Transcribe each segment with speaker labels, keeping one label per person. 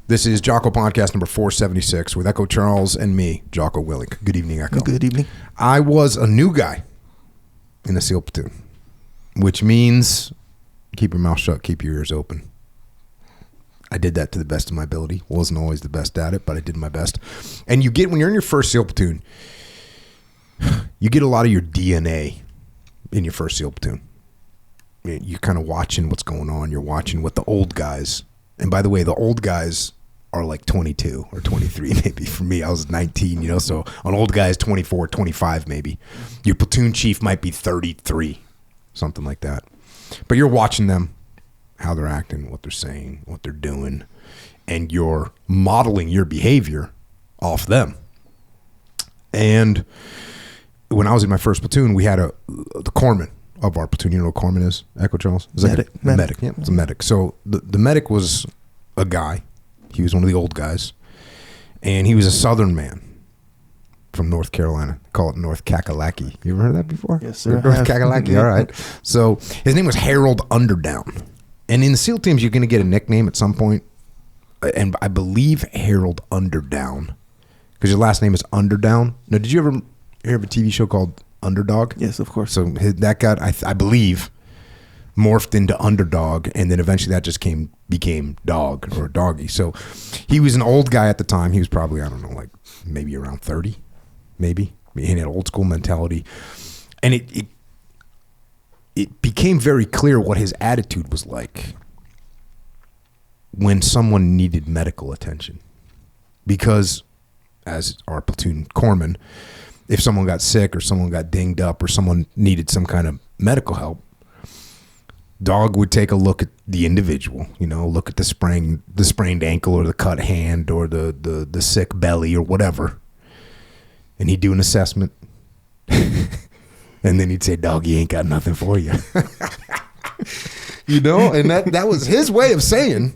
Speaker 1: This is Jocko podcast number 476 with Echo Charles and me, Jocko Willink. Good evening, Echo.
Speaker 2: Good evening.
Speaker 1: I was a new guy in the SEAL platoon, which means keep your mouth shut, keep your ears open. I did that to the best of my ability. Wasn't always the best at it, but I did my best. And you get, when you're in your first SEAL platoon, you get a lot of your DNA in your first SEAL platoon. You're kind of watching what's going on. You're watching what the old guys, and by the way, the old guys are like 22 or 23 maybe. For me, I was 19, so an old guy is 24, 25 maybe. Your platoon chief might be 33, something like that. But you're watching them, how they're acting, what they're saying, what they're doing, and you're modeling your behavior off them. And when I was in my first platoon, we had the corpsman of our platoon. You know what a corpsman is, Echo Charles? It's like medic. Yeah, it's a medic. So the medic was a guy. He was one of the old guys. And he was a southern man from North Carolina. They call it North Kakalaki. You ever heard that before?
Speaker 2: Yes, sir.
Speaker 1: North Kakalaki, all right. So his name was Harold Underdown. And in the SEAL teams, you're going to get a nickname at some point. And I believe Harold Underdown, because your last name is Underdown. Now, did you ever hear of a TV show called Underdog?
Speaker 2: Yes, of course.
Speaker 1: So that got, I believe, morphed into Underdog, and then eventually that just became Dog or Doggy. So he was an old guy at the time. He was probably, I don't know, like maybe around 30, maybe. He had old school mentality. And it became very clear what his attitude was like when someone needed medical attention. Because as our platoon corpsman, if someone got sick or someone got dinged up or someone needed some kind of medical help, Dog would take a look at the individual, look at the sprained ankle or the cut hand or the sick belly or whatever. And he'd do an assessment. And then he'd say, "Doggy ain't got nothing for you." And that was his way of saying,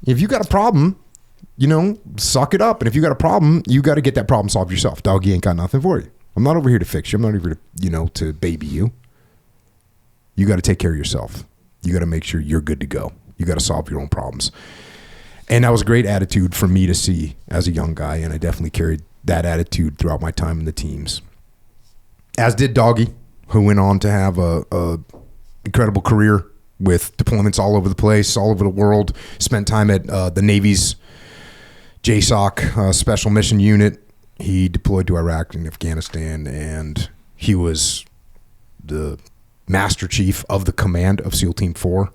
Speaker 1: if you got a problem, suck it up. And if you got a problem, you got to get that problem solved yourself. Doggy ain't got nothing for you. I'm not over here to fix you. I'm not over here to baby you. You got to take care of yourself. You got to make sure you're good to go. You got to solve your own problems. And that was a great attitude for me to see as a young guy. And I definitely carried that attitude throughout my time in the teams. As did Doggy, who went on to have a incredible career with deployments all over the place, all over the world. Spent time at the Navy's JSOC Special Mission Unit. He deployed to Iraq and Afghanistan, and he was the Master Chief of the command of SEAL Team 4.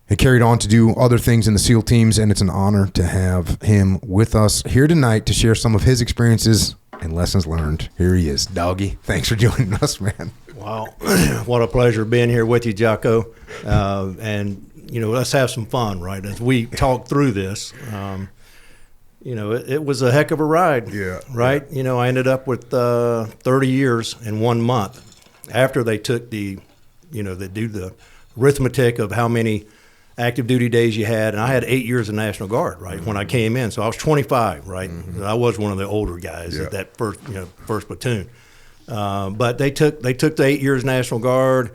Speaker 1: And carried on to do other things in the SEAL teams, and it's an honor to have him with us here tonight to share some of his experiences and lessons learned. Here he is. Doggy, thanks for joining us, man.
Speaker 3: Wow. What a pleasure being here with you, Jocko. And, let's have some fun, right? As we talk through this, it was a heck of a ride, right? Yeah. I ended up with 30 years in 1 month after they took they do the arithmetic of how many active duty days you had, and I had 8 years of National Guard, right, when I came in. So I was 25, right? Mm-hmm. I was one of the older guys at that first platoon. But they took the 8 years National Guard,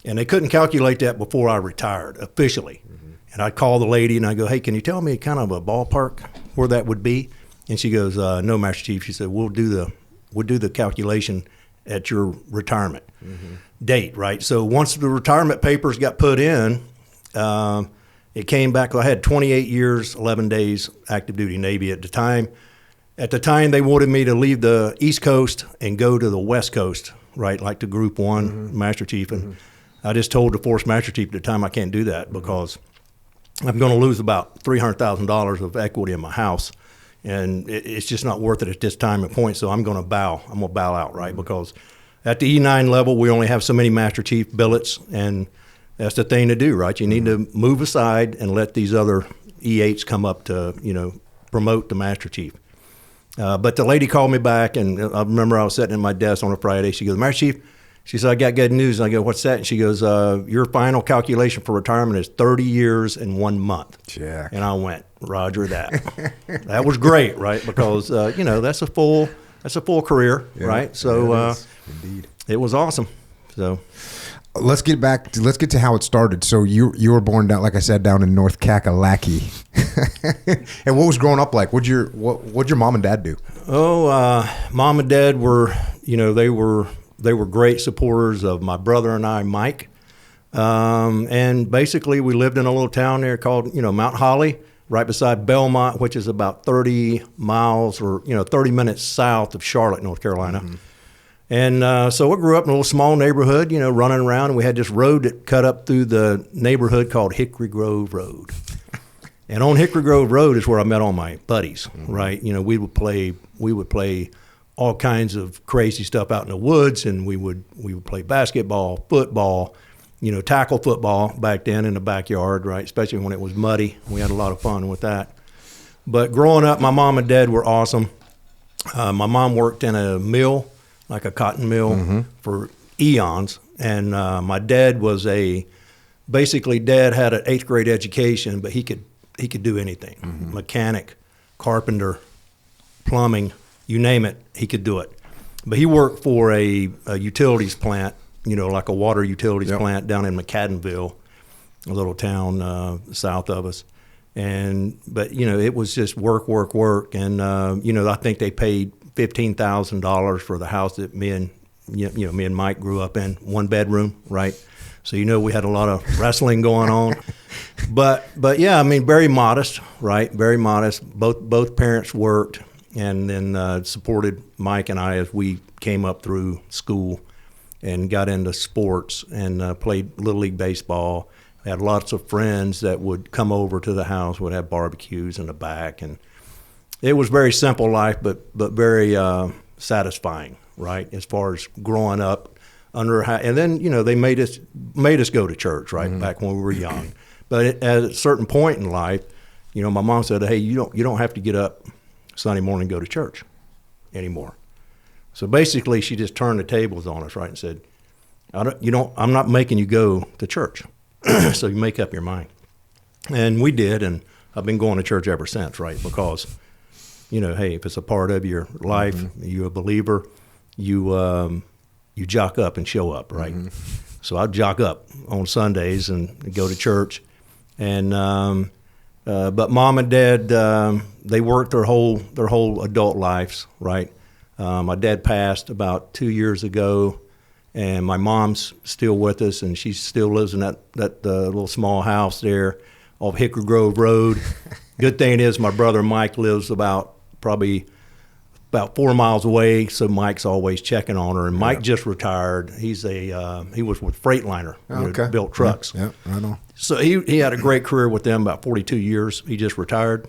Speaker 3: and they couldn't calculate that before I retired officially. Mm-hmm. And I'd call the lady and I go, "Hey, can you tell me kind of a ballpark where that would be?" And she goes, "No, Master Chief." She said, "We'll do the calculation at your retirement date, right?" So once the retirement papers got put in, it came back. I had 28 years, 11 days active duty Navy at the time. At the time, they wanted me to leave the East Coast and go to the West Coast, right, like to Group 1 Master Chief. And I just told the Force Master Chief at the time I can't do that because I'm going to lose about $300,000 of equity in my house. And it's just not worth it at this time and point, so I'm going to bow. I'm going to bow out, right, because at the E9 level, we only have so many Master Chief billets, and that's the thing to do, right? You need to move aside and let these other E8s come up to, promote the Master Chief. But the lady called me back, and I remember I was sitting at my desk on a Friday. She goes, "Master Chief," she said, "I got good news." And I go, "What's that?" And she goes, "Your final calculation for retirement is 30 years and 1 month.
Speaker 1: Jack.
Speaker 3: And I went, "Roger that." That was great, right? Because, that's a full career, right? So
Speaker 1: indeed.
Speaker 3: It was awesome. So
Speaker 1: let's get to how it started. So you were born down, like I said, down in North Kakalaki. And what was growing up like? What'd your mom and dad do?
Speaker 3: Mom and dad were, they were great supporters of my brother and I, Mike. And basically we lived in a little town there called, Mount Holly, right beside Belmont, which is about 30 miles or, 30 minutes south of Charlotte, North Carolina. Mm-hmm. And so we grew up in a little small neighborhood, running around. And we had this road that cut up through the neighborhood called Hickory Grove Road. And on Hickory Grove Road is where I met all my buddies, mm-hmm. right? We would play all kinds of crazy stuff out in the woods, and we would play basketball, football, tackle football back then in the backyard, right? Especially when it was muddy. We had a lot of fun with that. But growing up, my mom and dad were awesome. My mom worked in a mill, like a cotton mill, mm-hmm. for eons. And my dad was Dad had an 8th grade education, but he could do anything. Mm-hmm. Mechanic, carpenter, plumbing, you name it, he could do it. But he worked for a utilities plant, like a water utilities yep. plant down in McCaddenville, a little town south of us. But it was just work. And, I think they paid $15,000 for the house that me and Mike grew up in, 1 bedroom, right? So we had a lot of wrestling going on, but yeah, very modest, right? Very modest. Both parents worked, and then supported Mike and I as we came up through school and got into sports and played Little League baseball. We had lots of friends that would come over to the house, would have barbecues in the back, and it was very simple life, but very satisfying, right? As far as growing up and then they made us go to church, right? Mm-hmm. Back when we were young. But at a certain point in life, my mom said, "Hey, you don't have to get up Sunday morning and go to church anymore." So basically, she just turned the tables on us, right, and said, "I'm not making you go to church, so you make up your mind." And we did, and I've been going to church ever since, right? Because hey, if it's a part of your life, mm-hmm. you're a believer, you jock up and show up, right? Mm-hmm. So I'd jock up on Sundays and go to church. And but mom and dad, they worked their whole adult lives, right? My dad passed about 2 years ago, and my mom's still with us, and she still lives in that little small house there off Hickory Grove Road. Good thing is my brother Mike lives probably about 4 miles away, so Mike's always checking on her. And Mike yeah. just retired. He was with Freightliner,
Speaker 1: okay.
Speaker 3: built trucks.
Speaker 1: Yeah, right on.
Speaker 3: So he had a great career with them, about 42 years. He just retired,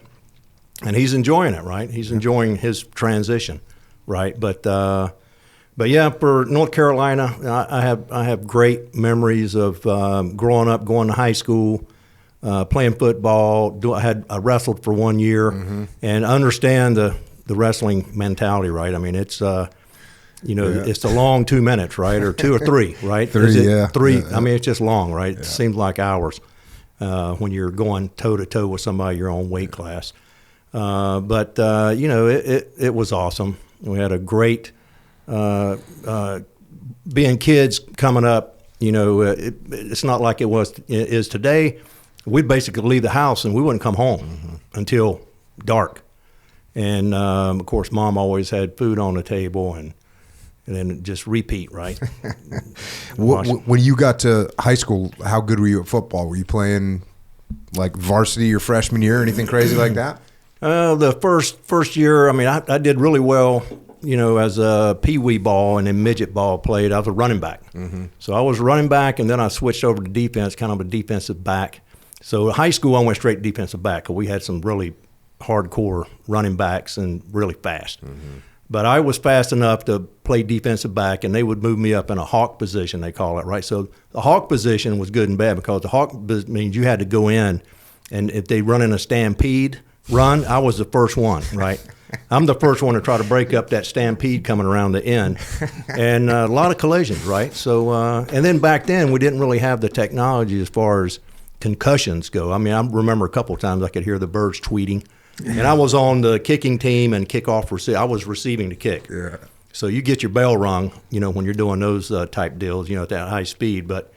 Speaker 3: and he's enjoying it, right? He's enjoying his transition, right? But yeah, for North Carolina, I have great memories of growing up, going to high school, playing football. I wrestled for 1 year, mm-hmm. and understand the wrestling mentality, right? It's yeah. it's a long 2 minutes, right? Or 2 or 3, right?
Speaker 1: 3, yeah.
Speaker 3: 3,
Speaker 1: yeah.
Speaker 3: It's just long, right?
Speaker 1: Yeah.
Speaker 3: It seems like hours when you're going toe-to-toe with somebody your own weight class. But it was awesome. We had a great, being kids coming up, it's not like it is today. We'd basically leave the house and we wouldn't come home mm-hmm. until dark. And, of course, Mom always had food on the table and then just repeat, right?
Speaker 1: When you got to high school, how good were you at football? Were you playing, like, varsity your freshman year or anything crazy like that?
Speaker 3: The first year, I did really well, as a pee-wee ball and then midget ball played. I was a running back. Mm-hmm. So I was running back, and then I switched over to defense, kind of a defensive back. So high school, I went straight defensive back because we had some really hardcore running backs and really fast. Mm-hmm. But I was fast enough to play defensive back, and they would move me up in a hawk position, they call it, right? So the hawk position was good and bad because the hawk means you had to go in, and if they run in a stampede run, I was the first one, right? I'm the first one to try to break up that stampede coming around the end, and a lot of collisions, right? So, and then back then we didn't really have the technology as far as concussions go. I remember a couple of times I could hear the birds tweeting. And I was on the kicking team and kickoff. I was receiving the kick. Yeah. So you get your bell rung, when you're doing those type deals, at that high speed. But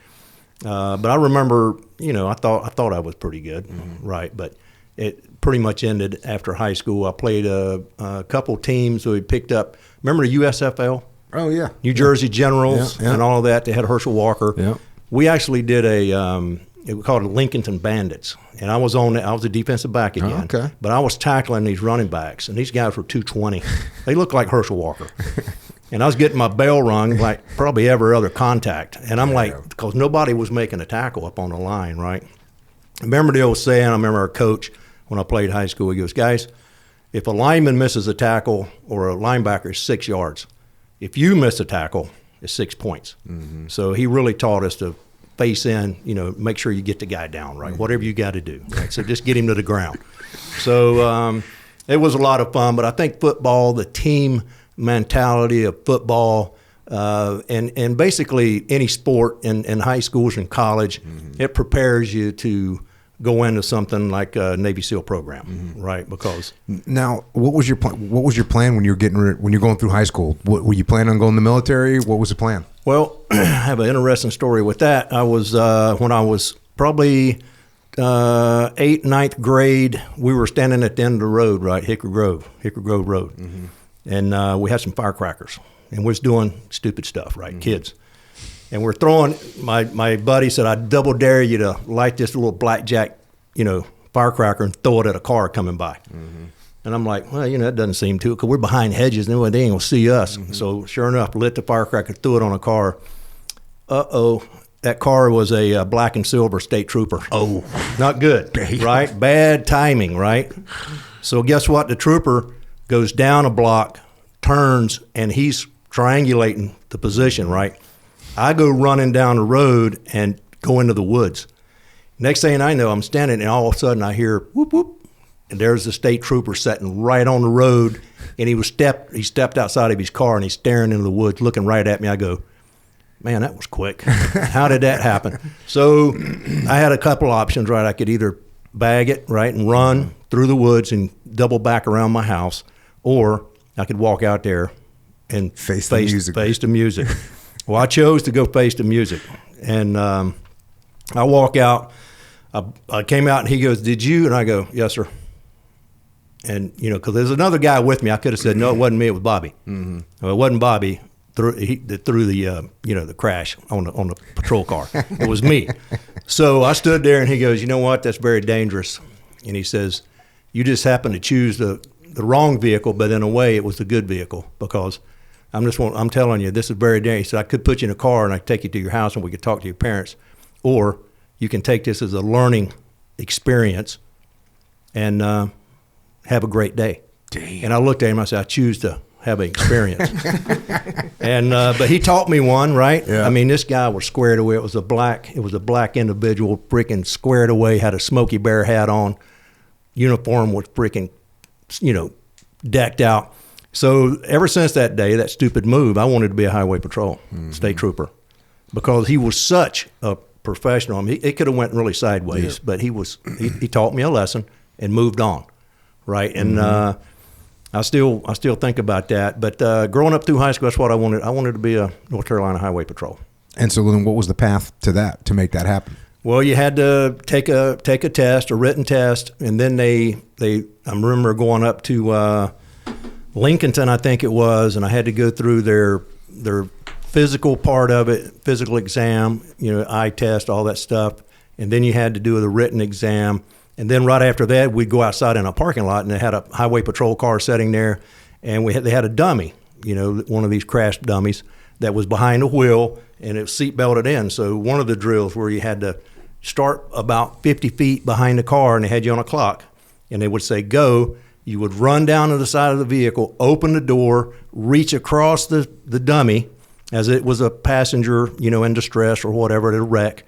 Speaker 3: I remember, I thought I was pretty good, right? But it pretty much ended after high school. I played a couple teams. We picked up. Remember the USFL?
Speaker 1: Oh yeah,
Speaker 3: New Jersey Generals and all of that. They had Herschel Walker.
Speaker 1: Yeah.
Speaker 3: We actually did we called it Lincolnton Bandits, and I was a defensive back again.
Speaker 1: Oh, okay.
Speaker 3: But I was tackling these running backs, and these guys were 220. They looked like Herschel Walker. And I was getting my bell rung like probably every other contact. And I'm because nobody was making a tackle up on the line, right? I remember the old saying, I remember our coach when I played high school, he goes, guys, if a lineman misses a tackle or a linebacker, it's 6 yards. If you miss a tackle, it's 6 points. Mm-hmm. So he really taught us to face in, make sure you get the guy down, right? Mm-hmm. Whatever you got to do, right? So just get him to the ground. So it was a lot of fun, but I think football, the team mentality of football, and basically any sport in high schools and college, it prepares you to go into something like a Navy SEAL program, right? Because
Speaker 1: now, what was your plan? What was your plan when you're going through high school? Were you planning on going in the military? What was the plan?
Speaker 3: Well, I have an interesting story with that. I was when I was probably 8th, 9th grade. We were standing at the end of the road, right, Hickory Grove Road, and we had some firecrackers, and we was doing stupid stuff, right, kids. And we're throwing, my buddy said, I double dare you to light this little blackjack, firecracker and throw it at a car coming by. Mm-hmm. And I'm like, well, that doesn't seem too, because we're behind hedges, and they ain't going to see us. Mm-hmm. So sure enough, lit the firecracker, threw it on a car. That car was a black and silver state trooper. Oh, not good, right? Bad timing, right? So guess what? The trooper goes down a block, turns, and he's triangulating the position, right? I go running down the road and go into the woods. Next thing I know, I'm standing, and all of a sudden I hear whoop, whoop, and there's the state trooper sitting right on the road, and he stepped outside of his car, and he's staring into the woods, looking right at me. I go, man, that was quick. How did that happen? So I had a couple options, right? I could either bag it, right, and run through the woods and double back around my house, or I could walk out there and face the music. Well, I chose to go face the music, and I walk out. I came out, and he goes, "Did you?" And I go, "Yes, sir." And because there's another guy with me, I could have said, "No, it wasn't me. It was Bobby." Mm-hmm. Well, it wasn't Bobby through the crash on the patrol car. It was me. So I stood there, and he goes, "You know what? That's very dangerous." And he says, "You just happened to choose the wrong vehicle, but in a way, it was the good vehicle because." I'm telling you, this is very dangerous. So I could put you in a car and I could take you to your house and we could talk to your parents, or you can take this as a learning experience and have a great day. Damn. And I looked at him. I said, I choose to have an experience. And but he taught me one, right? Yeah. I mean, this guy was squared away. It was a black individual, freaking squared away, had a Smokey Bear hat on, uniform was freaking, decked out. So ever since that day, that stupid move, I wanted to be a highway patrol state trooper because he was such a professional. I mean, it could have went really sideways, but he taught me a lesson and moved on, right? And I still think about that. But growing up through high school, that's what I wanted. I wanted to be a North Carolina highway patrol. And
Speaker 1: so then what was the path to make that happen?
Speaker 3: Well, you had to take a test, a written test, and then I remember going up to Lincolnton, I think it was, and I had to go through their physical part of it, physical exam, eye test, all that stuff, and then you had to do the written exam, and then right after that, we'd go outside in a parking lot, and they had a highway patrol car sitting there, and they had a dummy, one of these crash dummies that was behind the wheel, and it was seat belted in. So one of the drills where you had to start about 50 feet behind the car, and they had you on a clock, and they would say go. You would run down to the side of the vehicle, open the door, reach across the dummy as it was a passenger, in distress or whatever, at a wreck,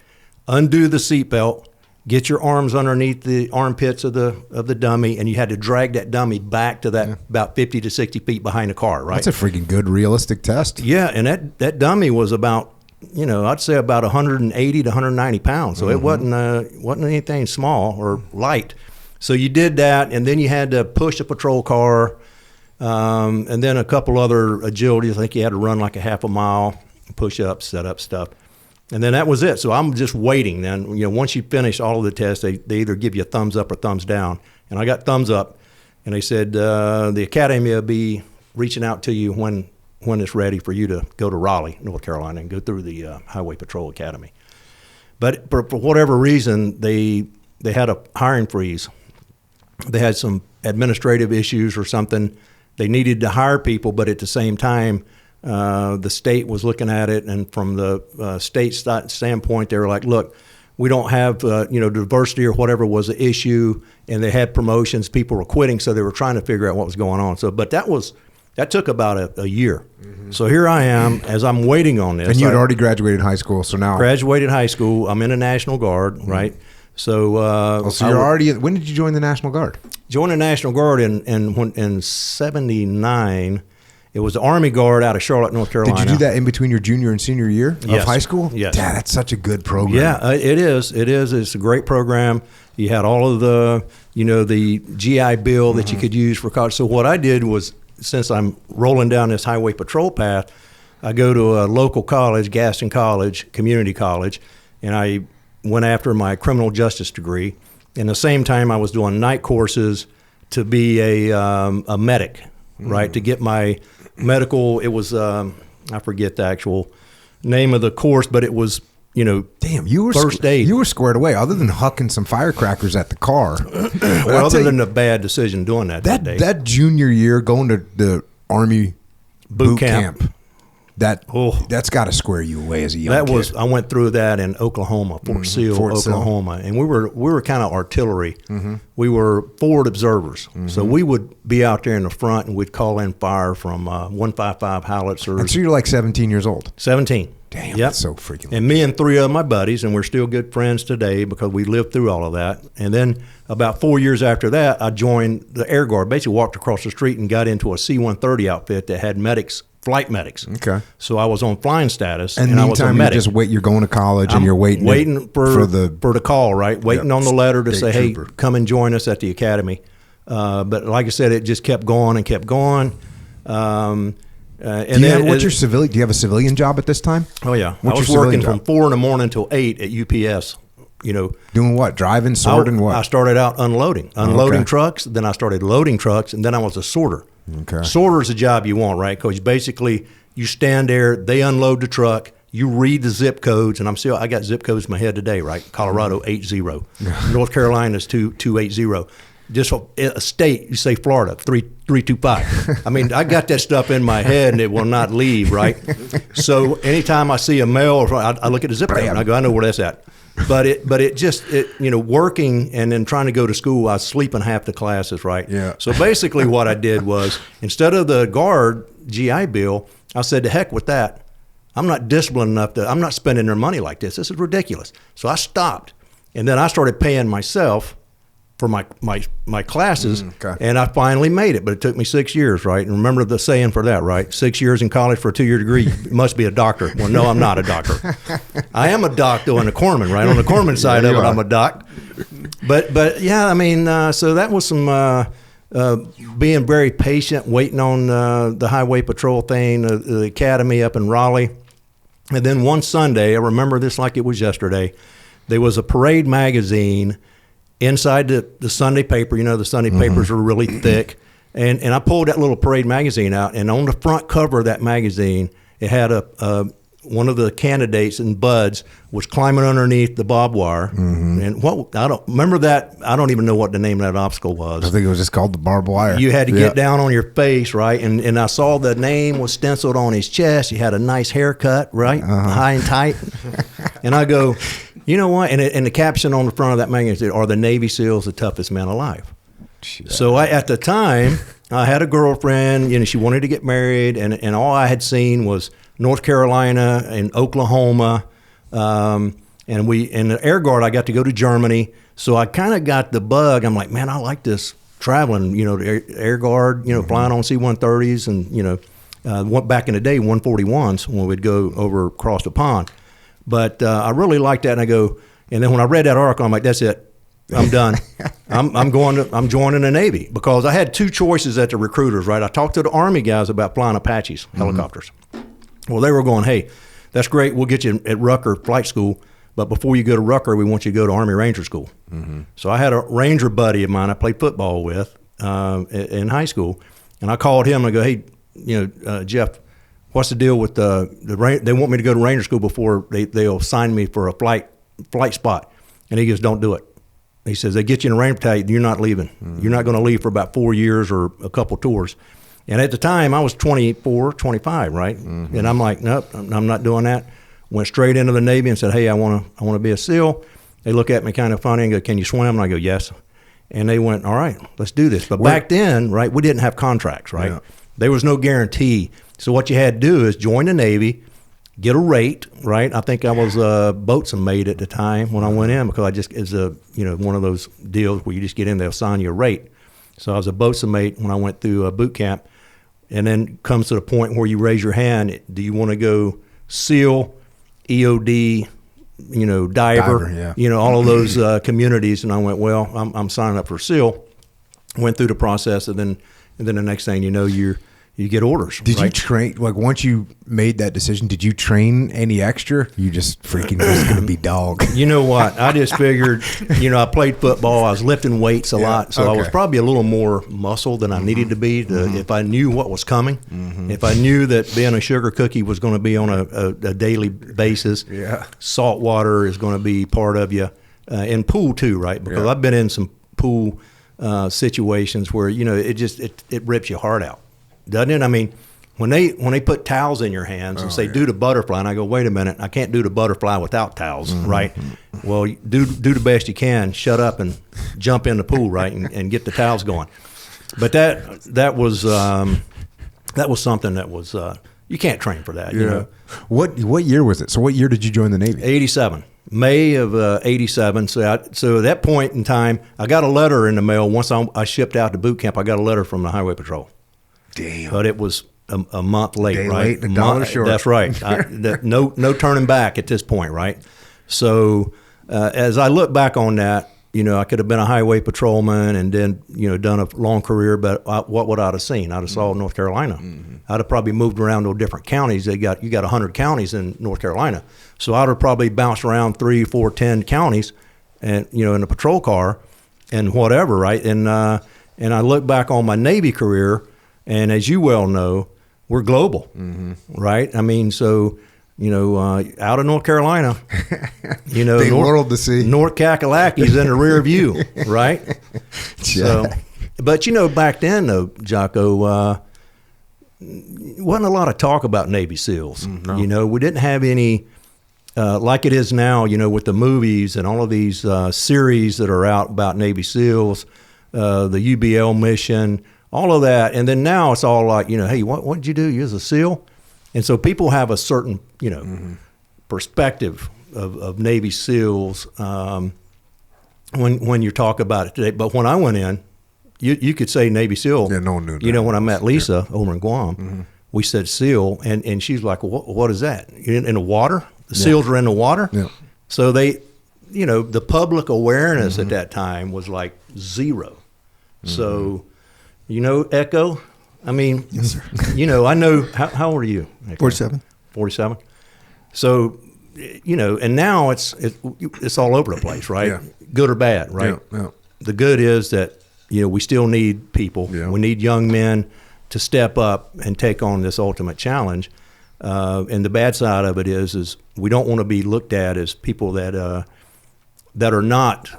Speaker 3: undo the seatbelt, get your arms underneath the armpits of the dummy, and you had to drag that dummy back to that about 50 to 60 feet behind the car, right?
Speaker 1: That's a freaking good, realistic test.
Speaker 3: Yeah, and that dummy was about, I'd say about 180 to 190 pounds, so it wasn't anything small or light. So you did that, and then you had to push a patrol car, And then a couple other agilities. I think you had to run like a half a mile, push-ups, set-up stuff. And then that was it. So I'm just waiting. Then, once you finish all of the tests, they either give you a thumbs up or thumbs down. And I got thumbs up, and they said the academy will be reaching out to you when it's ready for you to go to Raleigh, North Carolina, and go through the Highway Patrol Academy. But for whatever reason, they had a hiring freeze. They had some administrative issues or something. They needed to hire people, but at the same time, the state was looking at it, and from the state standpoint, they were like, look, we don't have, diversity or whatever was the issue, and they had promotions. People were quitting, so they were trying to figure out what was going on. So, but that took about a year. Mm-hmm. So here I am as I'm waiting on this.
Speaker 1: And you had already graduated high school, so now.
Speaker 3: Graduated high school. I'm in the National Guard, mm-hmm. right? So,
Speaker 1: so you're already. When did you join the National Guard?
Speaker 3: Joined the National Guard in '79. It was the Army Guard out of Charlotte, North Carolina.
Speaker 1: Did you do that in between your junior and senior year of high school?
Speaker 3: Yes.
Speaker 1: Dad, that's such a good program.
Speaker 3: Yeah, it is. It is. It's a great program. You had all of the, the GI Bill that you could use for college. So what I did was, since I'm rolling down this highway patrol path, I go to a local college, Gaston College, community college, and I went after my criminal justice degree. And the same time, I was doing night courses to be a medic, right, to get my medical. It was I forget the actual name of the course, but it was
Speaker 1: damn, you were
Speaker 3: first aid.
Speaker 1: You were squared away, other than hucking some firecrackers at the car.
Speaker 3: Well, other than a bad decision doing that day.
Speaker 1: That junior year, going to the Army boot camp. That's got to square you away as a young kid.
Speaker 3: I went through that in Oklahoma, Fort Sill, Oklahoma, and we were kind of artillery. Mm-hmm. We were forward observers, so we would be out there in the front, and we'd call in fire from 155 howitzers.
Speaker 1: And so you're like 17 years old.
Speaker 3: 17.
Speaker 1: Damn,
Speaker 3: yep.
Speaker 1: That's so freaking.
Speaker 3: And me and three of my buddies, and we're still good friends today because we lived through all of that. And then about 4 years after that, I joined the Air Guard. Basically, walked across the street and got into a C-130 outfit that had medics. Flight medics.
Speaker 1: Okay.
Speaker 3: So I was on flying status,
Speaker 1: and
Speaker 3: I was a medic.
Speaker 1: You're going to college, and you're waiting
Speaker 3: for the call, right? Waiting on the letter to say, hey, come and join us at the academy. But like I said, it just kept going and kept going. And
Speaker 1: what's your civilian? Do you have a civilian job at this time?
Speaker 3: Oh yeah, I was working from 4 in the morning till 8 at UPS.
Speaker 1: Doing what? Driving, sorting, what?
Speaker 3: I started out unloading trucks. Then I started loading trucks, and then I was a sorter.
Speaker 1: Okay.
Speaker 3: Sorter is a job you want, right? Because basically you stand there, they unload the truck, you read the zip codes, and I got zip codes in my head today, right? Colorado 80, North Carolina is 280. Just a state, you say Florida 325. I mean, I got that stuff in my head, and it will not leave, right? So anytime I see a mail, I look at the zip code, and I go, I know where that's at. But working and then trying to go to school, I was sleeping half the classes, right?
Speaker 1: Yeah.
Speaker 3: So basically what I did was, instead of the Guard GI Bill, I said, to heck with that. I'm not disciplined enough I'm not spending their money like this. This is ridiculous. So I stopped. And then I started paying myself for my classes, and I finally made it. But it took me 6 years, right? And remember the saying for that, right? 6 years in college for a 2-year degree, you must be a doctor. Well, no, I'm not a doctor. I am a doc, though, on the corpsman, right? On the corpsman side of it, I'm a doc. But yeah, I mean, so that was some being very patient, waiting on the highway patrol thing, the academy up in Raleigh. And then one Sunday, I remember this like it was yesterday, there was a Parade magazine inside the Sunday paper. The Sunday papers are really thick. And I pulled that little Parade magazine out, and on the front cover of that magazine, it had one of the candidates and buds was climbing underneath the barbed wire. Mm-hmm. And I don't remember that. I don't even know what the name of that obstacle was.
Speaker 1: I think it was just called the barbed wire.
Speaker 3: You had to get down on your face, right? And I saw the name was stenciled on his chest. He had a nice haircut, right? High and tight. And I go, you know what? And the caption on the front of that magazine, are the Navy SEALs the toughest men alive? Yeah. So at the time, I had a girlfriend. She wanted to get married, and all I had seen was North Carolina and Oklahoma, and in the Air Guard, I got to go to Germany. So I kind of got the bug. I'm like, man, I like this traveling. The Air Guard, flying on C-130s, and back in the day, 141s when we'd go over across the pond. But I really liked that, and I go, and then when I read that article, I'm like, that's it. I'm done. I'm joining the Navy, because I had two choices at the recruiters, right? I talked to the Army guys about flying Apaches, helicopters. Well, they were going, hey, that's great. We'll get you at Rucker flight school. But before you go to Rucker, we want you to go to Army Ranger School. So I had a Ranger buddy of mine I played football with in high school. And I called him and I go, hey, Jeff, what's the deal with they want me to go to Ranger School before they'll sign me for a flight spot. And he goes, don't do it. He says, they get you in a Ranger battalion, you're not leaving. You're not going to leave for about 4 years or a couple tours. And at the time, I was 24, 25, right? And I'm like, nope, I'm not doing that. Went straight into the Navy and said, hey, I want to be a SEAL. They look at me kind of funny and go, can you swim? And I go, yes. And they went, all right, let's do this. But back then, right, we didn't have contracts, right? Yeah. There was no guarantee. So what you had to do is join the Navy, get a rate, right? I think I was a boatswain mate at the time when I went in, because it's one of those deals where you just get in, they'll assign you a rate. So I was a boatswain mate when I went through boot camp. And then comes to the point where you raise your hand. Do you want to go SEAL, EOD, diver,
Speaker 1: yeah.
Speaker 3: All of those communities? And I went, well, I'm signing up for SEAL. Went through the process, and then the next thing you know, you get orders.
Speaker 1: Did you train, like once you made that decision, did you train any extra? You just freaking was going to be dog.
Speaker 3: You know what? I just figured, I played football. I was lifting weights a lot. So I was probably a little more muscle than I needed to be if I knew what was coming. If I knew that being a sugar cookie was going to be on a daily basis. Salt water is going to be part of you. And pool too, right? Because I've been in some pool situations where, it rips your heart out. Doesn't it? I mean, when they put towels in your hands and say, do the butterfly, and I go, wait a minute, I can't do the butterfly without towels, right? Well, do the best you can, shut up and jump in the pool, right, and get the towels going. But that was something that was you can't train for that. You know?
Speaker 1: What year was it? So what year did you join the Navy?
Speaker 3: 87. May of 87. So at that point in time, I got a letter in the mail. Once I shipped out to boot camp, I got a letter from the Highway Patrol.
Speaker 1: Damn.
Speaker 3: But it was a month late,
Speaker 1: Day
Speaker 3: right?
Speaker 1: Late, a dollar short.
Speaker 3: That's right. No turning back at this point, right? So as I look back on that, I could have been a highway patrolman and then, done a long career, but what would I have seen? I'd have saw North Carolina. I'd have probably moved around to different counties. You got 100 counties in North Carolina. So I'd have probably bounced around 3, 4, 10 counties and, in a patrol car and whatever, right? And I look back on my Navy career, and as you well know, we're global, right? I mean, so, out of North Carolina,
Speaker 1: big world to see.
Speaker 3: North Kakalaki's in the rear view, right? So, but back then though, Jocko, wasn't a lot of talk about Navy SEALs. No. We didn't have any, like it is now, with the movies and all of these series that are out about Navy SEALs, the UBL mission, all of that. And then now it's all like, hey, what did you do? You was a SEAL? And so people have a certain, perspective of Navy SEALs when you talk about it today. But when I went in, you could say Navy SEAL.
Speaker 1: Yeah, no one knew that.
Speaker 3: When I met Lisa over in Guam, we said SEAL, and she's like, what is that? In the water? The SEALs are in the water? Yeah. So they, the public awareness at that time was like zero. So, Echo, I mean,
Speaker 1: yes, sir.
Speaker 3: I know, how old are you?
Speaker 1: 47.
Speaker 3: 47. So, and now it's all over the place, right?
Speaker 1: Yeah.
Speaker 3: Good or bad, right?
Speaker 1: Yeah.
Speaker 3: The good is that, we still need people.
Speaker 1: Yeah.
Speaker 3: We need young men to step up and take on this ultimate challenge. And the bad side of it is we don't want to be looked at as people that are not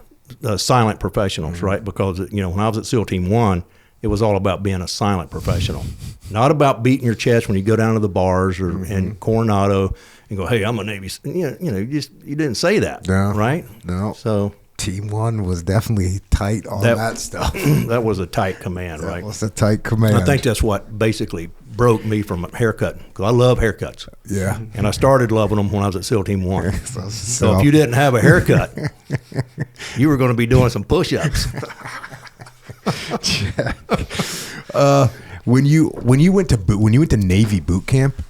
Speaker 3: silent professionals, right? Because, when I was at SEAL Team 1, it was all about being a silent professional, not about beating your chest when you go down to the bars or in Coronado and go, "Hey, I'm a Navy." You didn't say that, right?
Speaker 1: No.
Speaker 3: So
Speaker 1: Team 1 was definitely tight on that stuff.
Speaker 3: That was a tight command, right?
Speaker 1: That was a tight command.
Speaker 3: I think that's what basically broke me from a haircut, because I love haircuts.
Speaker 1: Yeah.
Speaker 3: And I started loving them when I was at SEAL Team 1.
Speaker 1: Yeah,
Speaker 3: so if you didn't have a haircut, you were going to be doing some push-ups.
Speaker 1: When you went to Navy boot camp,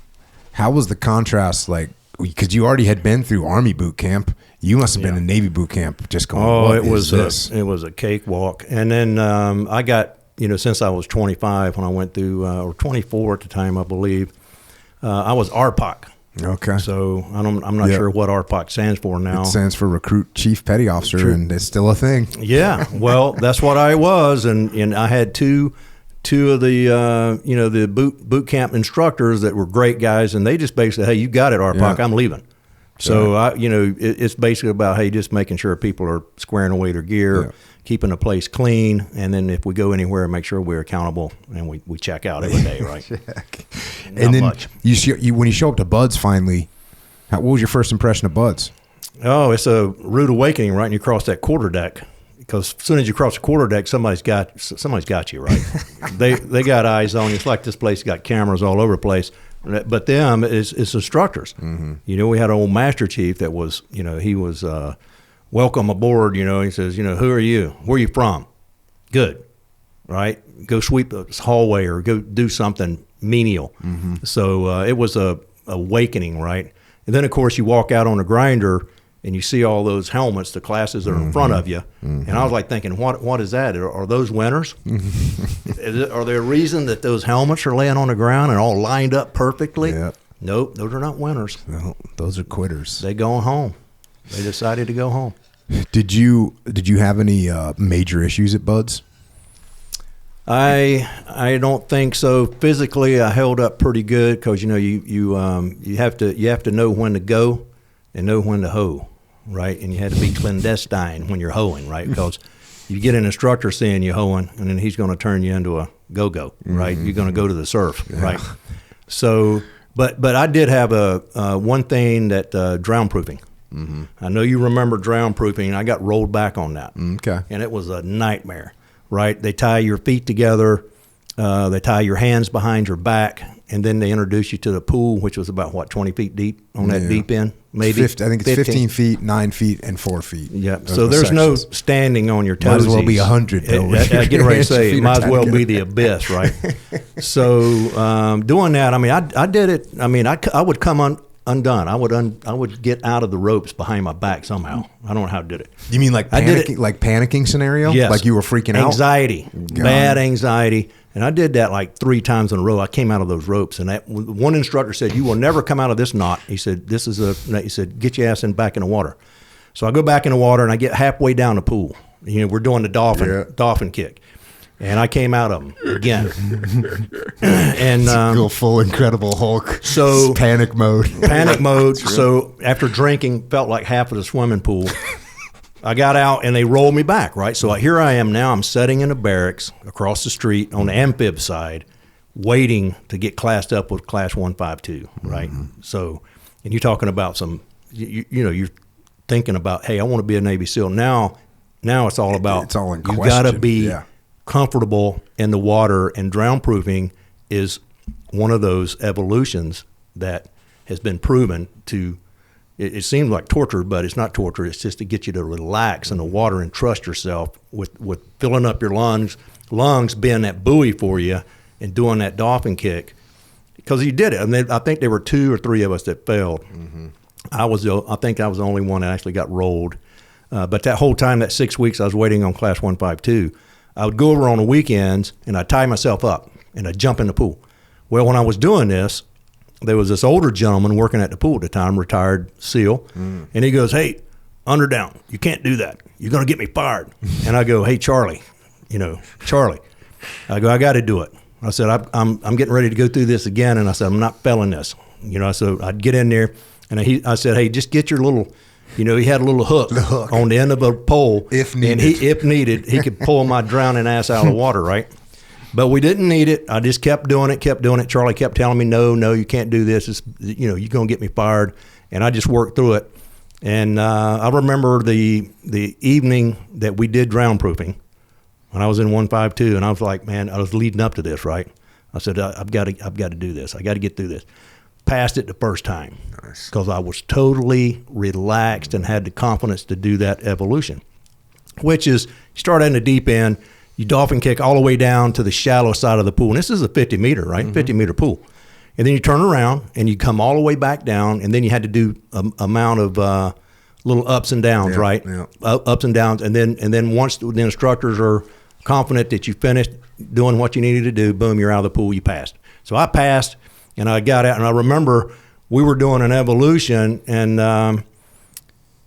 Speaker 1: how was the contrast like? Because you already had been through Army boot camp, You must have been in Navy boot camp just going,
Speaker 3: it was a cakewalk. And then I got, since I was 25 when I went through, or 24 at the time, I believe, I was RPOC.
Speaker 1: Okay.
Speaker 3: So I'm not sure what RPOC stands for now.
Speaker 1: It stands for Recruit Chief Petty Officer, and it's still a thing.
Speaker 3: Yeah. Well, that's what I was, and I had two of the the boot camp instructors that were great guys, and they just basically, hey, you got it, RPOC, I'm leaving. So it's basically about, hey, just making sure people are squaring away their gear, keeping the place clean, and then if we go anywhere, make sure we're accountable and we check out every day, right?
Speaker 1: And then you when you show up to Bud's finally, what was your first impression of Bud's?
Speaker 3: Oh, it's a rude awakening, right? And you cross that quarterdeck, because as soon as you cross the quarterdeck, somebody's got you, right? they got eyes on you. It's like this place got cameras all over the place. But them is instructors. Mm-hmm. We had an old Master Chief that was, he was welcome aboard. He says, who are you? Where are you from? Good, right? Go sweep the hallway or go do something menial. Mm-hmm. So it was a awakening, right? And then of course you walk out on a grinder and you see all those helmets, the classes that are in front of you. Mm-hmm. And I was like thinking, what is that? Are those winners? Are there a reason that those helmets are laying on the ground and all lined up perfectly? Yep. Nope, those are not winners.
Speaker 1: No, those are quitters.
Speaker 3: They going home. They decided to go home.
Speaker 1: Did you have any major issues at Bud's?
Speaker 3: I don't think so. Physically, I held up pretty good because you have to know when to go and know when to hoe, right? And you had to be clandestine when you're hoeing, right? Because you get an instructor seeing you hoeing, and then he's going to turn you into a go-go, right? Mm-hmm. You're going to go to the surf, right? So, but I did have one thing that drown proofing. Mm-hmm. I know you remember drown proofing. I got rolled back on that. Okay. And it was a nightmare, right? They tie your feet together. They tie your hands behind your back, and then they introduce you to the pool, which was about, 20 feet deep on that deep end? Maybe.
Speaker 1: I think it's 15 feet, 9 feet, and 4 feet.
Speaker 3: Yeah. So there's no standing on your toesies. Might
Speaker 1: as well be 100, though.
Speaker 3: I get ready to say, it might as well be the abyss, right? So doing that, I did it. I would come undone. I would get out of the ropes behind my back somehow. I don't know how I did it.
Speaker 1: You mean like panicking scenario?
Speaker 3: Yes.
Speaker 1: Like you were freaking out?
Speaker 3: Anxiety. Bad anxiety. And I did that like 3 times in a row. I came out of those ropes, and one instructor said, "You will never come out of this knot." He said, he said, "Get your ass back in the water." So I go back in the water, and I get halfway down the pool. We're doing the dolphin kick. And I came out of them again. And
Speaker 1: go full Incredible Hulk.
Speaker 3: So
Speaker 1: panic mode.
Speaker 3: So after drinking, felt like half of the swimming pool. I got out and they rolled me back, right? So here I am now. I'm sitting in a barracks across the street on the amphib side, waiting to get classed up with Class 152, right? Mm-hmm. So, and you're talking about you're thinking about, hey, I want to be a Navy SEAL. Now it's all about,
Speaker 1: it's all in question.
Speaker 3: You got to be comfortable in the water, and drown proofing is one of those evolutions that has been proven to. It seems like torture, but it's not torture. It's just to get you to relax in the water and trust yourself with filling up your lungs being that buoy for you and doing that dolphin kick. Because you did it. I think there were 2 or 3 of us that failed. Mm-hmm. I think I was the only one that actually got rolled. But that whole time, that 6 weeks I was waiting on Class 152, I would go over on the weekends and I'd tie myself up and I'd jump in the pool. Well, when I was doing this, there was this older gentleman working at the pool at the time, retired SEAL, and he goes, "Hey, Underdown, you can't do that. You're going to get me fired." And I go, "Hey, Charlie, Charlie." I go, "I got to do it." I said, I'm getting ready to go through this again, and I said, "I'm not failing this." So I'd get in there, and I said, "Hey, just get your little," he had a little hook on the end of a pole.
Speaker 1: If needed.
Speaker 3: And if needed, he could pull my drowning ass out of the water, right? But we didn't need it. I just kept doing it. Charlie kept telling me, no, you can't do this. It's, you're going to get me fired. And I just worked through it. And I remember the evening that we did drown proofing when I was in 152. And I was like, man, I was leading up to this, right? I said, I've got to do this. I got to get through this. Passed it the first time. Nice. Because I was totally relaxed and had the confidence to do that evolution, which is you start in the deep end, you dolphin kick all the way down to the shallow side of the pool. And this is a 50 meter, right? Mm-hmm. 50 meter pool. And then you turn around and you come all the way back down, and then you had to do a amount of little ups and downs, right?
Speaker 1: Yeah.
Speaker 3: Ups and downs, and then once the instructors are confident that you finished doing what you needed to do, boom, you're out of the pool, you passed. So I passed, and I got out, and I remember we were doing an evolution, and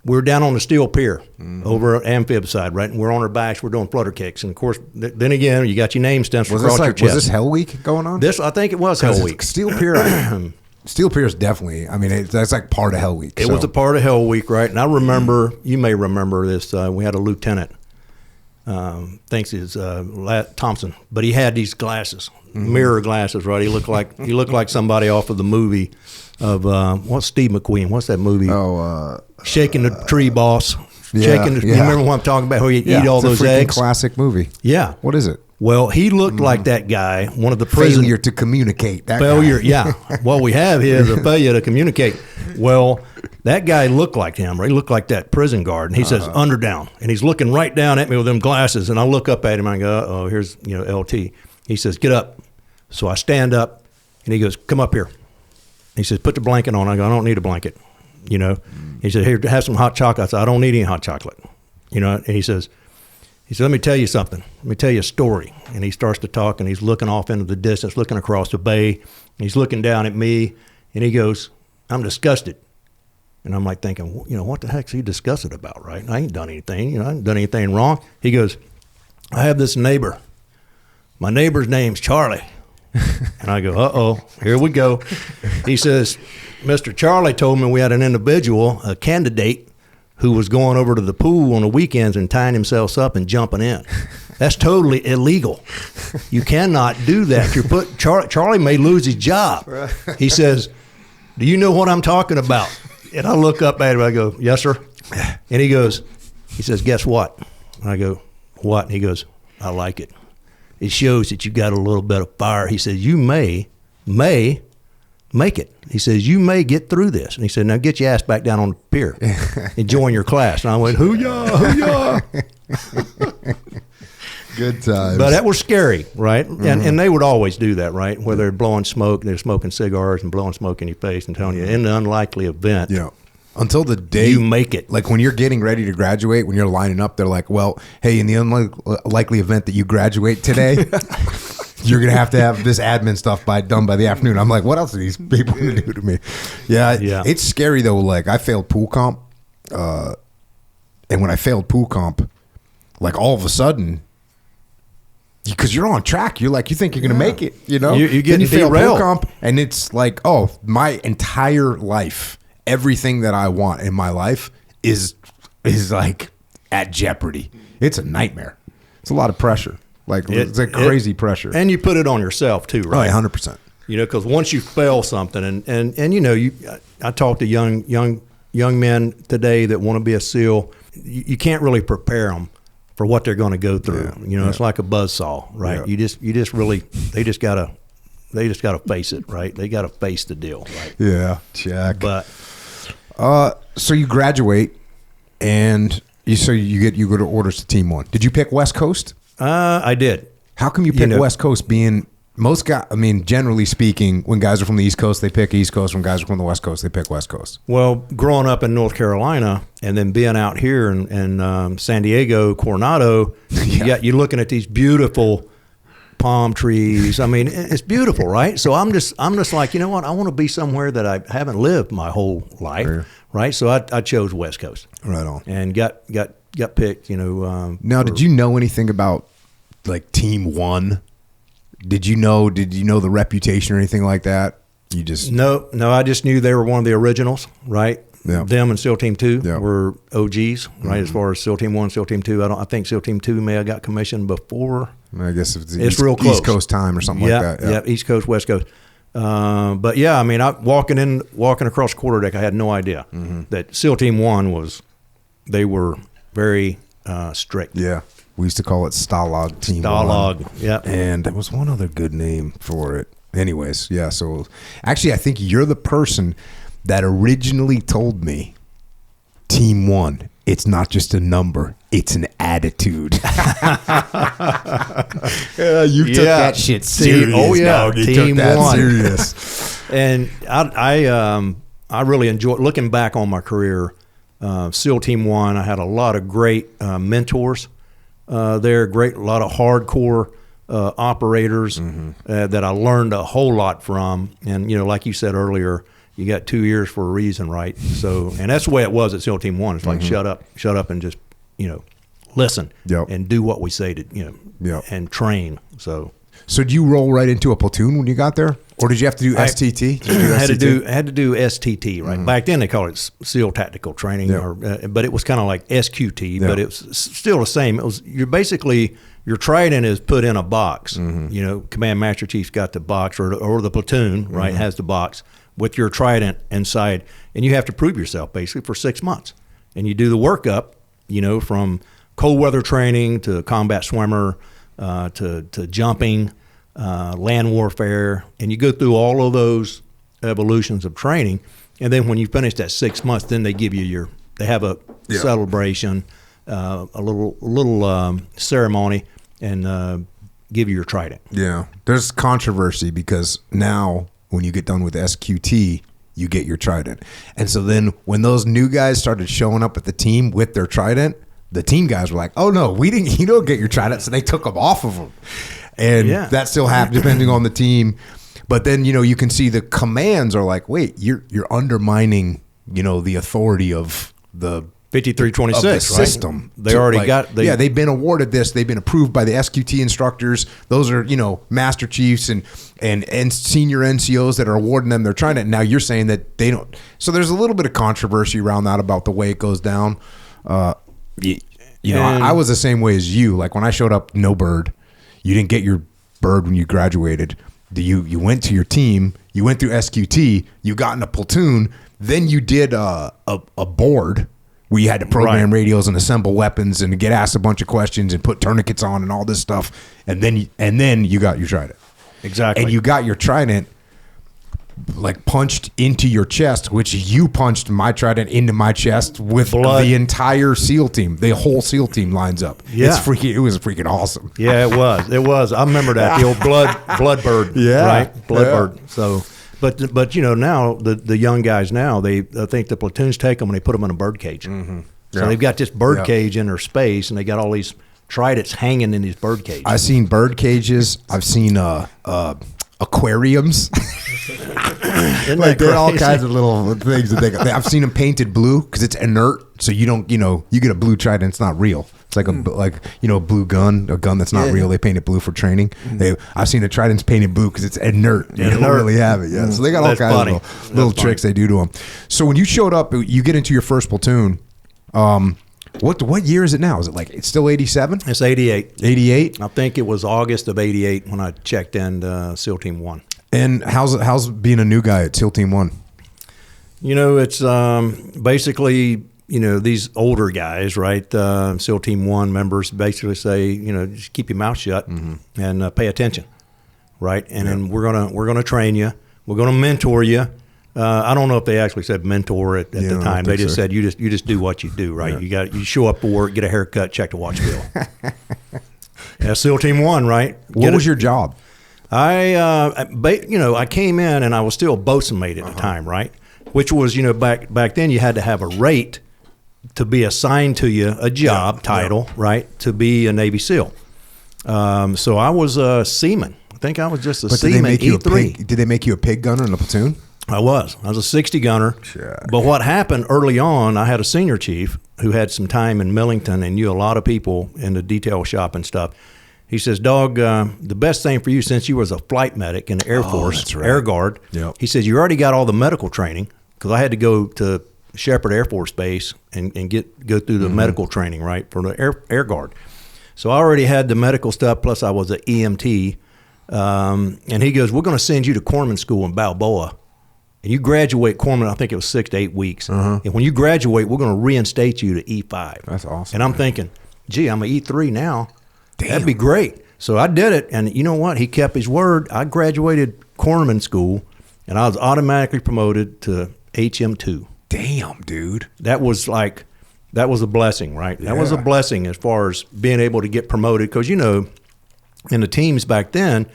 Speaker 3: we were down on the steel pier over at Amphib side, right? And we're on our backs, we're doing flutter kicks, and of course, then again, you got your name stenciled across your chest.
Speaker 1: Was this Hell Week going on?
Speaker 3: I think it was Hell Week.
Speaker 1: Steel Pier. Steel Pier is definitely. I mean, that's like part of Hell Week.
Speaker 3: It was a part of Hell Week, right? And I remember, you may remember this. We had a lieutenant. Thinks it's Thompson, but he had these glasses, mirror glasses, right? He looked like somebody off of the movie of what's Steve McQueen? What's that movie? Shaking the Tree Boss.
Speaker 1: Yeah,
Speaker 3: You remember what I'm talking about? Where you eat all those eggs?
Speaker 1: Classic movie.
Speaker 3: Yeah.
Speaker 1: What is it?
Speaker 3: Well, he looked like that guy. One of the prison
Speaker 1: failure to communicate.
Speaker 3: Failure. Yeah. What we have here is a failure to communicate. Well, that guy looked like him, right? He looked like that prison guard, and he says Underdown, and he's looking right down at me with them glasses, and I look up at him and I go, oh, here's LT. He says, get up. So I stand up, and he goes, come up here. He says, put the blanket on. I go, I don't need a blanket. He said, here, have some hot chocolate. I said, I don't need any hot chocolate. And he said, let me tell you something. Let me tell you a story. And he starts to talk, and he's looking off into the distance, looking across the bay. And he's looking down at me, and he goes, I'm disgusted. And I'm like thinking, what the heck's he disgusted about, right? I ain't done anything. I ain't done anything wrong. He goes, I have this neighbor. My neighbor's name's Charlie. And I go, uh-oh, here we go. He says, Mr. Charlie told me we had an individual, a candidate, who was going over to the pool on the weekends and tying himself up and jumping in. That's totally illegal. You cannot do that. Charlie may lose his job. He says, do you know what I'm talking about? And I look up at him, I go, yes, sir. And he says, guess what? And I go, what? And he goes, I like it. It shows that you got a little bit of fire. He says, you may make it. He says, you may get through this. And he said, now get your ass back down on the pier and join your class. And I went, hoo-yah, hoo-yah.
Speaker 1: Good times.
Speaker 3: But that was scary, right? And they would always do that, right? Where they're blowing smoke, they're smoking cigars and blowing smoke in your face and telling you, in the unlikely event,
Speaker 1: until the day
Speaker 3: you make it.
Speaker 1: Like when you're getting ready to graduate, when you're lining up, they're like, well, hey, in the unlikely event that you graduate today, you're going to have this admin stuff done by the afternoon. I'm like, what else are these people going to do to me? Yeah. It's scary, though. Like, I failed pool comp. And when I failed pool comp, like, all of a sudden, because you're on track, you think you're going to make it,
Speaker 3: You get
Speaker 1: fail pool comp, and it's like, oh, my entire life, everything that I want in my life is like at jeopardy. It's a nightmare. It's a lot of pressure. Like it's like crazy pressure.
Speaker 3: And you put it on yourself too, right?
Speaker 1: Oh, 100%.
Speaker 3: Because once you fail something, and I talk to young men today that want to be a SEAL. You can't really prepare them for what they're going to go through. It's like a buzzsaw, right? Yeah. They just gotta face it, right? They gotta face the deal, right?
Speaker 1: Yeah, check.
Speaker 3: But
Speaker 1: so you graduate, and you go to orders to Team 1. Did you pick West Coast?
Speaker 3: I did.
Speaker 1: How come you pick West Coast? Being most guys, I mean, generally speaking, when guys are from the East Coast, they pick East Coast. When guys are from the West Coast, they pick West Coast.
Speaker 3: Well, growing up in North Carolina and then being out here in San Diego, Coronado, you're looking at these beautiful palm trees. I mean, it's beautiful, right? So I'm just like, you know what? I want to be somewhere that I haven't lived my whole life, sure. Right? So I chose West Coast.
Speaker 1: Right on.
Speaker 3: And got picked.
Speaker 1: Now, did you know anything about like Team 1? Did you know the reputation or anything like that? You just
Speaker 3: no. I just knew they were one of the originals, right?
Speaker 1: Yeah.
Speaker 3: Them and SEAL Team 2 were OGs, right? As far as SEAL Team 1, SEAL Team 2, I think SEAL Team 2 may have got commissioned before.
Speaker 1: I guess if
Speaker 3: it's real close.
Speaker 1: East Coast time or something like that.
Speaker 3: Yeah, East Coast, West Coast. But yeah, I mean, walking across the quarterdeck, I had no idea that SEAL Team 1 they were very strict.
Speaker 1: Yeah. We used to call it Stalag Team
Speaker 3: 1. Yeah.
Speaker 1: And there was one other good name for it. Anyways, yeah. So actually, I think you're the person that originally told me Team 1, it's not just a number, it's an attitude. You took that shit serious.
Speaker 3: Oh, yeah.
Speaker 1: You
Speaker 3: Team
Speaker 1: took that
Speaker 3: 1.
Speaker 1: serious.
Speaker 3: And I really enjoy looking back on my career. SEAL Team 1, I had a lot of great mentors there, a lot of hardcore operators that I learned a whole lot from. And, like you said earlier, you got 2 years for a reason, right? So, and that's the way it was at SEAL Team 1. It's like, shut up and just, listen and do what we say to, and train. So
Speaker 1: did you roll right into a platoon when you got there? Or did you have to do STT?
Speaker 3: I had to do STT, right? Back then they called it SEAL Tactical Training, but it was kind of like SQT, but it was still the same. It was your trident is put in a box. Command Master Chief's got the box, or the platoon, right, has the box with your trident inside, and you have to prove yourself basically for 6 months. And you do the workup, from cold weather training to combat swimmer to jumping. Land warfare, and you go through all of those evolutions of training, and then when you finish that 6 months, then they give you they have a celebration, a little ceremony, and give you your trident. Yeah,
Speaker 1: there's controversy because now when you get done with SQT, you get your trident, and so then when those new guys started showing up at the team with their trident, the team guys were like, "Oh no, we didn't. You don't get your trident," so they took them off of them. And that still happens depending on the team. But then, you can see the commands are like, wait, you're undermining, the authority of the
Speaker 3: 5326
Speaker 1: of the system.
Speaker 3: They already got
Speaker 1: they've been awarded this. They've been approved by the SQT instructors. Those are, master chiefs and senior NCOs that are awarding them. They're trying to, now you're saying that they don't. So there's a little bit of controversy around that about the way it goes down. I was the same way as you. Like when I showed up, no bird. You didn't get your bird when you graduated. You went to your team. You went through SQT. You got in a platoon. Then you did a board where you had to program radios and assemble weapons and get asked a bunch of questions and put tourniquets on and all this stuff. And then you got your trident.
Speaker 3: Exactly.
Speaker 1: And you got your trident like punched into your chest, which you punched my trident into my chest with blood. The entire SEAL team. The whole SEAL team lines up.
Speaker 3: Yeah.
Speaker 1: It was freaking awesome.
Speaker 3: Yeah, it was. I remember that. The old blood bird.
Speaker 1: Yeah.
Speaker 3: Right? Blood bird. So, but now the young guys now, I think the platoons take them and they put them in a bird cage. Mm-hmm. So they've got this bird cage in their space and they got all these tridents hanging in these bird cages.
Speaker 1: I've seen bird cages. I've seen aquariums. Like there are all kinds of little things that I've seen them painted blue because it's inert, so you don't, you get a blue trident, it's not real. It's like a blue gun, a gun that's not real. They paint it blue for training. I've seen the tridents painted blue because it's inert. You don't really have it. Yeah, so they got all kinds of little tricks they do to them. So when you showed up, you get into your first platoon. What year is it now? Is it like it's still 87?
Speaker 3: It's 88.
Speaker 1: 88.
Speaker 3: I think it was August of 88 when I checked in SEAL Team 1.
Speaker 1: And how's being a new guy at SEAL Team 1?
Speaker 3: It's basically, these older guys, right? SEAL Team 1 members basically say, just keep your mouth shut and pay attention, right? And then we're gonna train you. We're gonna mentor you. I don't know if they actually said mentor at the time. They just said you just do what you do, right? Yeah. You show up for work, get a haircut, check the watch bill. SEAL Team 1, right?
Speaker 1: What was your job?
Speaker 3: I came in and I was still bosun mate at the time, right? Which was, back then you had to have a rate to be assigned to you, a job title, right? To be a Navy SEAL. So I was a seaman. I think I was just a seaman.
Speaker 1: Did they make you a pig gunner in the platoon?
Speaker 3: I was a 60 gunner. Sure. But what happened early on, I had a senior chief who had some time in Millington and knew a lot of people in the detail shop and stuff. He says, Dog, the best thing for you, since you was a flight medic in the Air Force, Air Guard, he says, you already got all the medical training, because I had to go to Shepherd Air Force Base and go through the medical training, right, for the Air Guard. So I already had the medical stuff, plus I was an EMT. And he goes, we're going to send you to corpsman school in Balboa. And you graduate corpsman, I think it was 6 to 8 weeks. And when you graduate, we're going to reinstate you to E5.
Speaker 1: That's awesome.
Speaker 3: And I'm thinking, gee, I'm an E3 now. Damn. That'd be great. So I did it, and you know what? He kept his word. I graduated corpsman school, and I was automatically promoted to HM2.
Speaker 1: Damn, dude.
Speaker 3: That was a blessing, right? That was a blessing as far as being able to get promoted, because, in the teams back then,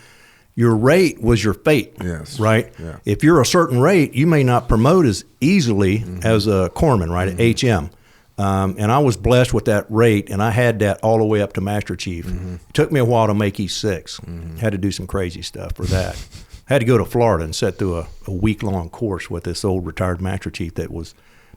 Speaker 3: your rate was your fate, right? Yeah. If you're a certain rate, you may not promote as easily as a corpsman, right, at HM. And I was blessed with that rate, and I had that all the way up to Master Chief. It took me a while to make E6. Had to do some crazy stuff for that. Had to go to Florida and sit through a week-long course with this old retired Master Chief that was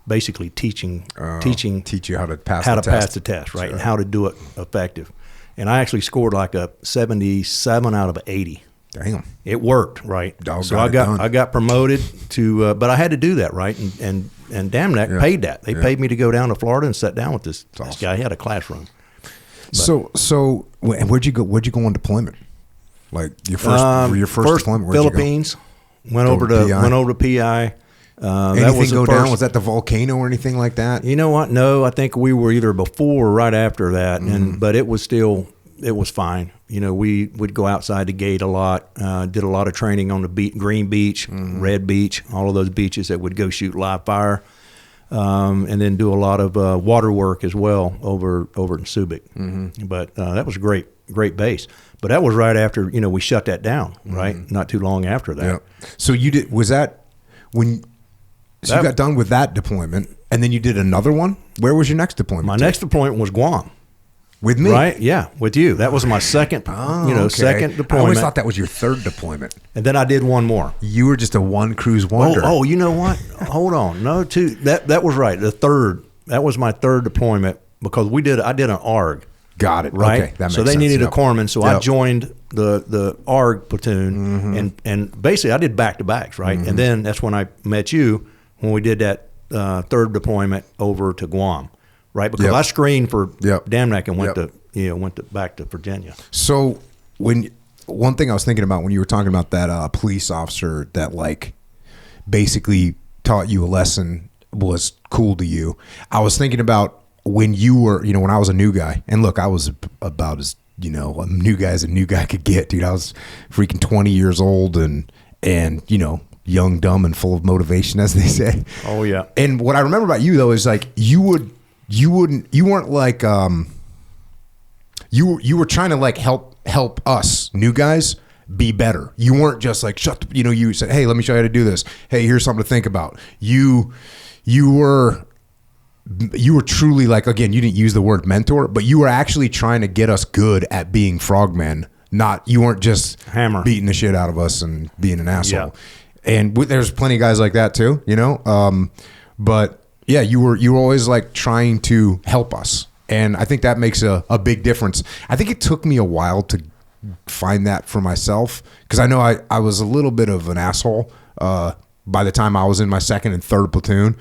Speaker 3: basically teach you
Speaker 1: how to pass
Speaker 3: the test, right, and how to do it effective. And I actually scored like a 77 out of 80.
Speaker 1: Damn,
Speaker 3: it worked, right?
Speaker 1: So
Speaker 3: I got promoted to, but I had to do that, right? And damn that paid that. They paid me to go down to Florida and sit down with this guy. He had a classroom. But,
Speaker 1: so where'd you go on deployment? Like your first deployment?
Speaker 3: Philippines. Went over to PI.
Speaker 1: Anything go down? Was that the volcano or anything like that?
Speaker 3: You know what? No, I think we were either before or right after that, but it was fine. You know, we would go outside the gate a lot. Did a lot of training on the Green Beach, Red Beach, all of those beaches that would go shoot live fire, and then do a lot of water work as well over in Subic. But that was a great base. But that was right after we shut that down. Right, not too long after that.
Speaker 1: Yeah. So you did? Was that when? So you got done with that deployment, and then you did another one? Where was your next deployment?
Speaker 3: My next deployment was Guam.
Speaker 1: With me?
Speaker 3: Right? Yeah, with you. That was my second, second deployment.
Speaker 1: I always thought that was your third deployment.
Speaker 3: And then I did one more.
Speaker 1: You were just a one cruise wonder.
Speaker 3: Oh, you know what? Hold on. No, two. That was right. The third. That was my third deployment because I did an ARG.
Speaker 1: Got it.
Speaker 3: Right?
Speaker 1: Okay, that makes
Speaker 3: so they
Speaker 1: sense.
Speaker 3: needed a corpsman, so I joined the ARG platoon, and basically I did back-to-backs, right? And then that's when I met you when we did that third deployment over to Guam, right? Because I screened for Damnack and went back to Virginia.
Speaker 1: So one thing I was thinking about when you were talking about that police officer that like basically taught you a lesson was cool to you, I was thinking about when you were, when I was a new guy, and look, I was about as, a new guy as a new guy could get, dude. I was freaking 20 years old and young, dumb, and full of motivation, as they say.
Speaker 3: Oh yeah.
Speaker 1: And what I remember about you though is like you weren't like you were trying to like help us new guys be better. You weren't just like you said, hey, let me show you how to do this. Hey, here's something to think about. You were truly like, again, you didn't use the word mentor, but you were actually trying to get us good at being frogmen. You weren't just beating the shit out of us and being an asshole. Yeah. And there's plenty of guys like that too, but yeah, you were always like trying to help us. And I think that makes a big difference. I think it took me a while to find that for myself because I know I was a little bit of an asshole by the time I was in my second and third platoon.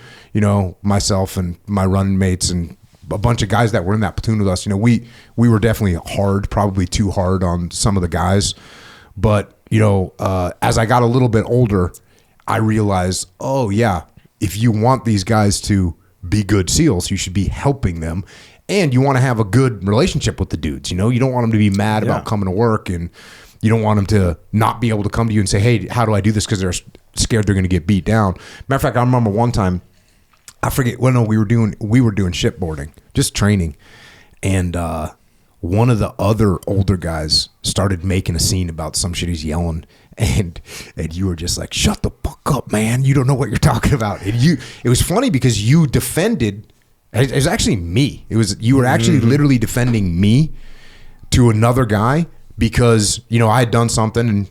Speaker 1: Myself and my running mates and a bunch of guys that were in that platoon with us, we were definitely hard, probably too hard on some of the guys. But, as I got a little bit older, I realized, oh yeah, if you want these guys to be good SEALs, you should be helping them. And you want to have a good relationship with the dudes. You don't want them to be mad about coming to work, and you don't want them to not be able to come to you and say, hey, how do I do this? Because they're scared they're going to get beat down. Matter of fact, I remember one time, I forget, we were doing shipboarding, just training. And one of the other older guys started making a scene about some shit he's yelling. And you were just like, shut the fuck up, man. You don't know what you're talking about. And it was funny because you defended. It was actually me. You were actually literally defending me to another guy because, I had done something and,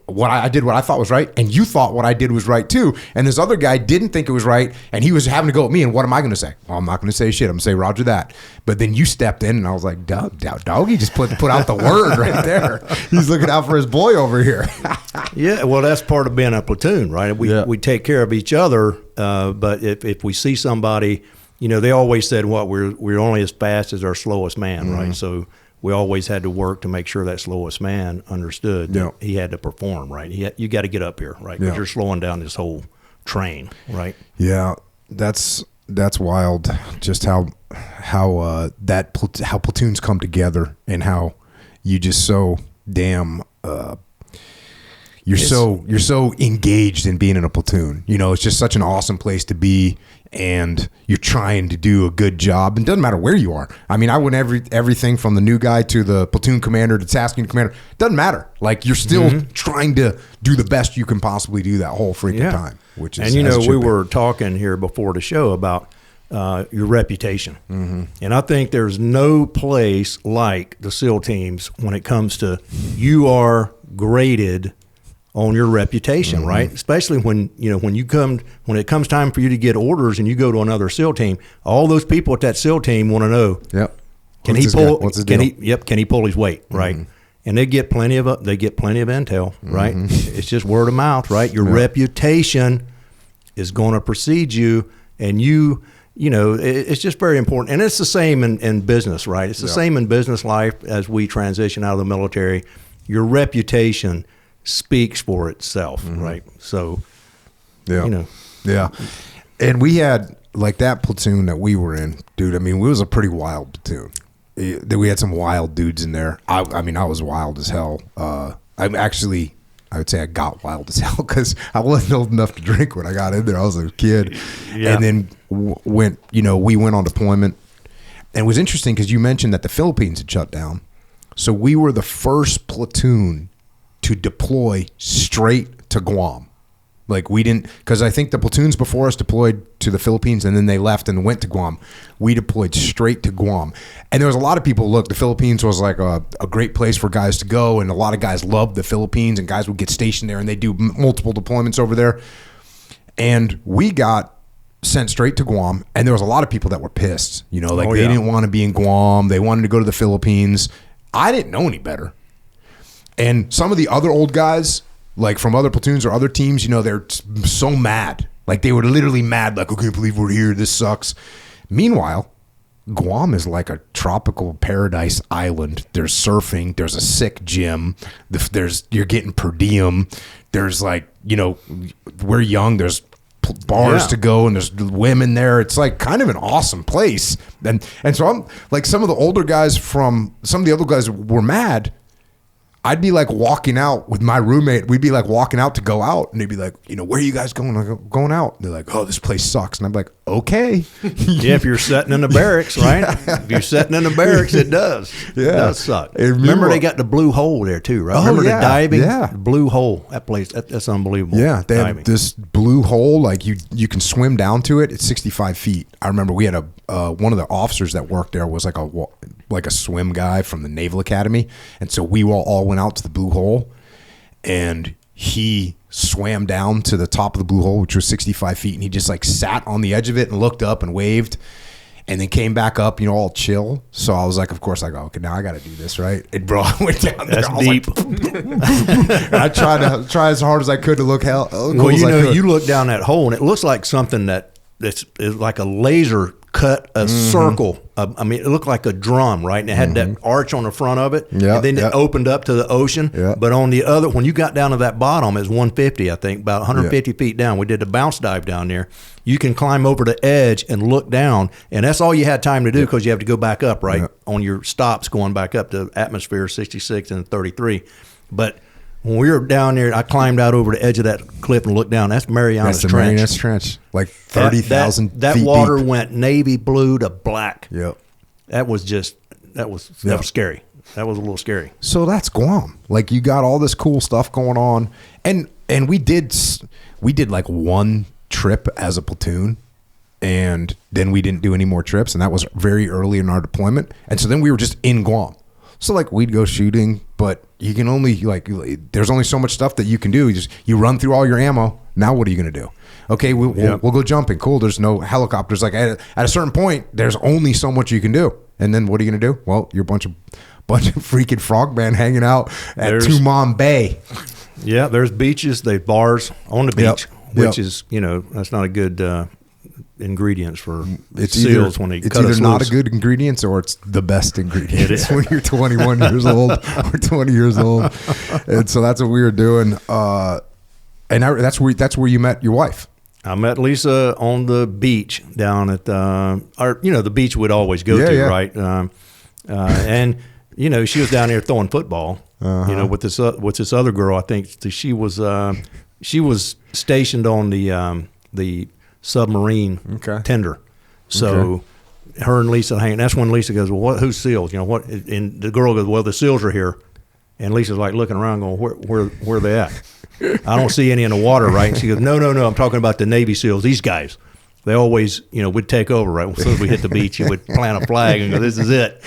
Speaker 1: what I did what I thought was right. And you thought what I did was right too. And this other guy didn't think it was right. And he was having to go at me. And what am I going to say? Well, I'm not going to say shit. I'm going to say Roger that. But then you stepped in and I was like, Doggy just put out the word right there. He's looking out for his boy over here.
Speaker 3: Yeah, well, that's part of being a platoon, right? We take care of each other. But if we see somebody, they always said, we're only as fast as our slowest man, right? So we always had to work to make sure that slowest man understood that he had to perform, right? You got to get up here, right? Because you're slowing down this whole train, right?
Speaker 1: Yeah, that's wild. Just how platoons come together and how you just so damn. You're so engaged in being in a platoon. It's just such an awesome place to be, and you're trying to do a good job. And it doesn't matter where you are. I mean, I went everything from the new guy to the platoon commander to tasking commander. Doesn't matter. Like, you're still trying to do the best you can possibly do that whole freaking time. Which is,
Speaker 3: and we were talking here before the show about your reputation. And I think there's no place like the SEAL teams when it comes to you are graded on your reputation, right? Especially when it comes time for you to get orders and you go to another SEAL team, all those people at that SEAL team want to know, can he pull his weight, right? And they get plenty of intel, right? It's just word of mouth, right? Your reputation is going to precede you, and it's just very important. And it's the same in business, right? It's the same in business life as we transition out of the military. Your reputation speaks for itself, right? So,
Speaker 1: And we had, like, that platoon that we were in, dude, I mean, we was a pretty wild platoon. We had some wild dudes in there. I mean, I was wild as hell. I would say I got wild as hell because I wasn't old enough to drink when I got in there. I was a kid. And then we went on deployment. And it was interesting because you mentioned that the Philippines had shut down. So we were the first platoon to deploy straight to Guam. Like, we didn't, because I think the platoons before us deployed to the Philippines and then they left and went to Guam. We deployed straight to Guam. And there was a lot of people, look, the Philippines was like a great place for guys to go, and a lot of guys loved the Philippines, and guys would get stationed there and they do multiple deployments over there. And we got sent straight to Guam, and there was a lot of people that were pissed. They didn't want to be in Guam. They wanted to go to the Philippines. I didn't know any better. And some of the other old guys, like from other platoons or other teams, they're so mad. Like, they were literally mad, like, I can't believe we're here. This sucks. Meanwhile, Guam is like a tropical paradise island. There's surfing. There's a sick gym. You're getting per diem. There's, like, we're young. There's bars to go, and there's women there. It's like kind of an awesome place. And so I'm like, some of the older guys from some of the other guys were mad. I'd be like walking out with my roommate. We'd be like walking out to go out, and they'd be like, where are you guys going? I go, going out. And they're like, oh, this place sucks. And I'm like, okay.
Speaker 3: Yeah, if you're sitting in the barracks, right? If you're sitting in the barracks, it does. It does suck. Remember, they got the blue hole there too, right? Remember the diving? Yeah. The blue hole. That place, that's unbelievable.
Speaker 1: Yeah, they have this blue hole. Like, you can swim down to it. It's 65 feet. I remember we had one of the officers that worked there was like a swim guy from the Naval Academy. And so we all went out to the blue hole, and he swam down to the top of the blue hole, which was 65 feet. And he just like sat on the edge of it and looked up and waved, and then came back up, all chill. So I was like, of course, I go, okay, now I got to do this, right? And bro, I went down there.
Speaker 3: That's deep.
Speaker 1: And I tried to try as hard as I could to look cool.
Speaker 3: Well, you look down that hole, and it looks like something that's like a laser cut a circle. It looked like a drum, right? And it had that arch on the front of it. And then it opened up to the ocean. But on the other, when you got down to that bottom, it was 150, I think, about 150 feet down. We did a bounce dive down there. You can climb over the edge and look down, and that's all you had time to do because you have to go back up, right? On your stops going back up to atmosphere 66 and 33. But when we were down there, I climbed out over the edge of that cliff and looked down. That's Marianas Trench.
Speaker 1: That's the Marianas Trench, like 30,000 feet
Speaker 3: That water deep. Went navy blue to black.
Speaker 1: Yep.
Speaker 3: That was scary. That was a little scary.
Speaker 1: So that's Guam. Like, you got all this cool stuff going on, and we did like one trip as a platoon, and then we didn't do any more trips, and that was very early in our deployment. And so then we were just in Guam. So like, we'd go shooting, but you can only there's only so much stuff that you can do. You run through all your ammo. Now what are you going to do? Okay, we'll go jumping. Cool. There's no helicopters. Like, at a certain point, there's only so much you can do. And then what are you going to do? Well, you're a bunch of freaking frogmen hanging out at Tumon Bay.
Speaker 3: Yeah, there's beaches, there's bars on the beach, which is that's not a good ingredients for seals when they cut us loose. It's either not
Speaker 1: a good ingredients or it's the best ingredients when you're 21 years old or 20 years old. And so that's what we were doing. And that's where you met your wife.
Speaker 3: I met Lisa on the beach down at the beach we'd always go to, right? And she was down there throwing football. With this other girl. I think she was stationed on the submarine tender. So her and Lisa hang. That's when Lisa goes, well, who's SEALs? What? And the girl goes, well, the SEALs are here. And Lisa's like looking around going, where are they at? I don't see any in the water, right? And she goes, no, I'm talking about the Navy SEALs, these guys. they always, would take over, right? As soon as we hit the beach, you would plant a flag and go, this is it.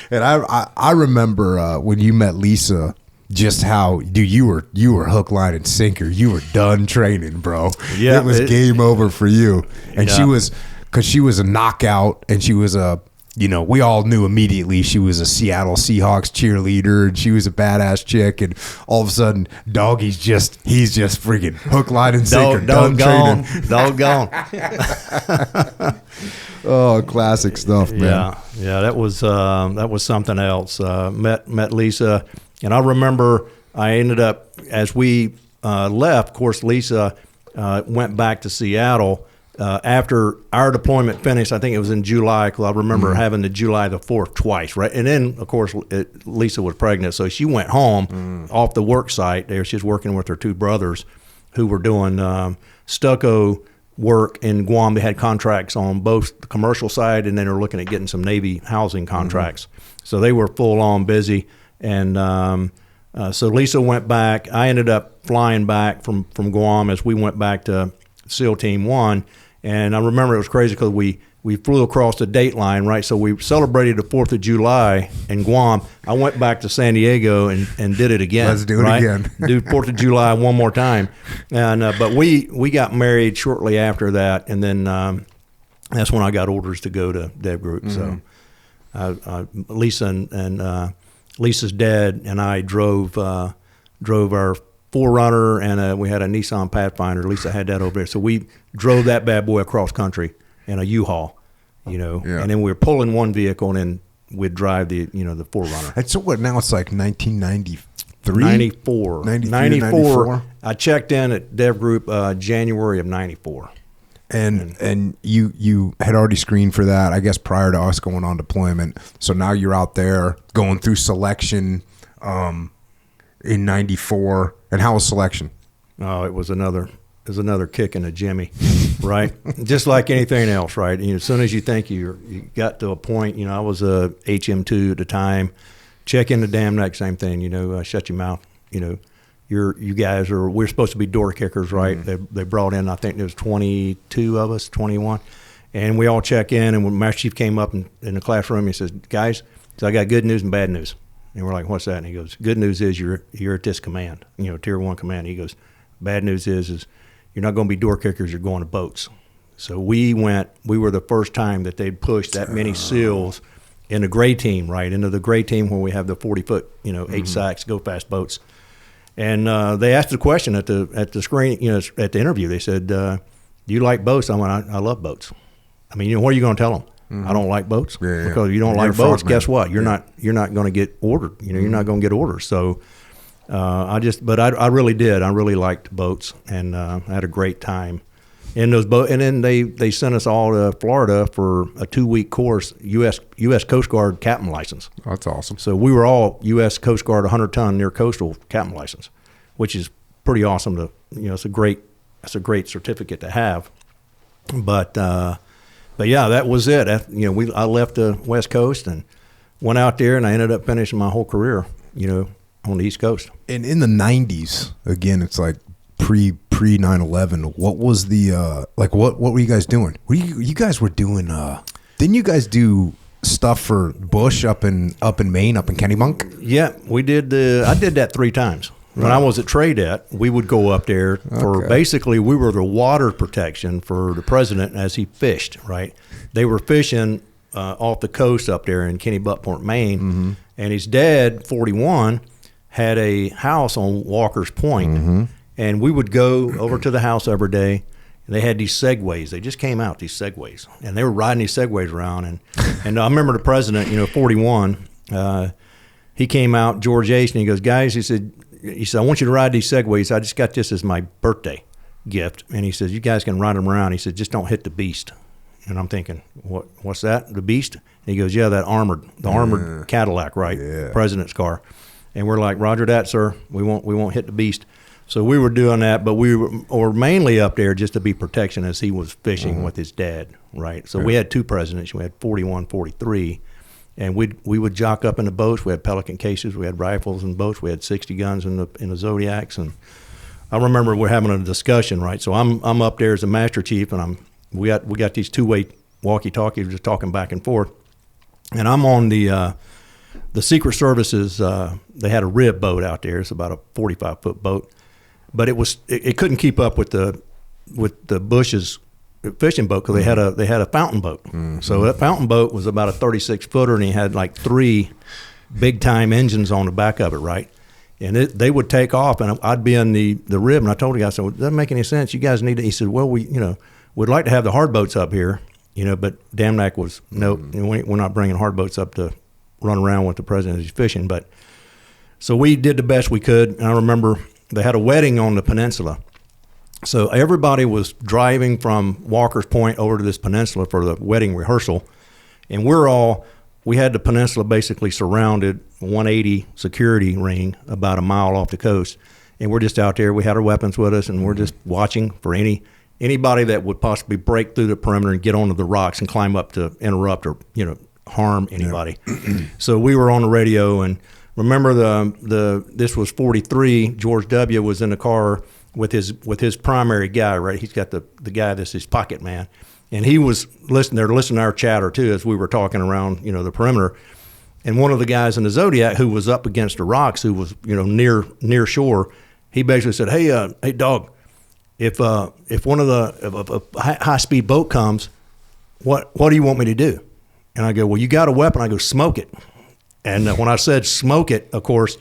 Speaker 1: And I remember when you met Lisa, just how, dude, you were hook, line, and sinker. You were done training, bro.
Speaker 3: Yeah,
Speaker 1: it was game over for you. And
Speaker 3: Yeah.
Speaker 1: she was a knockout, and she was we all knew immediately she was a Seattle Seahawks cheerleader, and she was a badass chick. And all of a sudden, Doggy's he's just freaking hook, line, and sinker. Done training.
Speaker 3: Doggone.
Speaker 1: Oh, classic stuff, man.
Speaker 3: Yeah, that was something else. Met Lisa, and I remember I ended up, as we left, of course, Lisa went back to Seattle after our deployment finished. I think it was in July, because I remember having the July the 4th twice, right? And then, of course, Lisa was pregnant, so she went home off the work site there. She was working with her two brothers who were doing stucco work in Guam. They had contracts on both the commercial side, and then they were looking at getting some Navy housing contracts. So they were full on busy. And so Lisa went back. I ended up flying back from Guam as we went back to SEAL Team 1. And I remember it was crazy because we flew across the date line, right? So we celebrated the 4th of July in Guam. I went back to San Diego and did it again.
Speaker 1: Let's do it again.
Speaker 3: Do 4th of July one more time. And but we got married shortly after that, and then that's when I got orders to go to Dev Group. So Lisa and Lisa's dad and I drove our 4Runner, and we had a Nissan Pathfinder. Lisa had that over there. So we drove that bad boy across country in a U-Haul,
Speaker 1: Yeah.
Speaker 3: And then we were pulling one vehicle, and then we'd drive the 4Runner.
Speaker 1: And so what, now it's like 1993?
Speaker 3: 94.
Speaker 1: 94.
Speaker 3: I checked in at Dev Group January of 94.
Speaker 1: And you had already screened for that, I guess, prior to us going on deployment. So now you're out there going through selection in 94. And how was selection?
Speaker 3: Oh, it was another kick in the jimmy, right? Just like anything else, right? As soon as you think you got to a point, I was a HM2 at the time. Check in the damn neck, same thing. Shut your mouth. You guys we're supposed to be door kickers, right? They brought in, I think there was 22 of us, 21, and we all check in. And when Master Chief came up in the classroom, he says, "Guys, so I got good news and bad news." And we're like, "What's that?" And he goes, "Good news is you're at this command, Tier 1 command." He goes, "Bad news is you're not going to be door kickers. You're going to boats." So we were the first time that they'd pushed that many SEALs in the gray team, right? Into the gray team where we have the 40-foot, 8 sacks, go fast boats. And they asked the question at the screen, at the interview. They said, "Do you like boats?" I went, "I love boats." I mean, what are you going to tell them? I don't like boats, because you don't like boats. Guess what? You're not going to get ordered. You're not going to get orders. So I really did. I really liked boats, and I had a great time in those boats. And then they sent us all to Florida for a 2-week course, U.S. Coast Guard captain license.
Speaker 1: That's awesome.
Speaker 3: So we were all U.S. Coast Guard 100-ton near coastal captain license, which is pretty awesome. It's a great certificate to have. But yeah, that was it. I left the West Coast and went out there, and I ended up finishing my whole career, on the East Coast. And
Speaker 1: in the 90s, again, it's like pre 9/11. What was the what were you guys doing? You guys were doing? Didn't you guys do stuff for Bush up in Maine, up in Kennebunk?
Speaker 3: Yeah, we did. I did that 3 times. When I was at Tradet, we would go up there for basically, we were the water protection for the president as he fished, right? They were fishing off the coast up there in Kennebunkport, Maine, and his dad, 41, had a house on Walker's Point, and we would go over to the house every day. And they had these Segways. They just came out, these Segways, and they were riding these Segways around. And I remember the president, 41, he came out, George H., and he goes, "Guys," he said, "I want you to ride these Segways. I just got this as my birthday gift." And he says, "You guys can ride them around." He said, "Just don't hit the beast." And I'm thinking, what's that? The beast? And he goes, "Yeah, the armored Cadillac, right? Yeah. President's car." And we're like, "Roger that, sir. We won't hit the beast." So we were doing that, but we were mainly up there just to be protection as he was fishing with his dad, right? So we had 2 presidents. We had 41, 43. And we would jock up in the boats. We had Pelican cases. We had rifles in boats. We had 60 guns in the Zodiacs, and I remember we're having a discussion, right? So I'm up there as a master chief, and we got these two-way walkie-talkies, just talking back and forth, and I'm on the Secret Service's. They had a rib boat out there. It's about a 45-foot boat, but it couldn't keep up with the Bush's fishing boat because they had a fountain boat. Mm-hmm. So that fountain boat was about a 36-footer, and he had like 3 big-time engines on the back of it, right? And they would take off, and I'd be in the rib, and I told the guy, I said, well, it doesn't make any sense. You guys need to. He said, well, we'd like to have the hard boats up here, but Damnack was, nope, we're not bringing hard boats up to run around with the president as he's fishing. But so we did the best we could, and I remember they had a wedding on the peninsula. So everybody was driving from Walker's Point over to this peninsula for the wedding rehearsal, and we had the peninsula basically surrounded, 180 security ring about a mile off the coast, and we're just out there. We had our weapons with us, and we're just watching for anybody that would possibly break through the perimeter and get onto the rocks and climb up to interrupt or harm anybody. Yeah. So we were on the radio, and remember this was 43. George W. was in the car with his primary guy, right? He's got the guy that's his pocket man. And he was listening to our chatter too as we were talking around, the perimeter. And one of the guys in the Zodiac who was up against the rocks, who was, near shore, he basically said, "Hey, dog, if one of a high speed boat comes, what do you want me to do?" And I go, "Well, you got a weapon." I go, "Smoke it." And when I said smoke it, of course,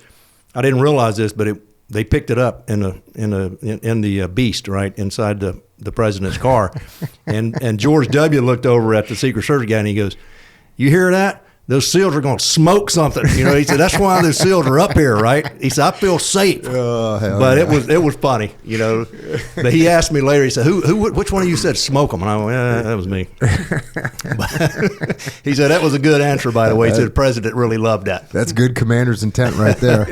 Speaker 3: I didn't realize this, but they picked it up in the Beast, right, inside the president's car. and George W. looked over at the Secret Service guy, and he goes, "You hear that? Those SEALs are going to smoke something." He said, "That's why those SEALs are up here, right?" He said, "I feel safe." But yeah. it was funny, But he asked me later, he said, which one of you said smoke them? And I went, "Yeah, that was me." But he said, "That was a good answer, by the way." He said, "The president really loved that."
Speaker 1: That's good commander's intent right there.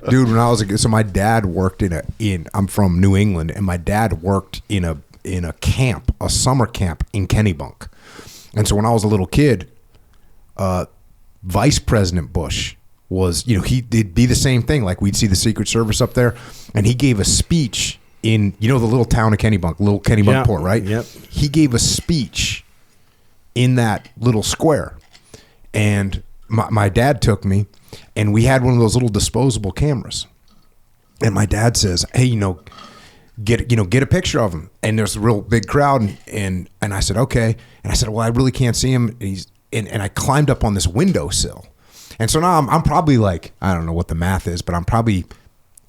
Speaker 1: Dude, when I was so my dad worked I'm from New England, and my dad worked in a camp, a summer camp in Kennebunk. And so when I was a little kid, Vice President Bush was, he'd be the same thing. Like we'd see the Secret Service up there, and he gave a speech in, the little town of Kennebunk Port, right?
Speaker 3: Yep.
Speaker 1: He gave a speech in that little square, and my dad took me, and we had one of those little disposable cameras, and my dad says, "Hey, get a picture of him." And there's a real big crowd, and I said, "Okay," and I said, "Well, I really can't see him." And I climbed up on this windowsill. And so now I'm probably like, I don't know what the math is, but I'm probably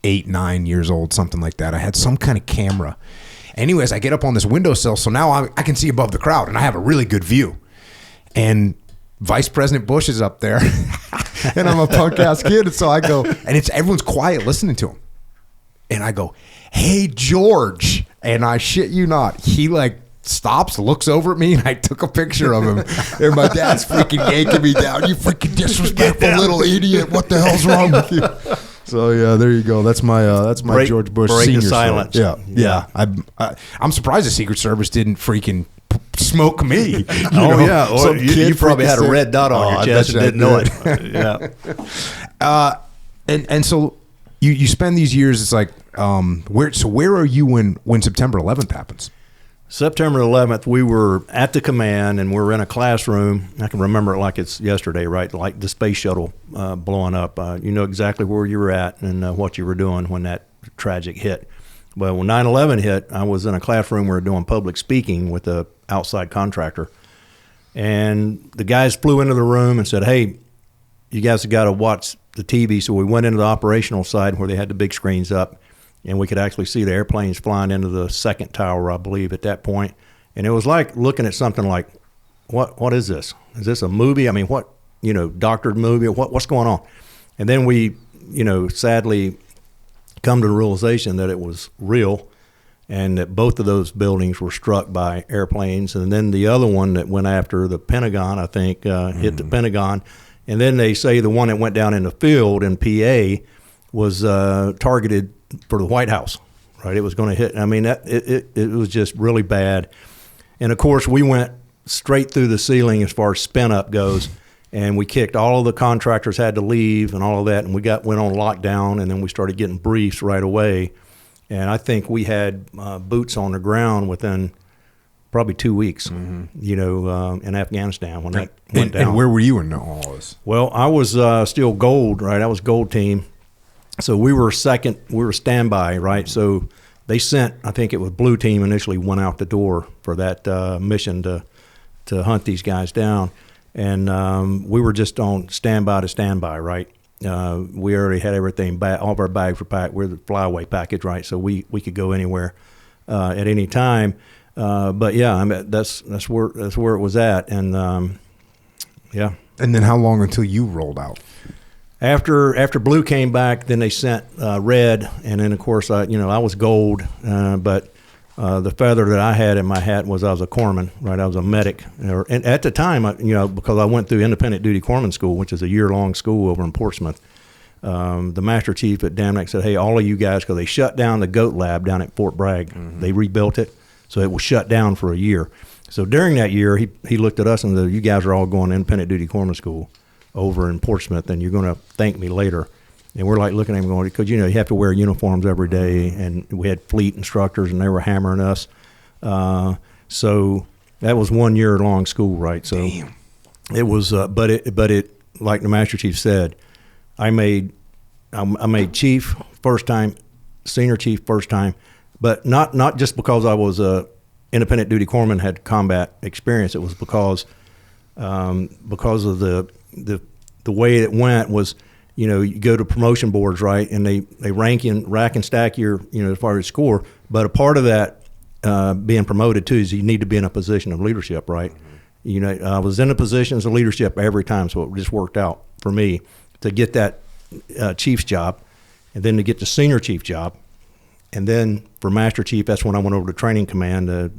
Speaker 1: 8, 9 years old, something like that. I had some kind of camera. Anyways, I get up on this windowsill, so now I can see above the crowd, and I have a really good view. And Vice President Bush is up there, and I'm a punk-ass kid, and so I go, and everyone's quiet listening to him. And I go, "Hey, George," and I shit you not, he stops, looks over at me, and I took a picture of him. And my dad's freaking yanking me down. "You freaking disrespectful little idiot! What the hell's wrong with you?" So yeah, there you go. That's my George Bush Senior
Speaker 3: silence.
Speaker 1: Yeah. I'm surprised the Secret Service didn't freaking smoke me.
Speaker 3: Or you probably had a red dot on your chest and didn't know it.
Speaker 1: Yeah. And so you spend these years. It's like where are you when September 11th happens?
Speaker 3: September 11th, we were at the command, and we were in a classroom. I can remember it like it's yesterday, right? Like the space shuttle blowing up. You know exactly where you were at and what you were doing when that tragic hit. But when 9/11 hit, I was in a classroom. We were doing public speaking with an outside contractor. And the guys flew into the room and said, "Hey, you guys have got to watch the TV." So we went into the operational side where they had the big screens up. And we could actually see the airplanes flying into the second tower, I believe, at that point. And it was like looking at something like, what is this? Is this a movie? I mean, what, doctored movie? What's going on? And then we, sadly come to the realization that it was real and that both of those buildings were struck by airplanes. And then the other one that went after the Pentagon, I think, hit the Pentagon. And then they say the one that went down in the field in PA was targeted for the White House, right? It was going to hit. I mean, it was just really bad. And of course, we went straight through the ceiling as far as spin up goes, and we kicked all of the contractors had to leave and all of that, and went on lockdown, and then we started getting briefs right away. And I think we had boots on the ground within probably 2 weeks, in Afghanistan when that went down.
Speaker 1: And where were you in all this?
Speaker 3: Well, I was still gold, right? I was gold team. So we were second. We were standby, right? So they sent, I think it was blue team initially went out the door for that mission to hunt these guys down. And we were just on standby to standby, right? We already had everything, all of our bags were packed. We're the flyaway package, right? So we could go anywhere at any time. But yeah, I mean, that's where it was at. And yeah.
Speaker 1: And then how long until you rolled out?
Speaker 3: After blue came back, then they sent red, and then of course I was gold, but the feather that I had in my hat was I was a corpsman, right? I was a medic, and at the time, because I went through independent duty corpsman school, which is a year-long school over in Portsmouth. The master chief at Damnack said, "Hey, all of you guys," because they shut down the goat lab down at Fort Bragg. They rebuilt it, so it was shut down for a year. So during that year, he looked at us and said, "You guys are all going to independent duty corpsman school over in Portsmouth, and you're going to thank me later." And we're like looking at him going, because you have to wear uniforms every day, and we had fleet instructors, and they were hammering us. So that was 1 year long school, right? So
Speaker 1: damn.
Speaker 3: It was, but it like the master chief said, I made chief first time, senior chief first time, but not just because I was a independent duty corpsman had combat experience. It was because of the way it went was, you go to promotion boards, right, and they rack and stack your, as far as score. But a part of that being promoted too is you need to be in a position of leadership, right? I was in a position of leadership every time, so it just worked out for me to get that chief's job, and then to get the senior chief job, and then for master chief, that's when I went over to training command, det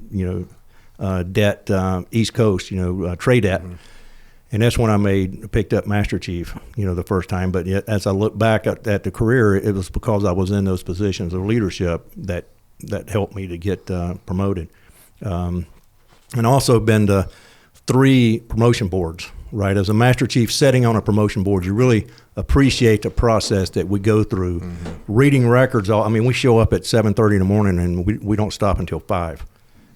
Speaker 3: East Coast, trade det. And that's when I picked up master chief, the first time. But yet, as I look back at the career, it was because I was in those positions of leadership that helped me to get promoted. And also been to 3 promotion boards, right? As a master chief sitting on a promotion board, you really appreciate the process that we go through. Reading records, we show up at 7:30 in the morning and we don't stop until 5.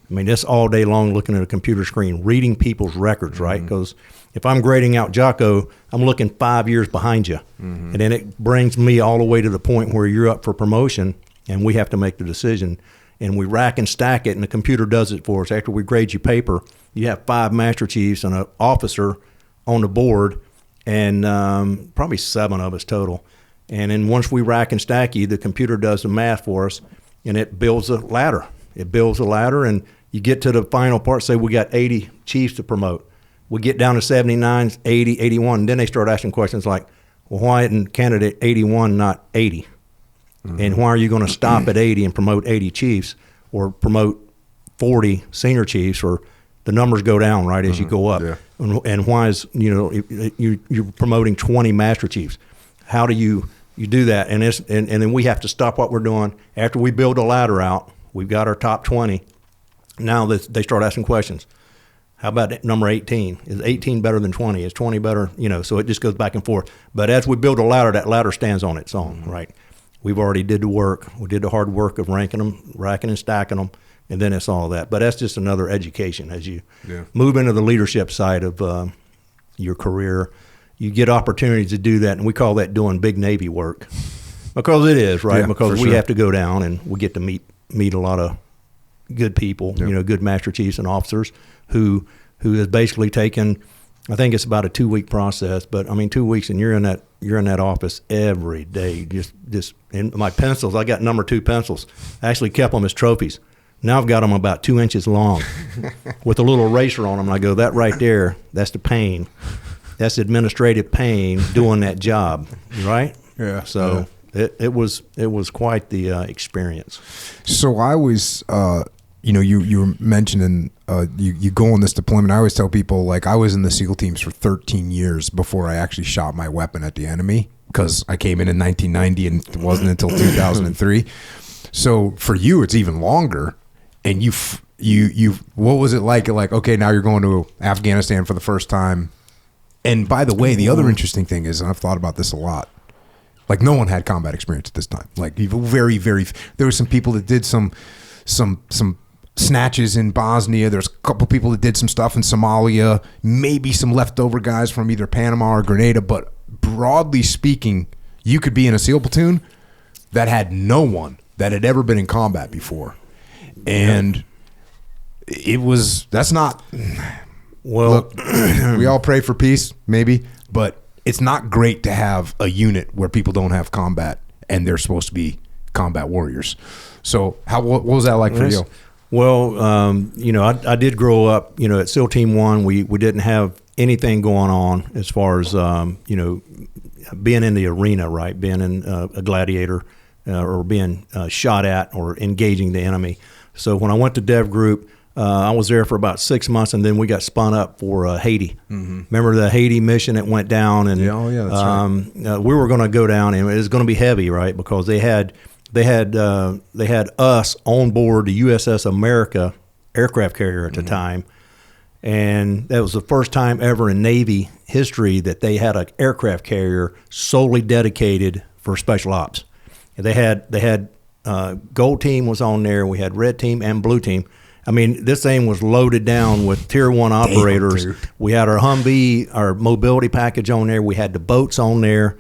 Speaker 3: That's all day long looking at a computer screen, reading people's records, right? Because if I'm grading out Jocko, I'm looking 5 years behind you. And then it brings me all the way to the point where you're up for promotion and we have to make the decision. And we rack and stack it, and the computer does it for us. After we grade you paper, you have 5 master chiefs and an officer on the board, and probably 7 of us total. And then once we rack and stack you, the computer does the math for us, and it builds a ladder. And you get to the final part, say we got 80 chiefs to promote. We get down to 79, 80, 81, and then they start asking questions like, well, why isn't candidate 81 not 80? And why are you going to stop at 80 and promote 80 chiefs or promote 40 senior chiefs, or the numbers go down, right, as you go up?
Speaker 1: Yeah.
Speaker 3: And why is, you're promoting 20 master chiefs? How do you do that? And then we have to stop what we're doing. After we build a ladder out, we've got our top 20. Now they start asking questions. How about number 18? Is 18 better than 20? Is 20 better? So it just goes back and forth. But as we build a ladder, that ladder stands on its own, right? We've already did the work. We did the hard work of ranking them, racking and stacking them, and then it's all that. But that's just another education. As you move into the leadership side of your career, you get opportunities to do that, and we call that doing big Navy work. Because it is, right?
Speaker 1: Yeah,
Speaker 3: because we
Speaker 1: sure.
Speaker 3: have to go down, and we get to meet a lot of good people, good master chiefs and officers who has basically taken, I think it's about a 2-week process, but 2 weeks, and you're in that office every day. Just and my pencils, I got number 2 pencils. I actually kept them as trophies. Now I've got them about 2 inches long with a little eraser on them. And I go, that right there, that's the pain. That's administrative pain doing that job, right?
Speaker 1: Yeah.
Speaker 3: So it was quite the experience.
Speaker 1: So I was, you were mentioning you go on this deployment. I always tell people, like, I was in the SEAL teams for 13 years before I actually shot my weapon at the enemy, because I came in 1990 and it wasn't until 2003. So for you, it's even longer. And you what was it like? Like, okay, now you're going to Afghanistan for the first time. And by the way, the other interesting thing is, and I've thought about this a lot, Like no one had combat experience at this time. Like very, very. There were some people that did some snatches in Bosnia. There's a couple people that did some stuff in Somalia. Maybe some leftover guys from either Panama or Grenada. But broadly speaking, you could be in a SEAL platoon that had no one that had ever been in combat before, and that's not. Well, look, we all pray for peace, maybe, but it's not great to have a unit where people don't have combat and they're supposed to be combat warriors. So what was that like for you?
Speaker 3: Well, I did grow up, at SEAL Team 1. We didn't have anything going on as far as, being in the arena, right? Being in a gladiator or being shot at or engaging the enemy. So when I went to Dev Group, I was there for about 6 months, and then we got spun up for Haiti. Mm-hmm. Remember the Haiti mission that went down, and
Speaker 1: that's right.
Speaker 3: We were going to go down, and it was going to be heavy, right? Because they had us on board the USS America aircraft carrier at the time, and that was the first time ever in Navy history that they had an aircraft carrier solely dedicated for special ops. And they had gold team was on there. We had red team and blue team. I mean, this thing was loaded down with Tier 1 operators.
Speaker 1: Damn,
Speaker 3: we had our Humvee, our mobility package on there. We had the boats on there.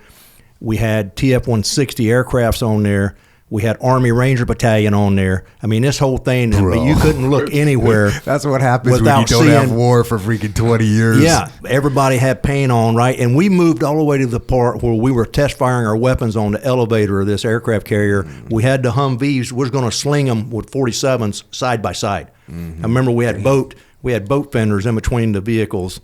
Speaker 3: We had TF-160 aircrafts on there. We had Army Ranger Battalion on there. I mean, this whole thing, you couldn't look anywhere.
Speaker 1: That's what happens when you don't have war for freaking 20 years.
Speaker 3: Yeah, everybody had paint on, right? And we moved all the way to the part where we were test firing our weapons on the elevator of this aircraft carrier. We had the Humvees. We were going to sling them with 47s side by side. Mm-hmm. I remember we had boat fenders in between the vehicles,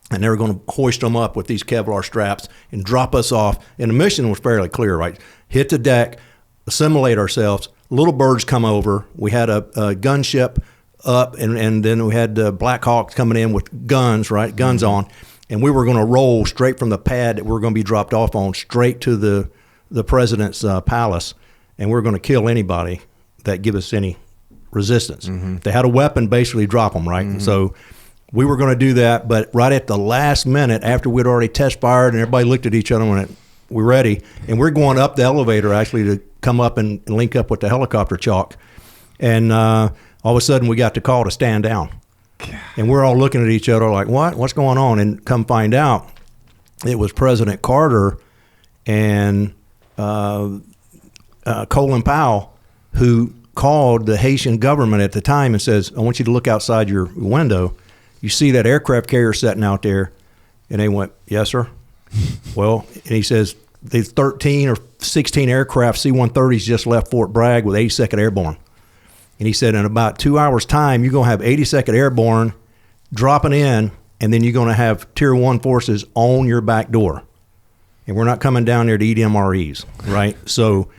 Speaker 3: and they were going to hoist them up with these Kevlar straps and drop us off. And the mission was fairly clear, right? Hit the deck, assimilate ourselves. Little birds come over. We had a gunship up, and then we had Black Hawks coming in with guns, right? Guns on. And we were going to roll straight from the pad that we were going to be dropped off on straight to the president's palace. And we were going to kill anybody that give us any resistance. Mm-hmm. If they had a weapon, basically drop them, right? Mm-hmm. So we were going to do that, but right at the last minute, after we'd already test fired and everybody looked at each other and went, we're ready. And we're going up the elevator actually to come up and link up with the helicopter chalk. And all of a sudden we got the call to stand down. And we're all looking at each other like, what? What's going on? And come find out, it was President Carter and Colin Powell who called the Haitian government at the time and says, I want you to look outside your window. You see that aircraft carrier sitting out there? And they went, yes, sir. Well, and he says, the 13 or 16 aircraft C-130s just left Fort Bragg with 82nd Airborne. And he said, in about 2 hours' time, you're going to have 82nd Airborne dropping in, and then you're going to have Tier 1 forces on your back door. And we're not coming down there to eat MREs, right? So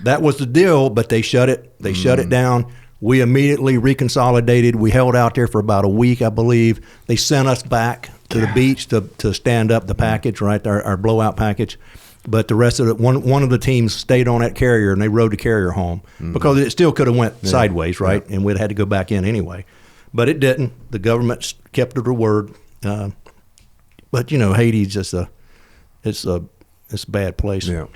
Speaker 3: that was the deal, but they shut it. They shut it down. We immediately reconsolidated. We held out there for about a week, I believe. They sent us back to the beach to stand up the package, right, our blowout package. But the rest of it, one of the teams stayed on that carrier, and they rode the carrier home because it still could have went sideways, right, and we'd had to go back in anyway. But it didn't. The government kept to their word. But, Haiti's just it's a bad place.
Speaker 1: Yeah.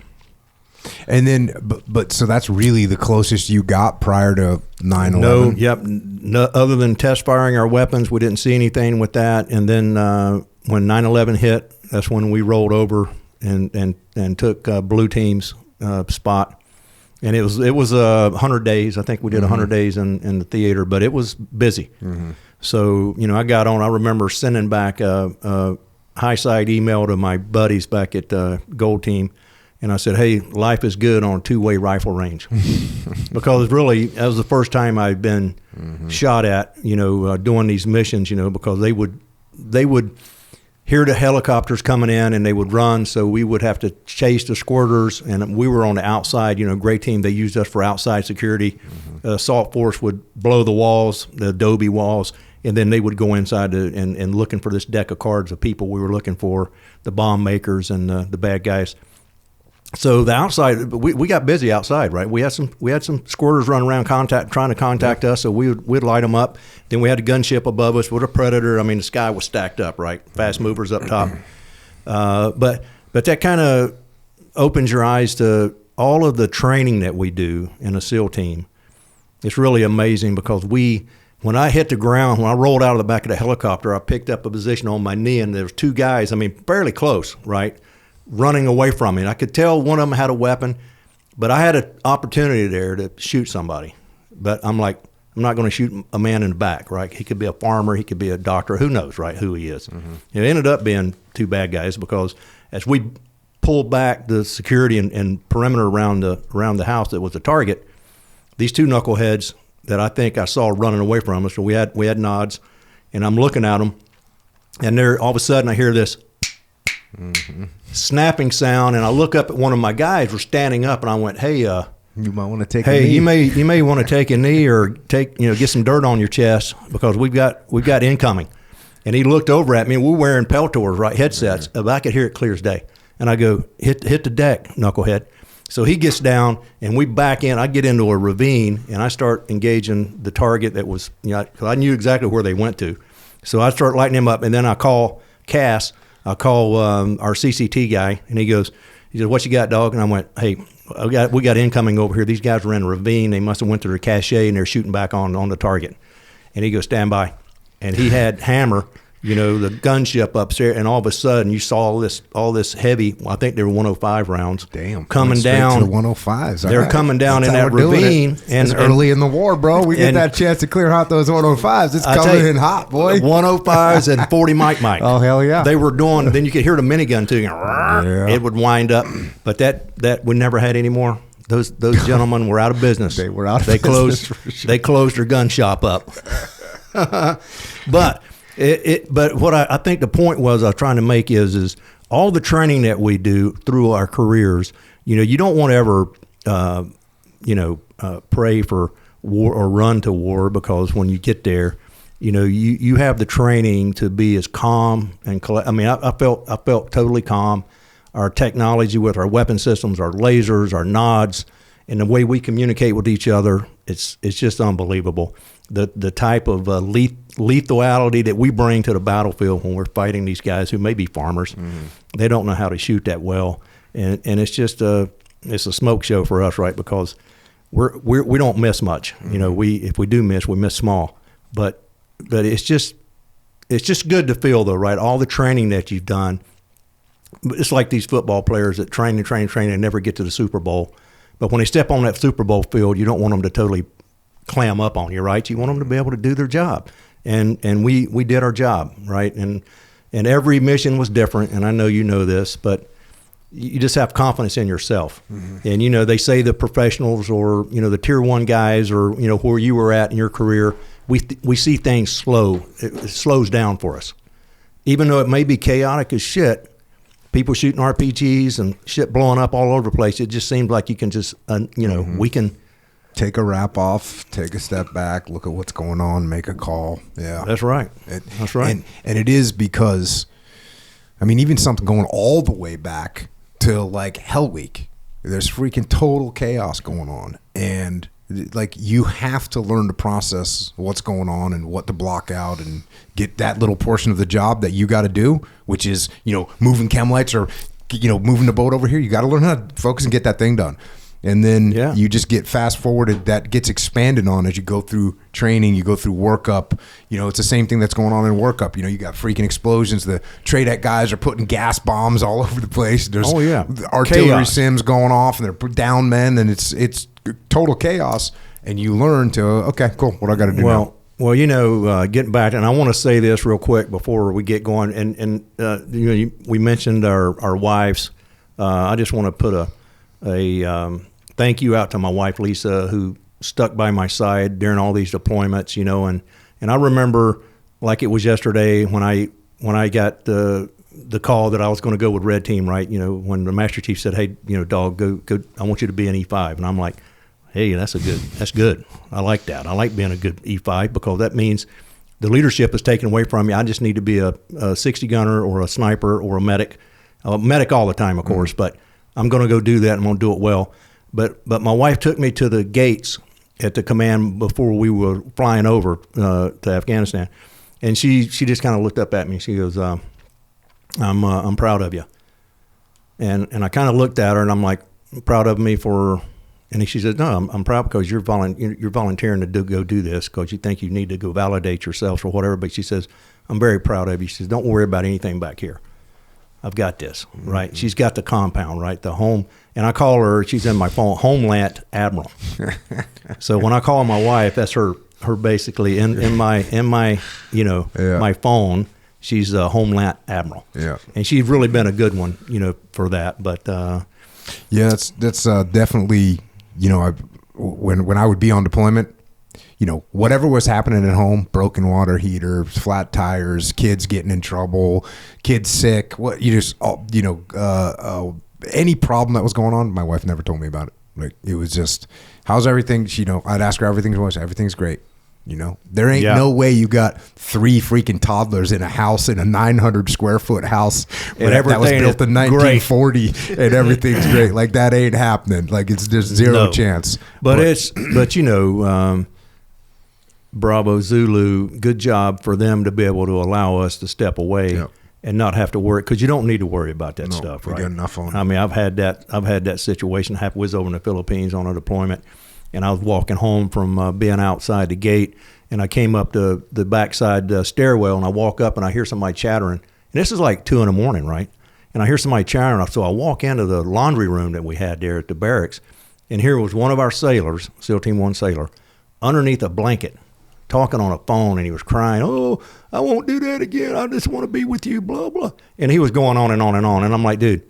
Speaker 1: And then, but so that's really the closest you got prior to 9/11?
Speaker 3: No, yep. No, other than test firing our weapons, we didn't see anything with that. And then when 9/11 hit, that's when we rolled over and took Blue Team's spot. And it was 100 days. I think we did 100 days in the theater, but it was busy. Mm-hmm. So, I got on. I remember sending back a high side email to my buddies back at Gold Team. And I said, hey, life is good on a two-way rifle range. Because really, that was the first time I'd been shot at, doing these missions, because they would hear the helicopters coming in and they would run. So we would have to chase the squirters. And we were on the outside, great team. They used us for outside security. Assault force would blow the walls, the adobe walls. And then they would go inside and looking for this deck of cards of people we were looking for, the bomb makers and the bad guys. So the outside, we got busy outside, right? We had some squirters running around trying to contact us, so we'd light them up. Then we had a gunship above us with a Predator. I mean, the sky was stacked up, right? Fast movers up top. But that kind of opens your eyes to all of the training that we do in a SEAL team. It's really amazing because when I hit the ground, when I rolled out of the back of the helicopter, I picked up a position on my knee, and there was two guys, fairly close, right, running away from me. And I could tell one of them had a weapon, but I had an opportunity there to shoot somebody. But I'm like, I'm not going to shoot a man in the back, right? He could be a farmer, he could be a doctor, who knows, right, who he is. Mm-hmm. It ended up being two bad guys because as we pulled back the security and perimeter around the house that was the target, these two knuckleheads that I think I saw running away from us, so we had nods, and I'm looking at them, and there all of a sudden I hear this snapping sound, and I look up at one of my guys. We're standing up, and I went, "Hey,
Speaker 1: you might want to take a knee.
Speaker 3: you may want to take a knee or get some dirt on your chest because we've got incoming." And he looked over at me. We're wearing Peltors, right, headsets, but I could hear it clear as day. And I go, hit the deck, knucklehead. So he gets down, and we back in. I get into a ravine, and I start engaging the target that was, because I knew exactly where they went to. So I start lighting him up, and then I call Cass. I call our CCT guy, and he says, "What you got, dog?" And I went, "Hey, we got incoming over here. These guys were in a ravine. They must have went to their cache, and they're shooting back on the target." And he goes, "Stand by." And he had Hammer, the gunship upstairs, and all of a sudden you saw all this heavy, I think they were 105 rounds.
Speaker 1: Damn.
Speaker 3: Coming down.
Speaker 1: To the 105s.
Speaker 3: They're coming down in that ravine.
Speaker 1: And early in the war, bro. We get that chance to clear out those 105s. It's coming in hot, boy.
Speaker 3: 105s and 40 Mike.
Speaker 1: Oh, hell yeah.
Speaker 3: They were doing, then you could hear the minigun too. Yeah. It would wind up. But that we never had any more. Those gentlemen were out of business.
Speaker 1: They were out of business.
Speaker 3: They closed their gun shop up. But what I think the point was I was trying to make is all the training that we do through our careers, you don't want to ever, pray for war or run to war, because when you get there, you have the training to be as calm and I felt totally calm. Our technology with our weapon systems, our lasers, our nods, and the way we communicate with each other, it's just unbelievable. The type of lethality that we bring to the battlefield when we're fighting these guys who may be farmers. Mm-hmm. They don't know how to shoot that well, and it's just it's a smoke show for us, right? Because we don't miss much. Mm-hmm. If we do miss, we miss small. But it's just good to feel though, right? All the training that you've done. It's like these football players that train and never get to the Super Bowl. But when they step on that Super Bowl field, you don't want them to totally clam up on you, right? You want them to be able to do their job. And we did our job, right? And every mission was different, and I know you know this, but you just have confidence in yourself. Mm-hmm. And, they say the professionals or, the tier one guys or, where you were at in your career, we see things slow. It slows down for us. Even though it may be chaotic as shit, people shooting RPGs and shit blowing up all over the place, it just seems like you can just, mm-hmm. we can
Speaker 1: take a wrap off, take a step back, look at what's going on, make a call. Yeah.
Speaker 3: That's right. That's right.
Speaker 1: And it is because, even something going all the way back to like Hell Week, there's freaking total chaos going on. And like you have to learn to process what's going on and what to block out and get that little portion of the job that you got to do, which is, moving chem lights or, moving the boat over here. You got to learn how to focus and get that thing done. And then you just get fast forwarded. That gets expanded on as you go through training, you go through workup. It's the same thing that's going on in workup. You got freaking explosions. The TRADEC guys are putting gas bombs all over the place. There's artillery chaos. Sims going off, and they're down men, and it's total chaos. And you learn to, okay, cool, what I got to do now?
Speaker 3: Well, getting back, and I want to say this real quick before we get going. And we mentioned our wives. I just want to put a thank you out to my wife, Lisa, who stuck by my side during all these deployments, and I remember like it was yesterday when I got the call that I was going to go with Red Team, right? When the Master Chief said, "Hey, dog, go, I want you to be an E5." And I'm like, "Hey, that's good. I like that. I like being a good E5 because that means the leadership is taken away from me. I just need to be a 60 gunner or a sniper or a medic all the time, of course, but I'm going to go do that. I'm going to do it well." But my wife took me to the gates at the command before we were flying over to Afghanistan, and she just kind of looked up at me. She goes, "I'm proud of you." And I kind of looked at her, and I'm like, proud of me for, and she said, no, I'm proud because you're volunteering to go do this because you think you need to go validate yourself or whatever. But she says, I'm very proud of you. She says, don't worry about anything back here. I've got this, right? Mm-hmm. She's got the compound, right? The home, and I call her, she's in my phone, Homeland Admiral. So when I call my wife, that's her basically in my my phone. She's a Homeland Admiral. Yeah, and she's really been a good one, for that. But
Speaker 1: that's definitely, when I would be on deployment, whatever was happening at home, broken water heater, flat tires, kids getting in trouble, kids sick, any problem that was going on, my wife never told me about it. Like, it was just, how's everything? I'd ask her everything's great. There ain't no way you got 3 freaking toddlers in a house, in a 900 square foot house that was built in 1940 and everything's great. Like, that ain't happening. Like, it's just zero chance.
Speaker 3: But Bravo Zulu, good job for them to be able to allow us to step away and not have to worry, because you don't need to worry about that stuff, right?
Speaker 1: We got enough on it.
Speaker 3: I mean, I've had that situation happen. Was over in the Philippines on a deployment, and I was walking home from being outside the gate, and I came up the backside stairwell, and I walk up, and I hear somebody chattering. And this is like 2 a.m, right? And I hear somebody chattering, so I walk into the laundry room that we had there at the barracks, and here was one of our sailors, SEAL Team 1 sailor, underneath a blanket, talking on a phone, and he was crying, "Oh, I won't do that again. I just want to be with you, blah, blah." And he was going on and on and on. And I'm like, dude,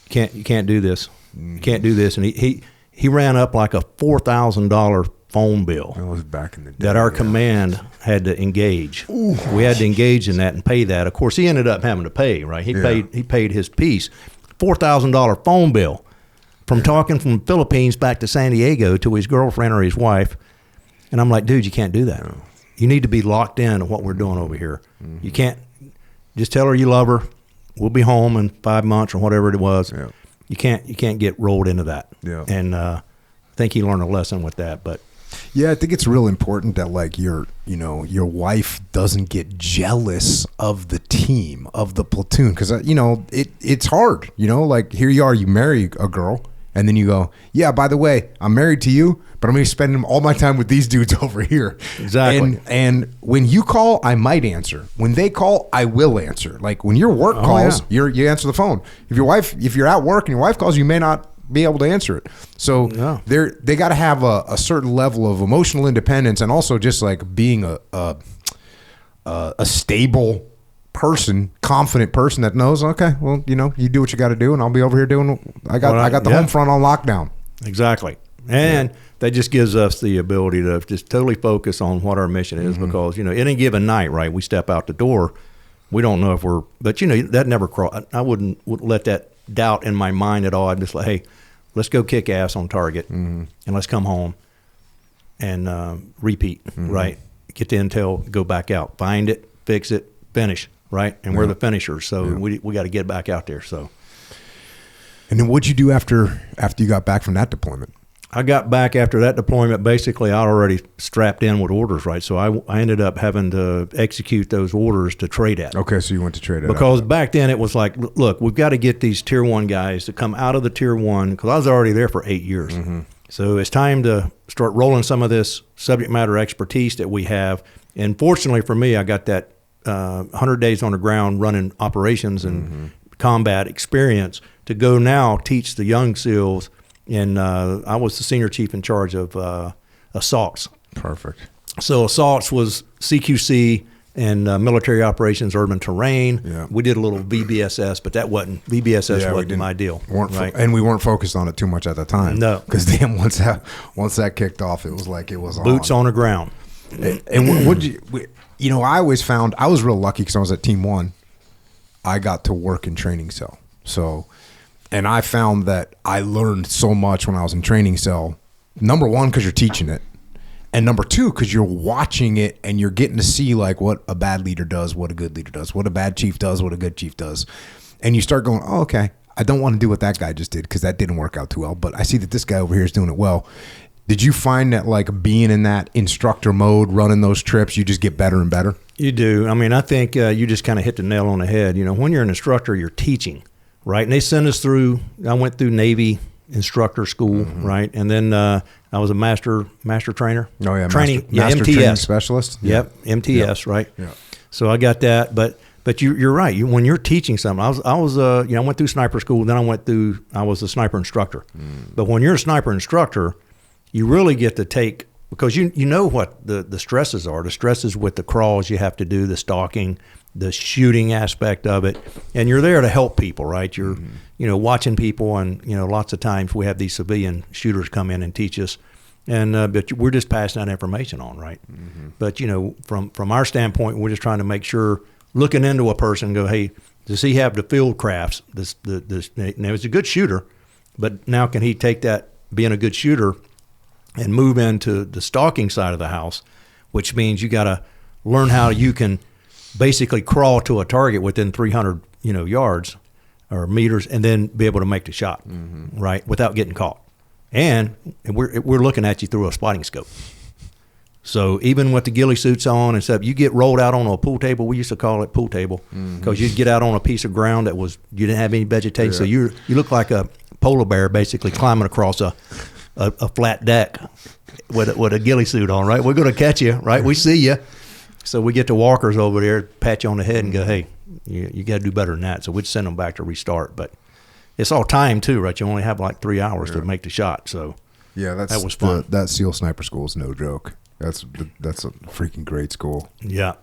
Speaker 3: you can't do this. You can't do this. And he ran up like a $4,000 phone bill.
Speaker 1: That was back in the day,
Speaker 3: that our command had to engage. Ooh, we had to engage in that and pay that. Of course, he ended up having to pay, right? He paid his piece. $4,000 phone bill from talking from Philippines back to San Diego to his girlfriend or his wife. And I'm like, dude, you can't do that. No. You need to be locked in to what we're doing over here. Mm-hmm. You can't just tell her you love her. We'll be home in 5 months or whatever it was. Yeah. You can't get rolled into that. Yeah. And I think he learned a lesson with that. But
Speaker 1: yeah, I think it's real important that, like, your wife doesn't get jealous of the team, of the platoon, because it's hard. Like, here you are, you marry a girl. And then you go, yeah, by the way, I'm married to you, but I'm going to spend all my time with these dudes over here.
Speaker 3: Exactly.
Speaker 1: And when you call, I might answer. When they call, I will answer. Like, when your work calls, you answer the phone. If you're at work and your wife calls, you may not be able to answer it. So they got to have a certain level of emotional independence, and also just like being a stable person, confident person that knows, okay, well, you do what you got to do, and I'll be over here doing. I got the home front on lockdown.
Speaker 3: Exactly, and that just gives us the ability to just totally focus on what our mission is, mm-hmm. because any given night, right, we step out the door, we don't know if we're, but that never cross. I wouldn't let that doubt in my mind at all. I'd just like, hey, let's go kick ass on target, mm-hmm. and let's come home and repeat, mm-hmm. right? Get the intel, go back out, find it, fix it, finish. Right, and we're the finishers, so we got to get back out there. So,
Speaker 1: and then what'd you do after you got back from that deployment?
Speaker 3: I got back after that deployment. Basically, I already strapped in with orders, right? So I ended up having to execute those orders to trade at.
Speaker 1: Okay, so you went to trade at.
Speaker 3: Because back then it was like, look, we've got to get these Tier 1 guys to come out of the Tier 1, because I was already there for 8 years. Mm-hmm. So it's time to start rolling some of this subject matter expertise that we have. And fortunately for me, I got that 100 days on the ground running operations and mm-hmm. combat experience to go now teach the young SEALs. And I was the senior chief in charge of assaults.
Speaker 1: Perfect.
Speaker 3: So assaults was CQC and military operations, urban terrain. Yeah. We did a little VBSS, but that wasn't my deal. Right?
Speaker 1: And we weren't focused on it too much at the time.
Speaker 3: No.
Speaker 1: Because then once that kicked off, it was like it was
Speaker 3: boots on the ground.
Speaker 1: And what did you... I always found I was real lucky because I was at Team 1. I got to work in training cell. So, and I found that I learned so much when I was in training cell. Number one, because you're teaching it. And number two, because you're watching it and you're getting to see like what a bad leader does, what a good leader does, what a bad chief does, what a good chief does. And you start going, oh, okay, I don't want to do what that guy just did because that didn't work out too well. But I see that this guy over here is doing it well. Did you find that like being in that instructor mode, running those trips, you just get better and better?
Speaker 3: You do. I mean, I think you just kind of hit the nail on the head. When you're an instructor, you're teaching, right? And they send us through. I went through Navy instructor school, right? And then I was a master trainer.
Speaker 1: Oh yeah,
Speaker 3: training,
Speaker 1: master
Speaker 3: MTS
Speaker 1: training specialist.
Speaker 3: Yep, MTS, right?
Speaker 1: Yeah.
Speaker 3: So I got that, but you're right. When you're teaching something, I went through sniper school. Then I was a sniper instructor. But when you're a sniper instructor, you really get to take, because you know what the stresses are. The stresses with the crawls you have to do, the stalking, the shooting aspect of it, and you're there to help people, right? You're watching people, and lots of times we have these civilian shooters come in and teach us, and but we're just passing that information on, right? But from our standpoint, we're just trying to make sure, looking into a person, go, hey, does he have the field crafts? Now he's a good shooter, but now can he take that being a good shooter and move into the stalking side of the house, which means you got to learn how you can basically crawl to a target within 300 yards or meters, and then be able to make the shot, right, without getting caught. And we're looking at you through a spotting scope. So even with the ghillie suits on and stuff, you get rolled out on a pool table. We used to call it pool table, because you'd get out on a piece of ground that you didn't have any vegetation. So you look like a polar bear basically climbing across a flat deck with a ghillie suit on, right? We're going to catch you, right? We see you. So we get the walkers over there, pat you on the head and go, hey, you got to do better than that. So we'd send them back to restart. But it's all time too, right? You only have like 3 hours to make the shot. So
Speaker 1: yeah, that
Speaker 3: was fun.
Speaker 1: That SEAL sniper school is no joke. That's a freaking great school.
Speaker 3: Yeah.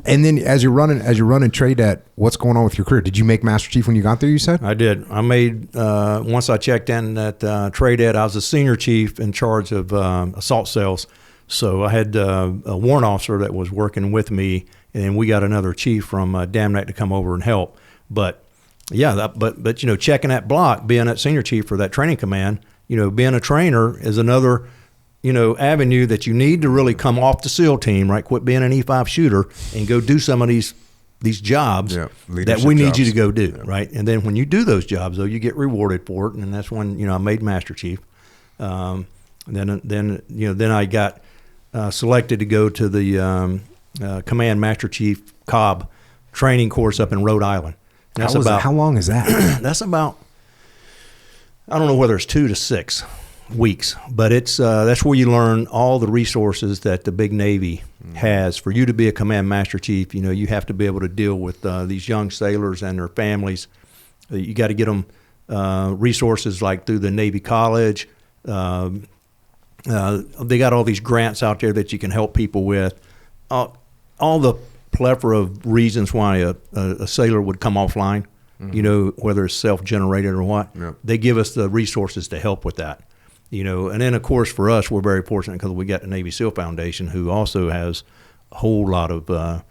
Speaker 1: And then as you're running trade at, what's going on with your career? Did you make Master Chief when you got there, you said?
Speaker 3: I did. I made, once I checked in at trade ed, I was a senior chief in charge of assault sales. So I had a warrant officer that was working with me, and we got another chief from Damnac to come over and help. But yeah, but checking that block, being that senior chief for that training command, being a trainer is another avenue that you need to really come off the SEAL team, right? Quit being an E5 shooter and go do some of these jobs that we need you to go do, right? And then when you do those jobs, though, you get rewarded for it, and that's when I made Master Chief. Then I got selected to go to the Command Master Chief Cobb training course up in Rhode Island. And
Speaker 1: how long is that?
Speaker 3: That's about, I don't know whether it's 2 to 6 weeks, but it's that's where you learn all the resources that the big Navy has. For you to be a Command Master Chief, you have to be able to deal with these young sailors and their families. You got to get them resources like through the Navy College. They got all these grants out there that you can help people with. All the plethora of reasons why a sailor would come offline, whether it's self-generated or what. Yep. They give us the resources to help with that. And then, of course, for us, we're very fortunate because we got the Navy SEAL Foundation, who also has a whole lot of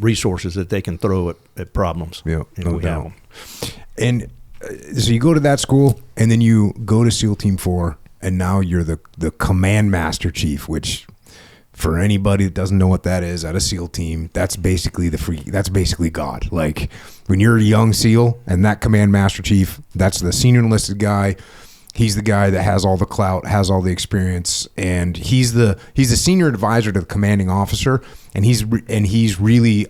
Speaker 3: resources that they can throw at problems.
Speaker 1: Yeah, no
Speaker 3: we
Speaker 1: doubt.
Speaker 3: have them.
Speaker 1: And so you go to that school, and then you go to SEAL Team 4, and now you're the Command Master Chief, which, for anybody that doesn't know what that is at a SEAL team, that's basically that's basically God. Like, when you're a young SEAL and that Command Master Chief, that's the senior enlisted guy. He's the guy that has all the clout, has all the experience, and he's the senior advisor to the commanding officer, and he's really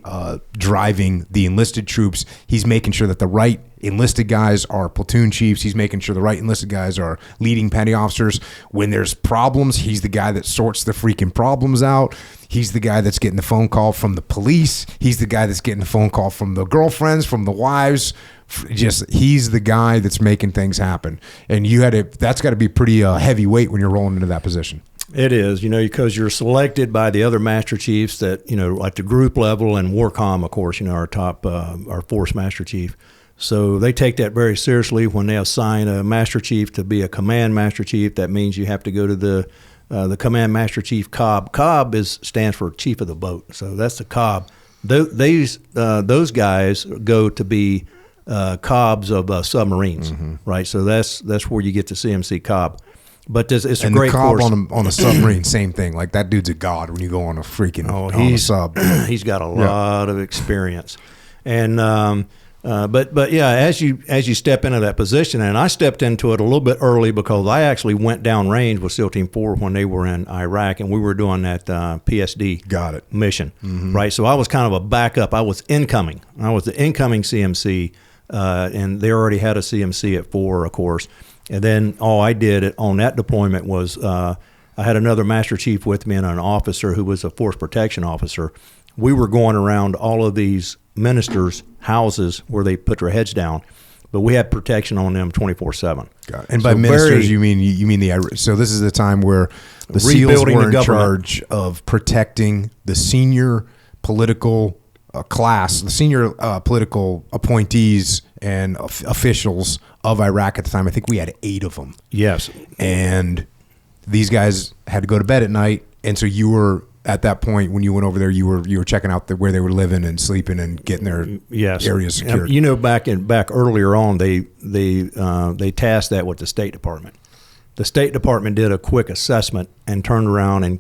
Speaker 1: driving the enlisted troops. He's making sure that the right enlisted guys are platoon chiefs. He's making sure the right enlisted guys are leading petty officers. When there's problems, he's the guy that sorts the freaking problems out. He's the guy that's getting the phone call from the police. He's the guy that's getting the phone call from the girlfriends, from the wives. He's the guy that's making things happen. And that's got to be pretty heavy weight when you're rolling into that position.
Speaker 3: It is, because you're selected by the other Master Chiefs that, at the group level, and Warcom, of course, our top, our Force Master Chief. So they take that very seriously when they assign a Master Chief to be a Command Master Chief. That means you have to go to the Command Master Chief Cobb. Cobb stands for Chief of the Boat. So that's the Cobb. Those guys go to be Cobbs of submarines, right? So that's where you get to CMC Cobb. But it's a great course.
Speaker 1: And the Cobb on a submarine, same thing. Like, that dude's a god when you go on a freaking on a sub.
Speaker 3: He's got a lot of experience. And but yeah, as you step into that position, and I stepped into it a little bit early because I actually went downrange with SEAL Team 4 when they were in Iraq, and we were doing that PSD mission, right? So I was kind of a backup. I was incoming. I was the incoming CMC and they already had a CMC at 4, of course. And then all I did on that deployment was I had another Master Chief with me and an officer who was a force protection officer. We were going around all of these ministers' houses where they put their heads down, but we had protection on them 24/7.
Speaker 1: Got it. And by ministers, you mean the. So this is the time where the SEALs were in charge of protecting the senior political class, the senior political appointees and officials of Iraq at the time. I think we had 8 of them.
Speaker 3: Yes.
Speaker 1: And these guys had to go to bed at night, and so you were at that point when you went over there. You were checking out where they were living and sleeping and getting their areas secured.
Speaker 3: You know, back earlier on, they tasked that with the State Department. The State Department did a quick assessment and turned around and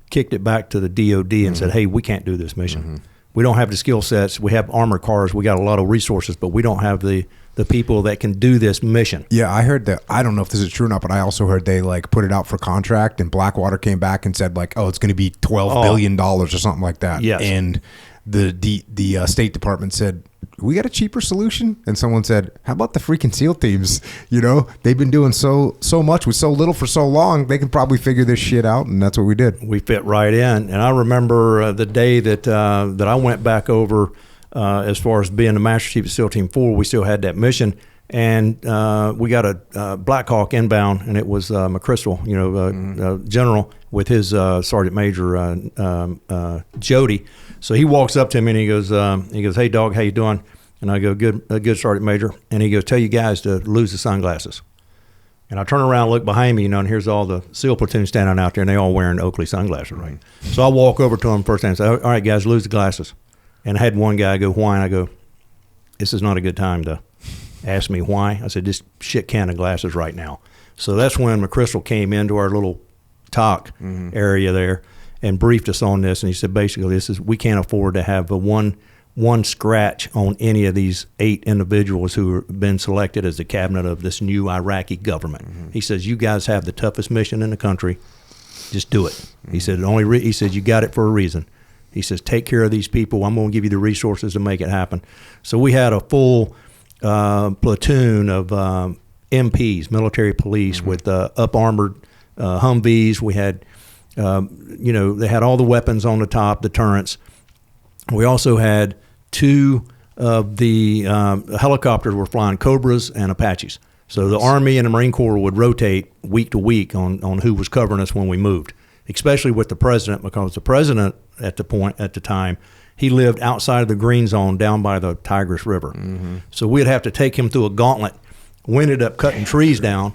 Speaker 3: kicked it back to the DOD and said, "Hey, we can't do this mission. We don't have the skill sets. We have armored cars. We got a lot of resources, but we don't have the people that can do this mission."
Speaker 1: Yeah, I heard that. I don't know if this is true or not, but I also heard they put it out for contract, and Blackwater came back and said oh, it's going to be $12 billion or something like that.
Speaker 3: Yes.
Speaker 1: And the State Department said, "We got a cheaper solution." And someone said, "How about the freaking SEAL teams? You know, they've been doing so much with so little for so long. They can probably figure this shit out." And that's what we did.
Speaker 3: We fit right in. And I remember the day that I went back over. As far as being the Master Chief of SEAL Team 4, we still had that mission, and we got a Black Hawk inbound, and it was McChrystal, General with his Sergeant Major Jody. So he walks up to me and he goes, "Hey, dog, how you doing?" And I go, "Good, Sergeant Major." And he goes, "Tell you guys to lose the sunglasses." And I turn around, look behind me, and here's all the SEAL platoon standing out there, and they all wearing Oakley sunglasses, right? So I walk over to them first and say, "All right, guys, lose the glasses." And I had one guy go, "Why?" And I go, "This is not a good time to ask me why." I said, "This shit can of glasses right now." So that's when McChrystal came into our little talk area there and briefed us on this. And he said, basically, we can't afford to have one scratch on any of these 8 individuals who have been selected as the cabinet of this new Iraqi government. He says, "You guys have the toughest mission in the country. Just do it." He said, he said, "You got it for a reason." He says, "Take care of these people. I'm going to give you the resources to make it happen." So we had a full platoon of MPs, military police, with up-armored Humvees. We had, they had all the weapons on the top, the turrets. We also had 2 of the helicopters were flying Cobras and Apaches. So the Army and the Marine Corps would rotate week to week on who was covering us when we moved, especially with the president, because the president at the time, he lived outside of the green zone down by the Tigris River. So we'd have to take him through a gauntlet. We ended up cutting trees down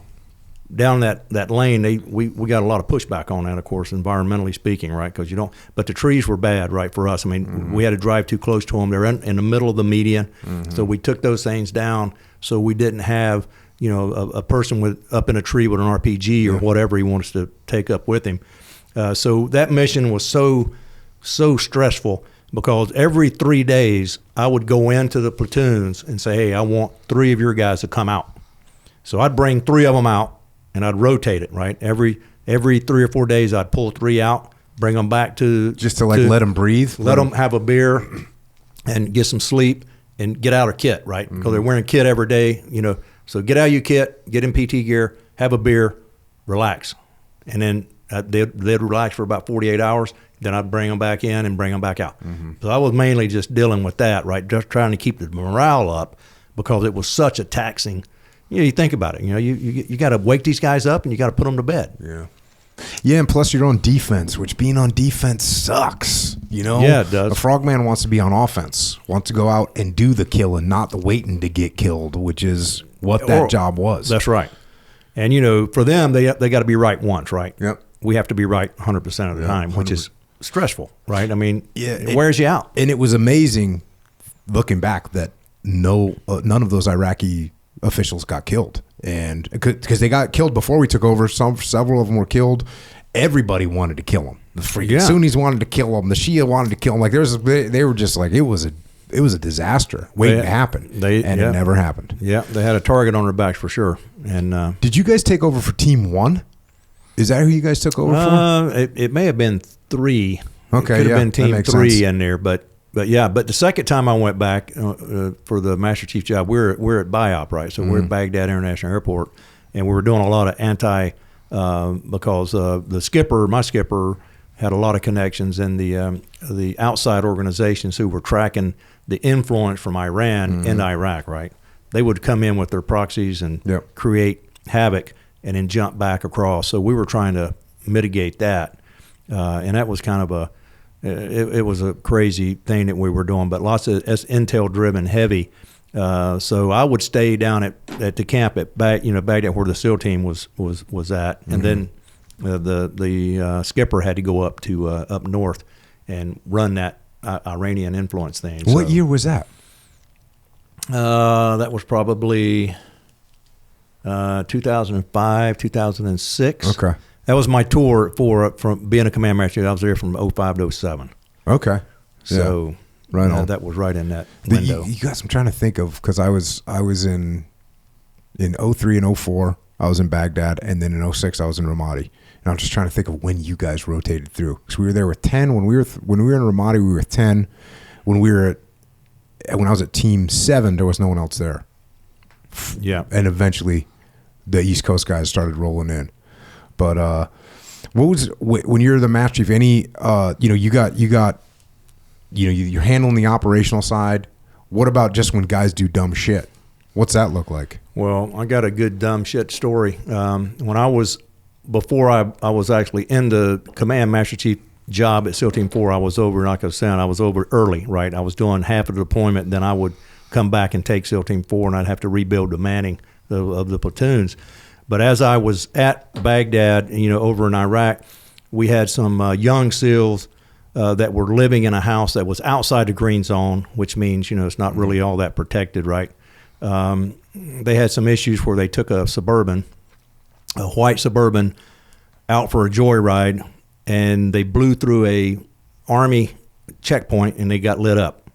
Speaker 3: that lane. We got a lot of pushback on that, of course, environmentally speaking, right? Because but the trees were bad, right, for us. I mean, we had to drive too close to them. They're in the middle of the median. So we took those things down so we didn't have, a person up in a tree with an RPG or whatever he wants to take up with him. So that mission was so stressful, because every 3 days I would go into the platoons and say, "Hey, I want 3 of your guys to come out." So I'd bring 3 of them out and I'd rotate it, right? Every 3 or 4 days I'd pull 3 out, bring them back to
Speaker 1: let them breathe,
Speaker 3: let them have a beer and get some sleep and get out of kit, right? Because they're wearing kit every day, So get out of your kit, get in PT gear, have a beer, relax, and then they'd relax for about 48 hours. Then I'd bring them back in and bring them back out. So I was mainly just dealing with that, right? Just trying to keep the morale up, because it was such a taxing. You think about it. You got to wake these guys up and you got to put them to bed.
Speaker 1: Yeah, and plus you're on defense, which being on defense sucks.
Speaker 3: Yeah, it does.
Speaker 1: A frogman wants to be on offense, wants to go out and do the killing, not the waiting to get killed, which is what that job was.
Speaker 3: That's right. And for them, they got to be right once, right?
Speaker 1: Yep.
Speaker 3: We have to be right 100% of the time, which is stressful, right? I mean, it wears you out.
Speaker 1: And it was amazing looking back that none of those Iraqi officials got killed, and because they got killed before we took over. Several of them were killed. Everybody wanted to kill them. The freaking Sunnis wanted to kill them. The Shia wanted to kill them. They were just like, it was a disaster waiting to happen, and it never happened.
Speaker 3: Yeah, they had a target on their backs for sure. And
Speaker 1: did you guys take over for Team 1? Is that who you guys took over for?
Speaker 3: It may have been 3.
Speaker 1: Okay,
Speaker 3: it could have been Team 3
Speaker 1: sense.
Speaker 3: in there, but But the second time I went back for the Master Chief job, we're at BIOP, right? So we're at Baghdad International Airport, and we were doing a lot of because my skipper had a lot of connections in the outside organizations who were tracking the influence from Iran into Iraq, right? They would come in with their proxies and create havoc and then jump back across. So we were trying to mitigate that, and that was kind of it was a crazy thing that we were doing, but lots of intel driven heavy. So I would stay down at the camp at Baghdad where the SEAL team was at, and then the skipper had to go up to up north and run that Iranian influence thing.
Speaker 1: What year was that?
Speaker 3: That was probably 2005, 2006.
Speaker 1: Okay.
Speaker 3: That was my tour from being a command master. I was there from 05 to 07.
Speaker 1: Okay.
Speaker 3: So
Speaker 1: right on.
Speaker 3: That was right in that window.
Speaker 1: You guys, I'm trying to think of, because I was in 03 and 04, I was in Baghdad, and then in 06 I was in Ramadi. And I'm just trying to think of when you guys rotated through. Because we were there with 10. When we were in Ramadi, we were with 10. When I was at Team 7, there was no one else there.
Speaker 3: Yeah.
Speaker 1: And eventually the East Coast guys started rolling in. But when you're the Master Chief, you're handling the operational side. What about just when guys do dumb shit? What's that look like?
Speaker 3: Well, I got a good dumb shit story. Before I was actually in the Command Master Chief job at SEAL Team 4, I was over, like I was saying, I was over early, right? I was doing half of the deployment, and then I would come back and take SEAL Team 4, and I'd have to rebuild the manning of the platoons. But as I was at Baghdad, over in Iraq, we had some young SEALs that were living in a house that was outside the green zone, which means, it's not really all that protected, right? They had some issues where they took a white Suburban, out for a joyride, and they blew through a Army checkpoint, and they got lit up.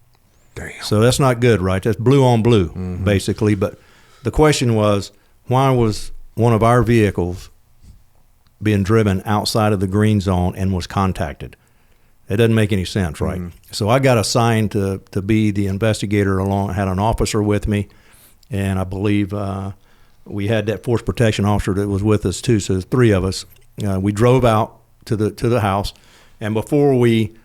Speaker 1: Damn.
Speaker 3: So that's not good, right? That's blue on blue, basically. But the question was, why was one of our vehicles being driven outside of the green zone and was contacted? It doesn't make any sense, right? So I got assigned to be the investigator had an officer with me, and I believe we had that force protection officer that was with us too. So there's three of us. We drove out to the house, and before we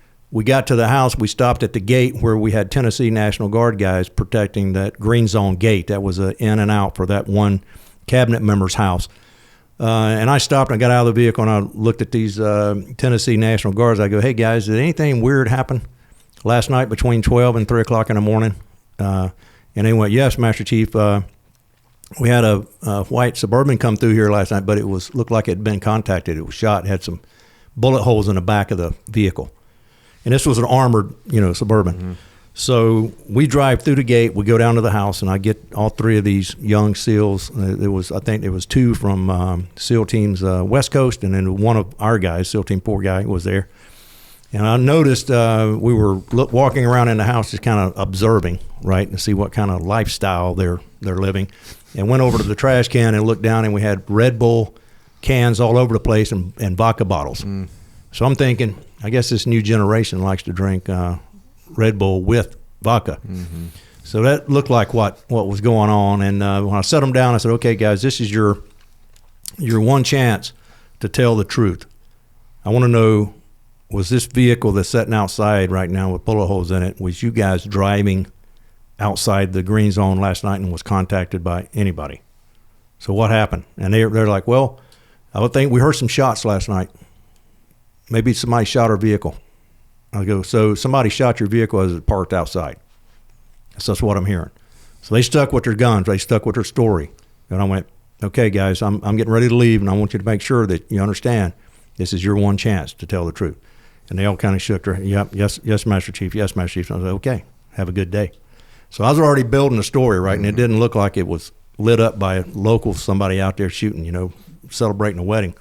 Speaker 3: got to the house, we stopped at the gate where we had Tennessee National Guard guys protecting that green zone gate. That was an in and out for that one cabinet member's house. And I stopped and I got out of the vehicle, and I looked at these Tennessee National Guards. I go, "Hey guys, did anything weird happen last night between 12 and 3 o'clock in the morning?" And they went, "Yes, Master Chief. We had a white Suburban come through here last night, but it looked like it had been contacted. It was shot. It had some bullet holes in the back of the vehicle. And this was an armored, Suburban." So we drive through the gate. We go down to the house, and I get all three of these young SEALs. I think there was two from SEAL Team's West Coast, and then one of our guys, SEAL Team 4 guy, was there. And I noticed we were walking around in the house just kind of observing, right, and see what kind of lifestyle they're living. And went over to the trash can and looked down, and we had Red Bull cans all over the place and vodka bottles. So I'm thinking, I guess this new generation likes to drink Red Bull with vodka. So that looked like what was going on. And when I set them down, I said, "Okay, guys, this is your one chance to tell the truth. I want to know, was this vehicle that's sitting outside right now with bullet holes in it, was you guys driving outside the green zone last night and was contacted by anybody? So what happened?" And they're like, "Well, I would think we heard some shots last night. Maybe somebody shot our vehicle." I go, "So somebody shot your vehicle as it parked outside?" So that's what I'm hearing. So they stuck with their guns. They stuck with their story. And I went, "Okay, guys, I'm getting ready to leave, and I want you to make sure that you understand this is your one chance to tell the truth." And they all kind of shook their head. "Yep, yes, Master Chief, yes, Master Chief." And I was like, "Okay, have a good day." So I was already building a story, right? And it didn't look like it was lit up by somebody out there shooting, celebrating a wedding.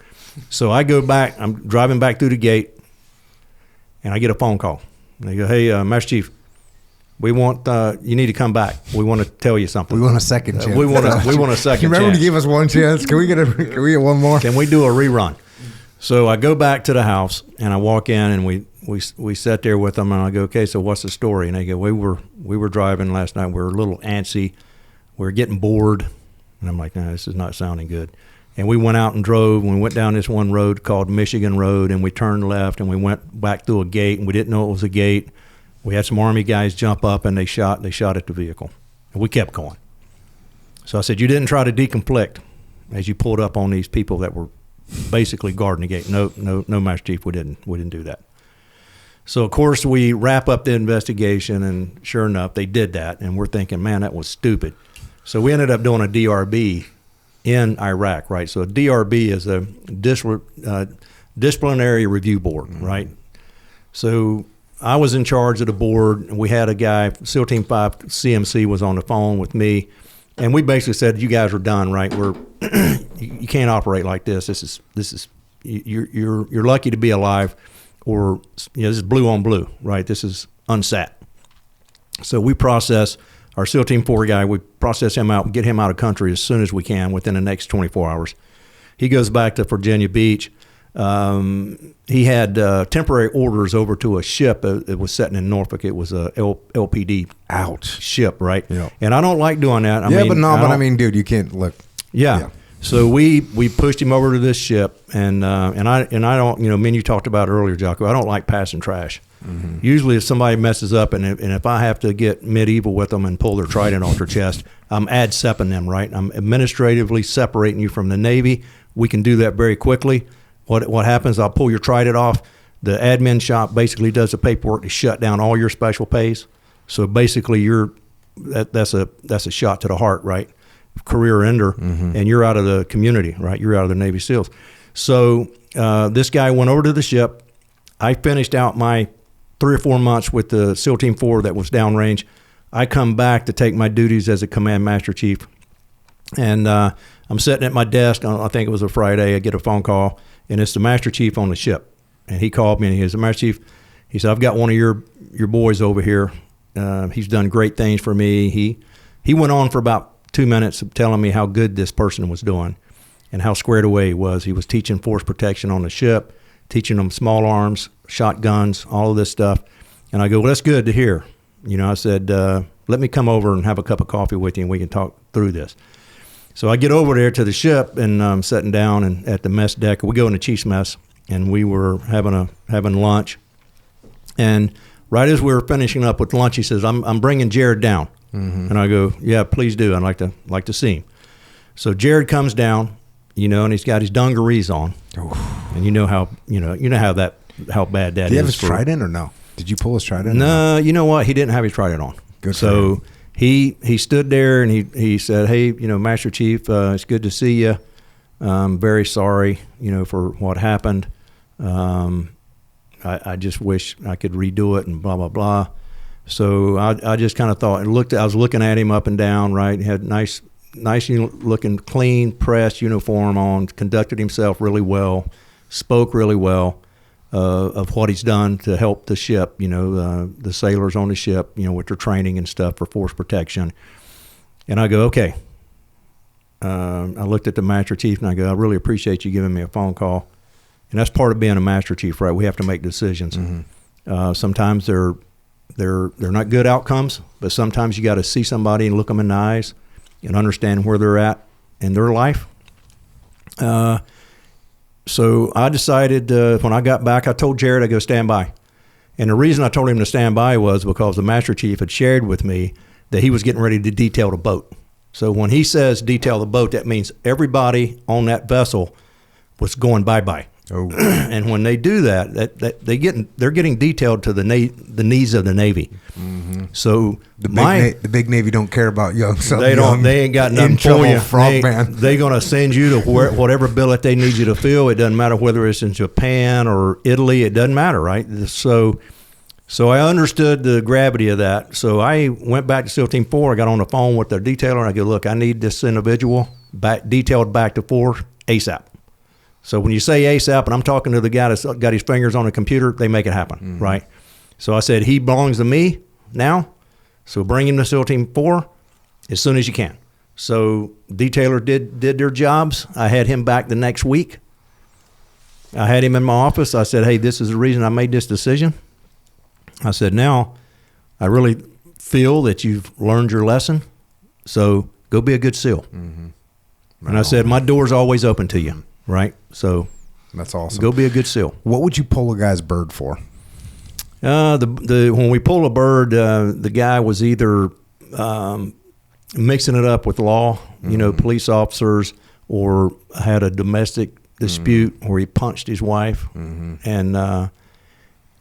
Speaker 3: So I go back. I'm driving back through the gate, and I get a phone call. And they go, "Hey, Master Chief, we want you need to come back. We want to tell you something.
Speaker 1: We want a second chance.
Speaker 3: We want a second
Speaker 1: You remember
Speaker 3: chance.
Speaker 1: when you gave us one chance? Can we get one more?"
Speaker 3: Can we do a rerun?" So I go back to the house, and I walk in, and we sat there with them, and I go, okay, so what's the story? And they go, we were driving last night. We were a little antsy. We were getting bored. And I'm like, no, this is not sounding good. And we went out and drove, and we went down this one road called Michigan Road, and we turned left, and we went back through a gate, and we didn't know it was a gate. We had some Army guys jump up, and they shot at the vehicle. And we kept going. So I said, you didn't try to deconflict as you pulled up on these people that were basically guarding the gate. No, Master Chief, we didn't do that. So, of course, we wrap up the investigation, and sure enough, they did that, and we're thinking, man, that was stupid. So we ended up doing a DRB in Iraq, right? So a DRB is a disciplinary review board, right? So I was in charge of the board, and we had a guy, SEAL Team 5 CMC was on the phone with me, and we basically said, you guys are done, right? You can't operate like this. This is you're lucky to be alive, or this is blue on blue, right? This is unsat. So we process our SEAL Team 4 guy, we process him out, get him out of country as soon as we can within the next 24 hours. He goes back to Virginia Beach. He had temporary orders over to a ship. It was sitting in Norfolk. It was a LPD ship, right? Yeah. And I don't like doing that.
Speaker 1: I mean, dude, you can't look.
Speaker 3: Yeah. So we pushed him over to this ship, and I don't, me and you talked about earlier, Jocko, I don't like passing trash. Mm-hmm. Usually if somebody messes up, and if I have to get medieval with them and pull their trident off their chest, I'm ad-sepping them, right? I'm administratively separating you from the Navy. We can do that very quickly. What happens, I'll pull your trident off. The admin shop basically does the paperwork to shut down all your special pays. So basically that's a shot to the heart, right? Career ender, and you're out of the community, right? You're out of the Navy SEALs. So this guy went over to the ship. I finished out my 3 or 4 months with the SEAL Team 4 that was downrange. I come back to take my duties as a Command Master Chief, and I'm sitting at my desk. I think it was a Friday. I get a phone call, and it's the Master Chief on the ship. And he called me, and he said, Master Chief, he said, I've got one of your boys over here. He's done great things for me. He went on for about 2 minutes of telling me how good this person was doing and how squared away he was. He was teaching force protection on the ship, teaching them small arms, shotguns, all of this stuff. And I go, well, that's good to hear. I said, let me come over and have a cup of coffee with you, and we can talk through this. So I get over there to the ship, and I'm sitting down and at the mess deck. We go in the chief's mess, and we were having lunch. And right as we were finishing up with lunch, he says, I'm bringing Jared down. Mm-hmm. And I go, yeah, please do. I'd like to see him. So Jared comes down, and he's got his dungarees on. Oof. And you know how bad that is.
Speaker 1: Did he have his trident or no? Did you pull his trident?
Speaker 3: No, you know what? He didn't have his trident on.
Speaker 1: Good.
Speaker 3: So he stood there, and he said, hey, Master Chief, it's good to see you. I'm very sorry, for what happened. I just wish I could redo it and blah, blah, blah. So I just kind of thought and I was looking at him up and down, right? He had nice looking, clean, pressed uniform on, conducted himself really well, spoke really well of what he's done to help the ship, the sailors on the ship, with their training and stuff for force protection. And I go, okay. I looked at the Master Chief, and I go, I really appreciate you giving me a phone call. And that's part of being a Master Chief, right? We have to make decisions. Mm-hmm. Sometimes they're not good outcomes, but sometimes you got to see somebody and look them in the eyes and understand where they're at in their life. So I decided when I got back, I told Jared, I go, stand by. And the reason I told him to stand by was because the Master Chief had shared with me that he was getting ready to detail the boat. So when he says detail the boat, that means everybody on that vessel was going bye-bye. Oh. And when they do that they're getting detailed to the needs of the Navy. Mm-hmm. So
Speaker 1: the big Navy don't care about young.
Speaker 3: They ain't got nothing for you. They're going to send you to whatever billet they need you to fill. It doesn't matter whether it's in Japan or Italy. It doesn't matter, right? So I understood the gravity of that. So I went back to SEAL Team 4. I got on the phone with their detailer, and I go, look, I need this individual detailed back to 4 ASAP. So when you say ASAP, and I'm talking to the guy that's got his fingers on a computer, they make it happen, mm-hmm. right? So I said, he belongs to me now, so bring him to SEAL Team 4 as soon as you can. So detailer did their jobs. I had him back the next week. I had him in my office. I said, hey, this is the reason I made this decision. I said, now I really feel that you've learned your lesson, so go be a good SEAL. And I said, my door's always open to you, right? So
Speaker 1: that's awesome.
Speaker 3: Go be a good SEAL.
Speaker 1: What would you pull a guy's bird for?
Speaker 3: When we pull a bird, the guy was either mixing it up with law, police officers, or had a domestic dispute where he punched his wife and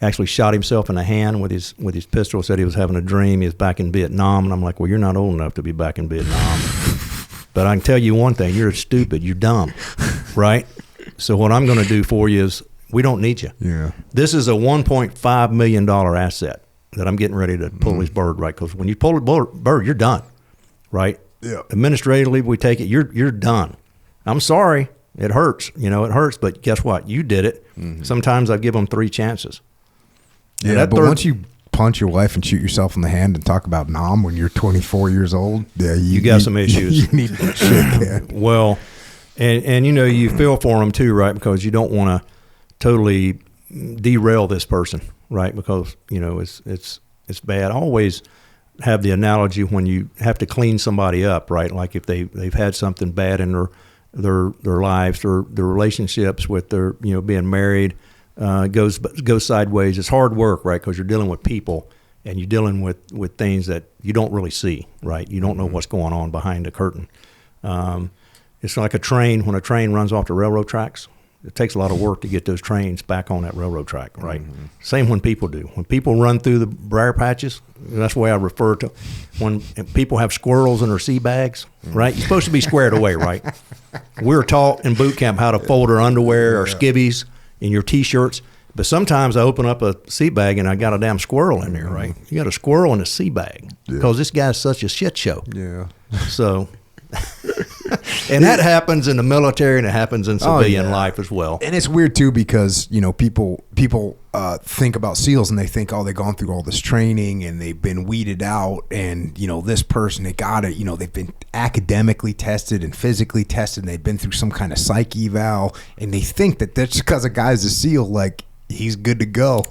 Speaker 3: actually shot himself in the hand with his pistol. Said he was having a dream. He was back in Vietnam, and I'm like, well, you're not old enough to be back in Vietnam. But I can tell you one thing: you're stupid. You're dumb, right? So what I'm going to do for you is, we don't need you. Yeah. This is a $1.5 million asset that I'm getting ready to pull his bird, right? Because when you pull a bird, you're done, right? Yeah. Administratively, we take it. You're done. I'm sorry. It hurts. It hurts. But guess what? You did it. Sometimes I give them 3 chances.
Speaker 1: Yeah, but once you punch your wife and shoot yourself in the hand and talk about Nam when you're 24 years old, yeah, you
Speaker 3: got some issues.
Speaker 1: You need that shit, man.
Speaker 3: Well, and you feel for them too, right? Because you don't want to totally derail this person, right? Because it's bad. I always have the analogy when you have to clean somebody up, right? Like if they've had something bad in their lives, or their relationships with their being married goes sideways. It's hard work, right? Because you're dealing with people and you're dealing with things that you don't really see, right? You don't know what's going on behind the curtain. It's like a train. When a train runs off the railroad tracks, it takes a lot of work to get those trains back on that railroad track, right? Same when people do. When people run through the briar patches, that's the way I refer to when people have squirrels in their sea bags, right? You're supposed to be squared away, right? We were taught in boot camp how to fold our underwear or skivvies in your T-shirts, but sometimes I open up a sea bag and I got a damn squirrel in there, right? You got a squirrel in a sea bag because this guy's such a shit show. Yeah. So... and that happens in the military, and it happens in civilian life as well.
Speaker 1: And it's weird too, because people think about SEALs and they think, they've gone through all this training and they've been weeded out, and this person, they got it. They've been academically tested and physically tested, and they've been through some kind of psych eval, and they think that that's because a guy's a SEAL, like he's good to go.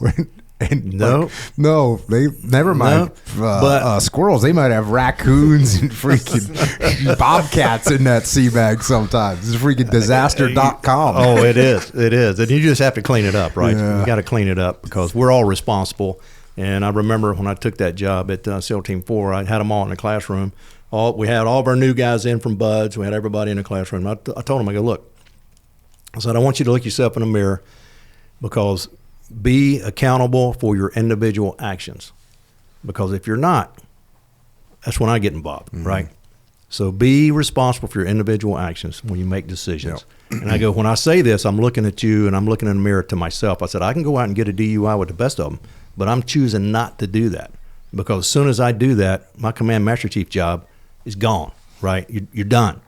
Speaker 1: And no, they never mind. No, but squirrels, they might have raccoons and freaking bobcats in that sea bag sometimes. It's freaking disaster.com.
Speaker 3: Oh, it is. And you just have to clean it up, right? You got to clean it up because we're all responsible. And I remember when I took that job at SEAL Team 4, I had them all in the classroom. We had all of our new guys in from BUD/S. We had everybody in the classroom. I told them, I go, look, I said, I want you to look yourself in the mirror, because be accountable for your individual actions, because if you're not, that's when I get involved, right? So be responsible for your individual actions when you make decisions. And I go, when I say this, I'm looking at you and I'm looking in the mirror to myself. I said, I can go out and get a DUI with the best of them, but I'm choosing not to do that, because as soon as I do that, my command master chief job is gone, right? You're done,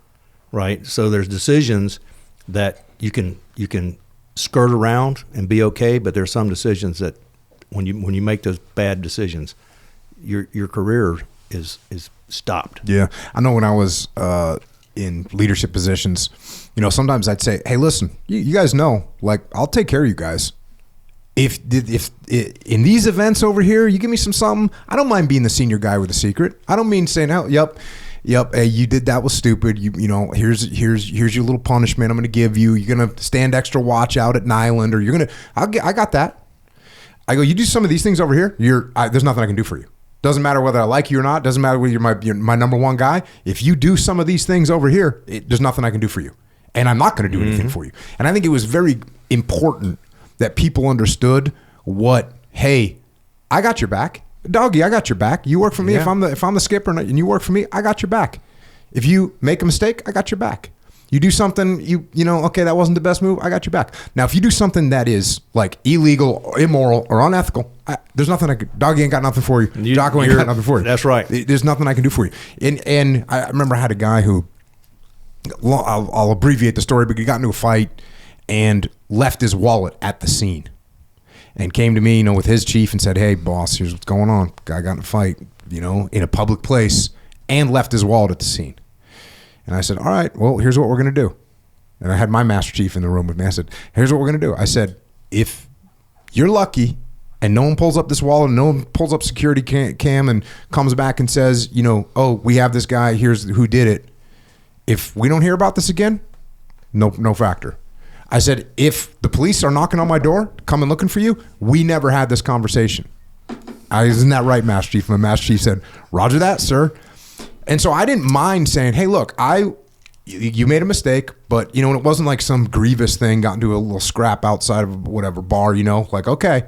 Speaker 3: right? So there's decisions that you can skirt around and be okay, but there's some decisions that when you make those bad decisions, your career is stopped.
Speaker 1: Yeah, I know when I was in leadership positions, sometimes I'd say, hey, listen, you guys know, like, I'll take care of you guys. If in these events over here, you give me something, I don't mind being the senior guy with a secret. I don't mean saying, oh, yep, hey, you did that, was stupid. Here's your little punishment I'm going to give you. You're going to stand extra watch out at an island, or I got that. I go, you do some of these things over here, there's nothing I can do for you. Doesn't matter whether I like you or not. Doesn't matter whether you're my number one guy. If you do some of these things over here, there's nothing I can do for you. And I'm not going to do anything for you. And I think it was very important that people understood hey, I got your back. Doggy, I got your back. You work for me. Yeah. If I'm the skipper and you work for me, I got your back. If you make a mistake, I got your back. You do something, okay, that wasn't the best move, I got your back. Now, if you do something that is like illegal or immoral or unethical, there's nothing Doggy ain't got nothing for you. Jocko ain't got nothing for you.
Speaker 3: That's right.
Speaker 1: There's nothing I can do for you. And I remember I had a guy who, I'll abbreviate the story, but he got into a fight and left his wallet at the scene. And came to me, with his chief and said, hey, boss, here's what's going on. Guy got in a fight, in a public place, and left his wallet at the scene. And I said, all right, well, here's what we're going to do. and I had my Master Chief in the room with me. I said, here's what we're going to do. I said, if you're lucky and no one pulls up this wall and no one pulls up security cam and comes back and says, oh, we have this guy, here's who did it. If we don't hear about this again, no factor. I said, if the police are knocking on my door, coming looking for you, we never had this conversation. Isn't that right, Master Chief? And the Master Chief said, Roger that, sir. And so I didn't mind saying, hey, look, you made a mistake, but and it wasn't like some grievous thing, got into a little scrap outside of whatever bar, like, okay.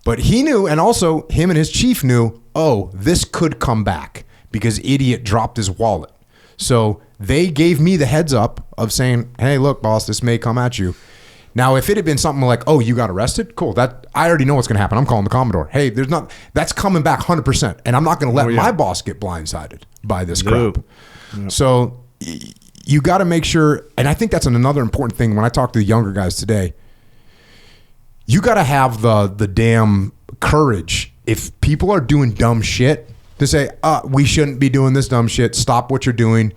Speaker 1: But he knew, and also him and his chief knew, oh, this could come back because idiot dropped his wallet. So they gave me the heads up of saying, hey, look, boss, this may come at you. Now, if it had been something like, oh, you got arrested, cool. That I already know what's going to happen. I'm calling the Commodore. Hey, that's coming back 100%. And I'm not going to let my boss get blindsided by this crap. Yep. So you got to make sure, and I think that's another important thing when I talk to the younger guys today, you got to have the damn courage. If people are doing dumb shit, to say, we shouldn't be doing this dumb shit, stop what you're doing.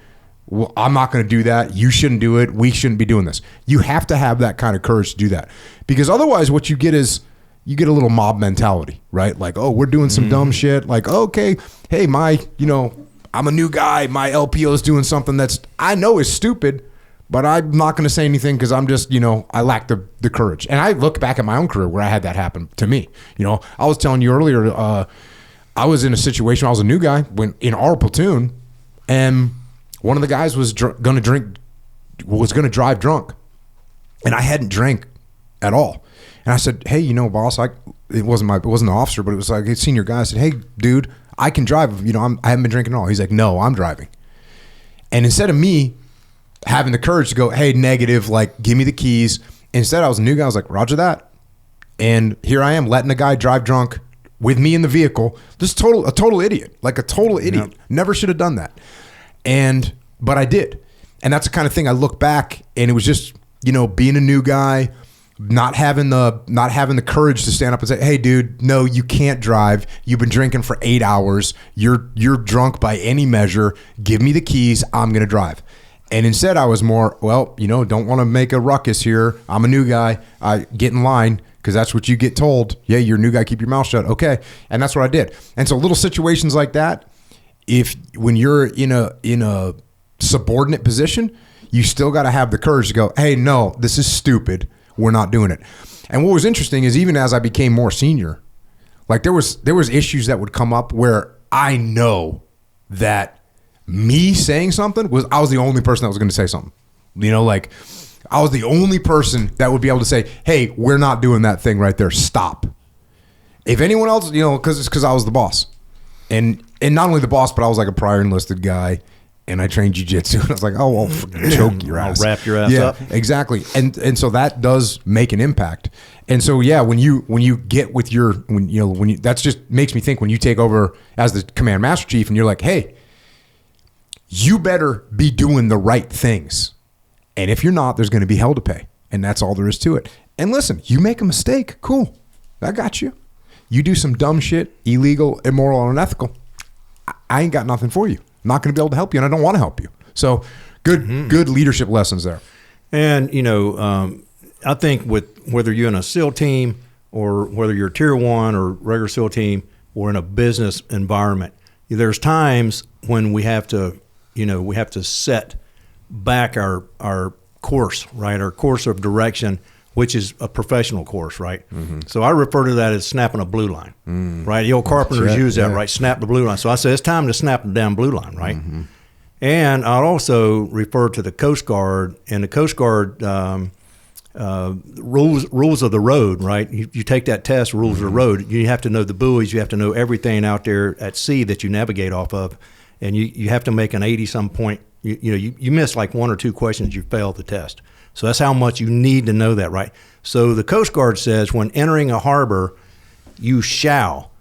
Speaker 1: Well, I'm not going to do that. You shouldn't do it. We shouldn't be doing this. You have to have that kind of courage to do that. Because otherwise what you get is, you get a little mob mentality, right? Like, oh, we're doing some dumb shit. Like, okay, hey, I'm a new guy. My LPO is doing something that's I know is stupid, but I'm not going to say anything because I'm just, I lack the courage. And I look back at my own career where I had that happen to me. I was telling you earlier, I was in a situation. I was a new guy when in our platoon, and one of the guys was going to drive drunk, and I hadn't drank at all. And I said, hey, boss, it wasn't the officer, but it was like a senior guy. I said, hey, dude, I can drive. I haven't been drinking at all. He's like, no, I'm driving. And instead of me having the courage to go, hey, negative, like, give me the keys. Instead, I was a new guy. I was like, Roger that. And here I am letting a guy drive drunk with me in the vehicle. Just a total idiot. Like a total idiot. Yep. Never should have done that. But I did. And that's the kind of thing I look back, and it was just, being a new guy, not having the courage to stand up and say, hey, dude, no, you can't drive. You've been drinking for 8 hours. You're drunk by any measure. Give me the keys. I'm going to drive. And instead I was more, well, don't want to make a ruckus here. I'm a new guy. Get in line because that's what you get told. Yeah, you're a new guy. Keep your mouth shut. Okay. And that's what I did. And so little situations like that, when you're in a subordinate position, you still got to have the courage to go, hey, no, this is stupid. We're not doing it. And what was interesting is even as I became more senior, like there was issues that would come up where I know that me saying something I was the only person that was going to say something. Like I was the only person that would be able to say, hey, we're not doing that thing right there. Stop. If anyone else, because I was the boss. And not only the boss, but I was like a prior enlisted guy, and I trained jiu-jitsu. And I was like, oh, well, choke your ass.
Speaker 3: I'll wrap your ass up.
Speaker 1: Exactly. And so that does make an impact. And so, yeah, when you get with that's just makes me think when you take over as the command master chief and you're like, hey, you better be doing the right things. And if you're not, there's going to be hell to pay. And that's all there is to it. And listen, you make a mistake. Cool. I got you. You do some dumb shit, illegal, immoral, and unethical. I ain't got nothing for you. I'm not going to be able to help you, and I don't want to help you. So good leadership lessons there.
Speaker 3: And, I think with whether you're in a SEAL team or whether you're Tier 1 or regular SEAL team or in a business environment, there's times when we have to set back our course, right? Our course of direction, which is a professional course, right? Mm-hmm. So I refer to that as snapping a blue line, right? The old carpenters use that, right? Snap the blue line. So I say it's time to snap the damn blue line, right? Mm-hmm. And I'd also refer to the Coast Guard and the Coast Guard rules of the road, right? You take that test, rules of the road. You have to know the buoys. You have to know everything out there at sea that you navigate off of. And you have to make an 80-some point. You miss like one or two questions, you fail the test. So that's how much you need to know that, right? So the Coast Guard says when entering a harbor, you shall,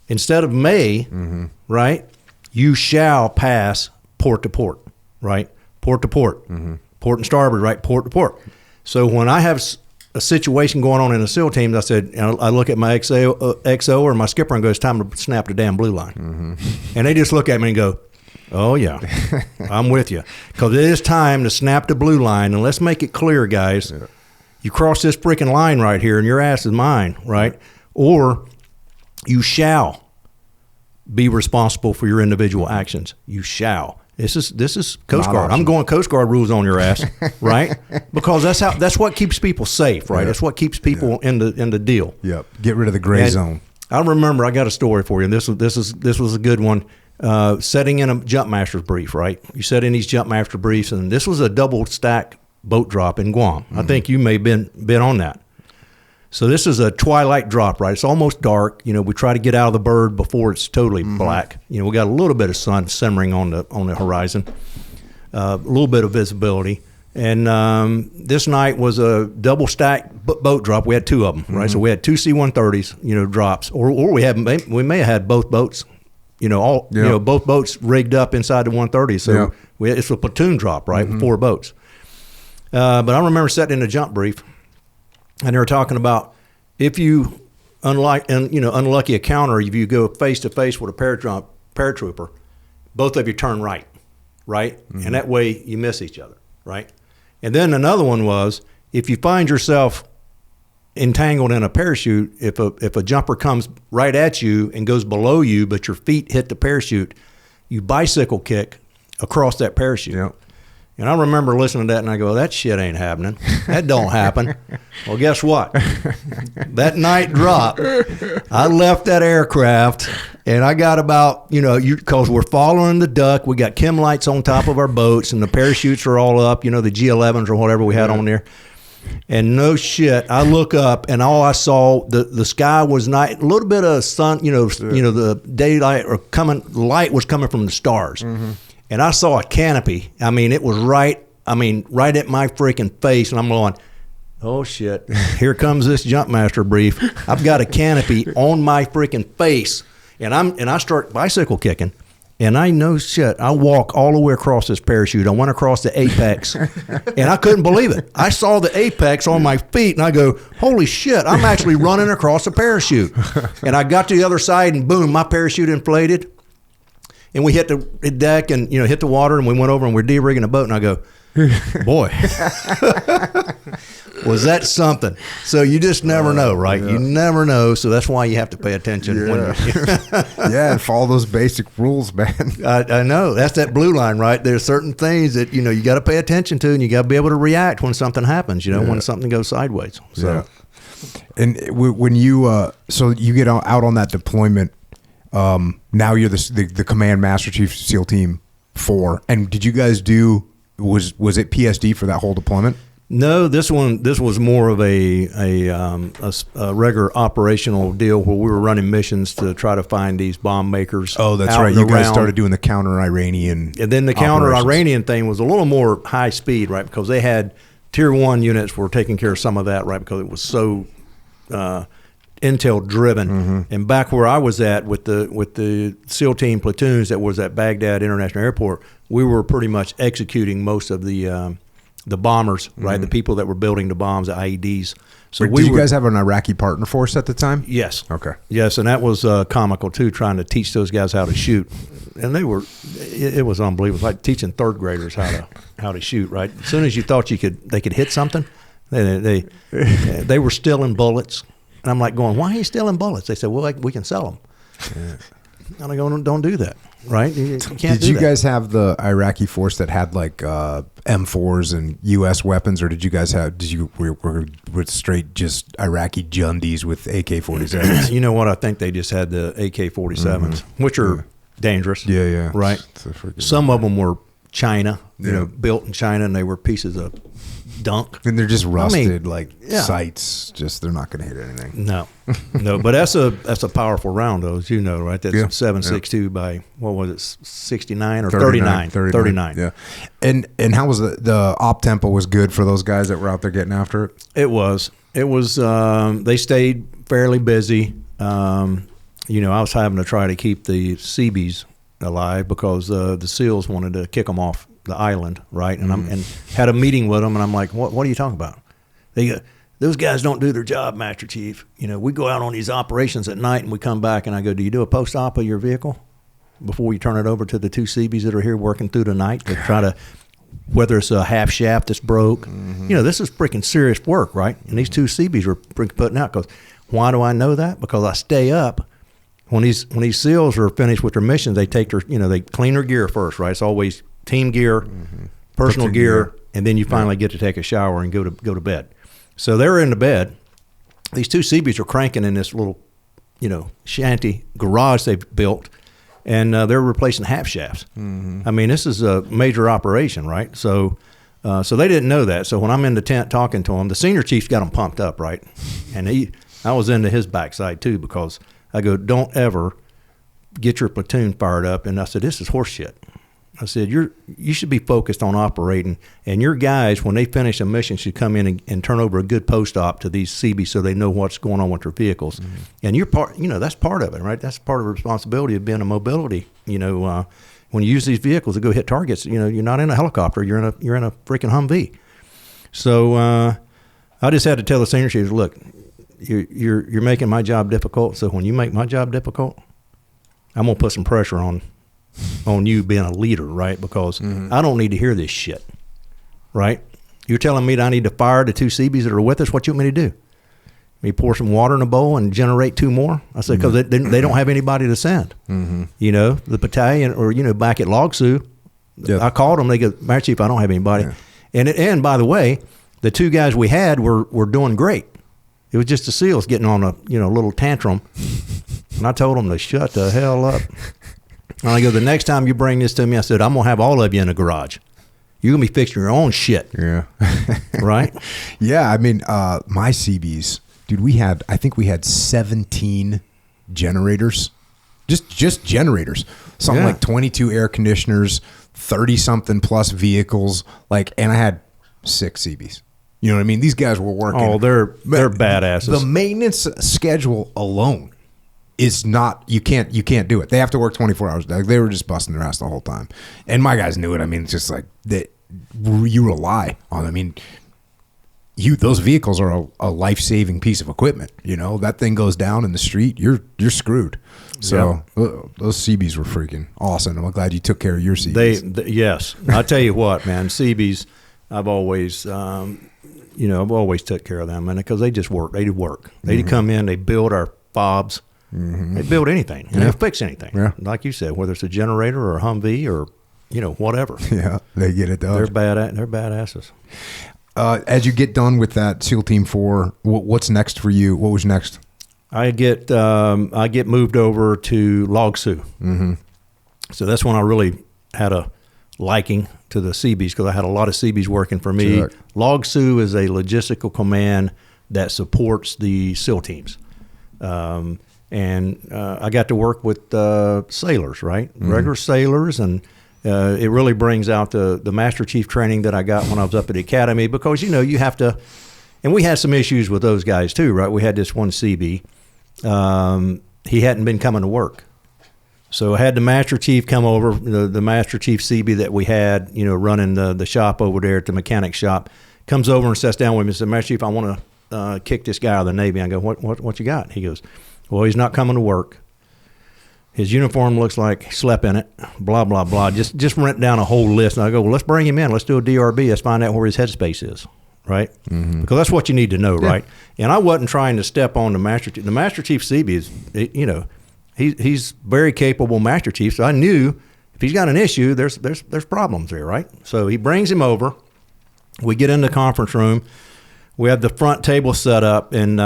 Speaker 3: instead of may, right, you shall pass port to port, right? Port to port. Port and starboard, right? Port to port. So when I have a situation going on in a SEAL team, I said, I look at my XO or my skipper and go, it's time to snap the damn blue line. And they just look at me and go, Oh, yeah. I'm with you. Because it is time to snap the blue line. And let's make it clear, guys. Yeah. You cross this freaking line right here, and your ass is mine, right? Or you shall be responsible for your individual actions. You shall. This is Coast Guard. I'm going Coast Guard rules on your ass, right? Because that's what keeps people safe, right? That's what keeps people in the deal.
Speaker 1: Yep. Get rid of the gray zone.
Speaker 3: I remember, I got a story for you, and this was a good one. Setting in a jump master's brief, right? You set in these jump master briefs, and this was a double stack boat drop in Guam. I think you may have been on that. So this is a twilight drop, right? It's almost dark. You know, we try to get out of the bird before it's totally black. You know, we got a little bit of sun simmering on the horizon, a little bit of visibility. And this night was a double stack boat drop. We had two of them, right? So we had two C-130s, you know, drops, or we may have had both boats, you know, both boats rigged up inside the 130. So it's a platoon drop, right? With 4 boats. But I remember sitting in a jump brief, and they were talking about if you unlucky encounter, if you go face to face with a paratrooper, both of you turn right, and that way you miss each other, right? And then another one was if you find yourself entangled in a parachute, if a jumper comes right at you and goes below you, but your feet hit the parachute, you bicycle kick across that parachute. Yep. And I remember listening to that, and I go, that shit ain't happening. That don't happen. Well, guess what? That night drop, I left that aircraft, and I got about, because we're following the duck. We got chem lights on top of our boats, and the parachutes are all up, the G11s or whatever we had on there. And no shit, I look up, and all I saw, the sky was night, a little bit of sun, the daylight light was coming from the stars. And I saw a canopy. I mean, it was right at my freaking face. And I'm going, oh, shit, here comes this jump master brief. I've got a canopy on my freaking face. And I start bicycle kicking. And I know shit. I walk all the way across this parachute. I went across the apex. And I couldn't believe it. I saw the apex on my feet. And I go, holy shit, I'm actually running across a parachute. And I got to the other side, and boom, my parachute inflated. And we hit the deck and, hit the water, and we went over and we're de-rigging a boat. And I go, boy, was that something? So you just never know, right? Yeah. You never know. So that's why you have to pay attention.
Speaker 1: Yeah. And follow those basic rules, man.
Speaker 3: I know. That's that blue line, right? There's certain things that, you got to pay attention to, and you got to be able to react when something happens, when something goes sideways. So,
Speaker 1: yeah. And when you, so you get out on that deployment, now you're the command master chief SEAL Team 4. And did you guys was it PSD for that whole deployment?
Speaker 3: No, this was more of a regular operational deal where we were running missions to try to find these bomb makers.
Speaker 1: Oh, that's right. You guys started doing the counter-Iranian.
Speaker 3: And then the counter-Iranian thing was a little more high speed, right? Because they had Tier 1 units were taking care of some of that, right? Because it was so intel driven. And back where I was at with the SEAL team platoons that was at Baghdad International Airport, we were pretty much executing most of the bombers, right? The people that were building the bombs, the IEDs. So
Speaker 1: did you guys have an Iraqi partner force at the time?
Speaker 3: Yes.
Speaker 1: Okay.
Speaker 3: Yes, and that was comical too, trying to teach those guys how to shoot. And it was unbelievable. It was like teaching third graders how to shoot, right? As soon as you thought they could hit something, they were stealing bullets. And I'm like going, why are you stealing bullets? They said, well, we can sell them. Yeah. And I go, don't do that, right? You can't do that.
Speaker 1: Did you guys have the Iraqi force that had like M4s and U.S. weapons, or were straight just Iraqi Jundies with AK-47s?
Speaker 3: You know what? I think they just had the AK-47s, which are dangerous.
Speaker 1: Yeah.
Speaker 3: Right? Some of them were China, built in China, and they were pieces of dunk.
Speaker 1: And they're just rusted sights. Just they're not going to hit anything.
Speaker 3: No. But that's a powerful round, though, as you know, right? That's 7.62 by what was it, 69 or 39? 39.
Speaker 1: Yeah. And how was the op tempo was good for those guys that were out there getting after it?
Speaker 3: It was. They stayed fairly busy. I was having to try to keep the Seabees alive because the SEALs wanted to kick them off the island, right? And and had a meeting with them, and I'm like, what are you talking about? They go, those guys don't do their job, Master Chief. We go out on these operations at night, and we come back, and I go, do you do a post-op of your vehicle? before you turn it over to the two Seabees that are here working through the night to try to, whether it's a half shaft that's broke. This is freaking serious work, right? And these two Seabees were putting out. Because why do I know that? Because I stay up. When these SEALs are finished with their missions, they take their, they clean their gear first, right? It's always team gear, personal gear, and then you finally get to take a shower and go to bed. So they're in the bed. These two Seabees are cranking in this little, shanty garage they've built, and they're replacing half shafts. I mean, this is a major operation, right? So they didn't know that. So when I'm in the tent talking to them, the senior chief's got them pumped up, right? And I was into his backside too, because I go, don't ever get your platoon fired up. And I said, this is horse shit. I said, you should be focused on operating, and your guys, when they finish a mission, should come in and turn over a good post-op to these Seabees so they know what's going on with their vehicles. And you're part, that's part of it, right? That's part of the responsibility of being a mobility. When you use these vehicles to go hit targets, you're not in a helicopter, you're in a freaking Humvee. So I just had to tell the senior chiefs, look, you're making my job difficult. So when you make my job difficult, I'm gonna put some pressure on you being a leader, right? Because I don't need to hear this shit, right? You're telling me that I need to fire the two Seabees that are with us. What you want me to do? Me pour some water in a bowl and generate two more? I said, because they don't have anybody to send. The battalion, or back at Log Sioux, I called them. They go, Master Chief, I don't have anybody. And by the way, the two guys we had were doing great. It was just the SEALs getting on a little tantrum, and I told them to shut the hell up. And I go, the next time you bring this to me, I said, I'm going to have all of you in the garage. You're going to be fixing your own shit. Yeah. Right?
Speaker 1: Yeah. I mean, my Seabees, dude, I think we had 17 generators, just generators, something like 22 air conditioners, 30 something plus vehicles. And I had 6 Seabees. You know what I mean? These guys were working.
Speaker 3: Oh, they're badasses.
Speaker 1: The maintenance schedule alone is not, you can't do it. They have to work 24 hours a day. They were just busting their ass the whole time. And my guys knew it. I mean, it's just like that you rely on. I mean, those vehicles are a life-saving piece of equipment. That thing goes down in the street, you're screwed. So those Seabees were freaking awesome. I'm glad you took care of your Seabees.
Speaker 3: Yes. I tell you what, man, Seabees, I've always took care of them, and because they just work. They do work. They come in, they build our fobs. They build anything, and they'll fix anything. Yeah. Like you said, whether it's a generator or a Humvee or whatever.
Speaker 1: Yeah, they get it done.
Speaker 3: They're badasses.
Speaker 1: As you get done with that SEAL Team 4, what's next for you? What was next?
Speaker 3: I get moved over to Log Sioux. So that's when I really had a liking to the Seabees, because I had a lot of Seabees working for me. Sure. Log Sioux is a logistical command that supports the SEAL teams. And I got to work with sailors, right? Regular sailors, and it really brings out the Master Chief training that I got when I was up at the academy, because, you have to, and we had some issues with those guys too, right? We had this one Seabee. He hadn't been coming to work. So I had the Master Chief come over, the Master Chief Seabee that we had, running the shop over there at the mechanic shop, comes over and sits down with me and says, Master Chief, I want to kick this guy out of the Navy. I go, what you got? He goes, well, he's not coming to work. His uniform looks like he slept in it, blah, blah, blah. Just went down a whole list. And I go, well, let's bring him in. Let's do a DRB. Let's find out where his headspace is, right? Because that's what you need to know, right? And I wasn't trying to step on the Master Chief. The Master Chief Seabee is, he's very capable Master Chief. So I knew if he's got an issue, there's problems there, right? So he brings him over. We get in the conference room. We have the front table set up, and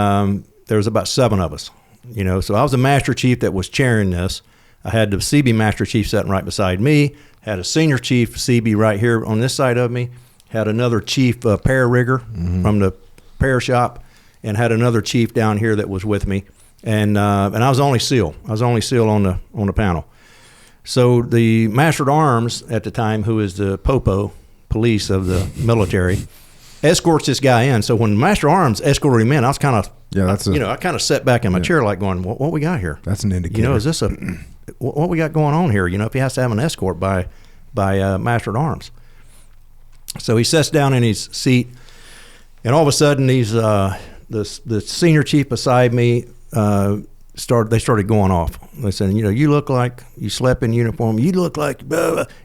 Speaker 3: there was about 7 of us. So I was the Master Chief that was chairing this. I had the Seabee Master Chief sitting right beside me, had a Senior Chief Seabee right here on this side of me, had another Chief para-rigger from the para shop, and had another Chief down here that was with me. And I was only SEAL. I was only SEAL on the panel. So the Master at Arms at the time, who is the Popo police of the military, escorts this guy in. So when Master Arms escorted him in, I was kind of, I kind of sat back in my chair like going, what we got here?
Speaker 1: That's an indicator.
Speaker 3: Is this what we got going on here? If he has to have an escort by Master at Arms. So he sits down in his seat, and all of a sudden the Senior Chief beside me started going off. They said, you know, you look like you slept in uniform. You look like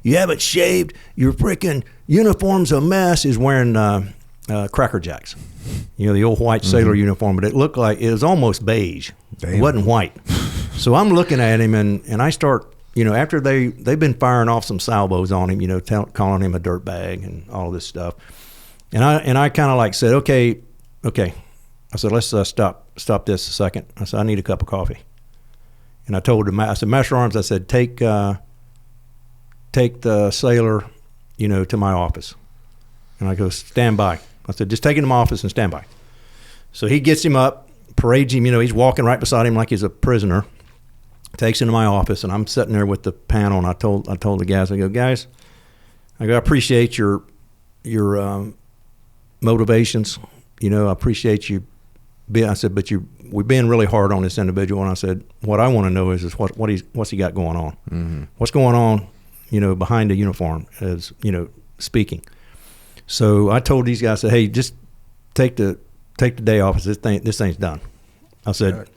Speaker 3: you haven't shaved. Your freaking uniform's a mess. He's wearing Cracker Jacks, you know, the old white sailor uniform, but it looked like it was almost beige. Damn. It wasn't white. So I'm looking at him, and I start, you know, after they've been firing off some salvos on him, you know, calling him a dirtbag and all this stuff. And I kind of like said, okay. I said, let's stop this a second. I said, I need a cup of coffee. And I told him, I said, Master Arms, I said, take the sailor, you know, to my office. And I go, stand by. I said, just take him to my office and stand by. So he gets him up, parades him, you know, he's walking right beside him like he's a prisoner, takes him to my office, and I'm sitting there with the panel, and I told the guys, I go, guys, I appreciate your motivations. You know, I appreciate you being, I said, but we're being really hard on this individual. And I said, what I want to know is what's he got going on? Mm-hmm. What's going on, you know, behind the uniform, as, you know, speaking. So I told these guys, I said, hey, just take the day off. This thing's done. I said,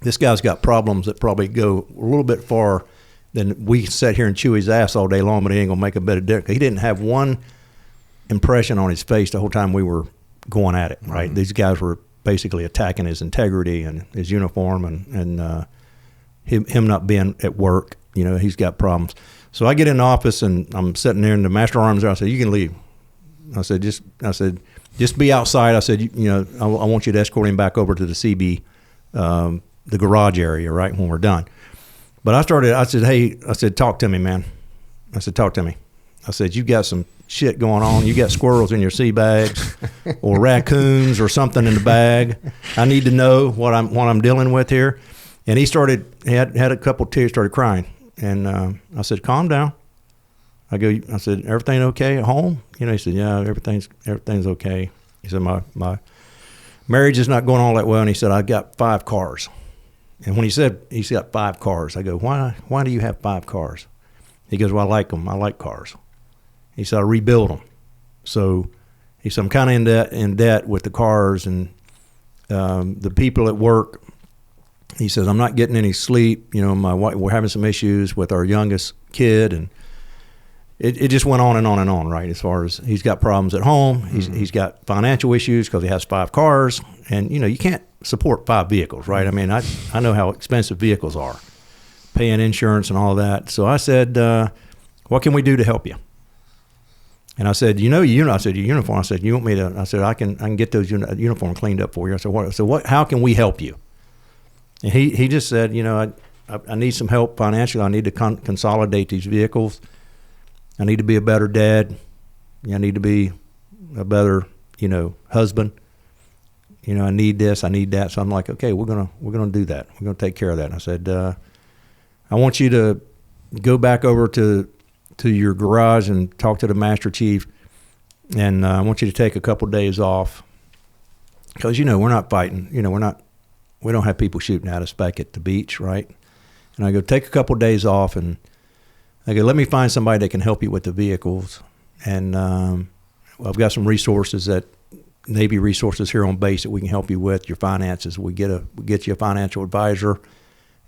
Speaker 3: this guy's got problems that probably go a little bit far than we sat here and chew his ass all day long, but he ain't gonna make a bit of difference. He didn't have one impression on his face the whole time we were going at it, right? Mm-hmm. These guys were basically attacking his integrity and his uniform, and him not being at work. You know, he's got problems. So I get in the office, and I'm sitting there, and the Master Arms there. I said, you can leave. I said, just be outside. I said, you know, I want you to escort him back over to the CB, the garage area, right, when we're done. But I said, hey, talk to me, man. I said, talk to me. I said, you got some shit going on. You got squirrels in your sea bags or raccoons or something in the bag. I need to know what I'm dealing with here. And he had a couple of tears, started crying. And I said, calm down. I said, everything okay at home? You know, he said, yeah, everything's okay. He said, my marriage is not going all that well. And he said, I got 5 cars. And when he said he's got 5 cars, I go, why do you have 5 cars? He goes, well, I like them. I like cars. He said, I rebuild them. So he said, I'm kind of in debt with the cars and the people at work. He says, I'm not getting any sleep. You know, my wife, we're having some issues with our youngest kid, and it just went on and on and on, right? As far as he's got problems at home, he's got financial issues because he has 5 cars, and you know, you can't support 5 vehicles, right? I mean, I know how expensive vehicles are, paying insurance and all that. So I said, what can we do to help you? And I said, I said, your uniform. I said, you want me to? I said, I can get those uniform cleaned up for you. I said, what? So how can we help you? And he just said, you know, I need some help financially. I need to consolidate these vehicles. I need to be a better dad. I need to be a better, you know, husband. You know, I need this, I need that. So I'm like, okay, we're gonna do that. We're gonna take care of that. And I said, I want you to go back over to your garage and talk to the Master Chief, and I want you to take a couple of days off, because you know we're not fighting. You know, we don't have people shooting at us back at the beach, right? And I go, take a couple of days off, and I go, let me find somebody that can help you with the vehicles. And I've got some resources, that Navy resources here on base that we can help you with your finances. We get you a financial advisor,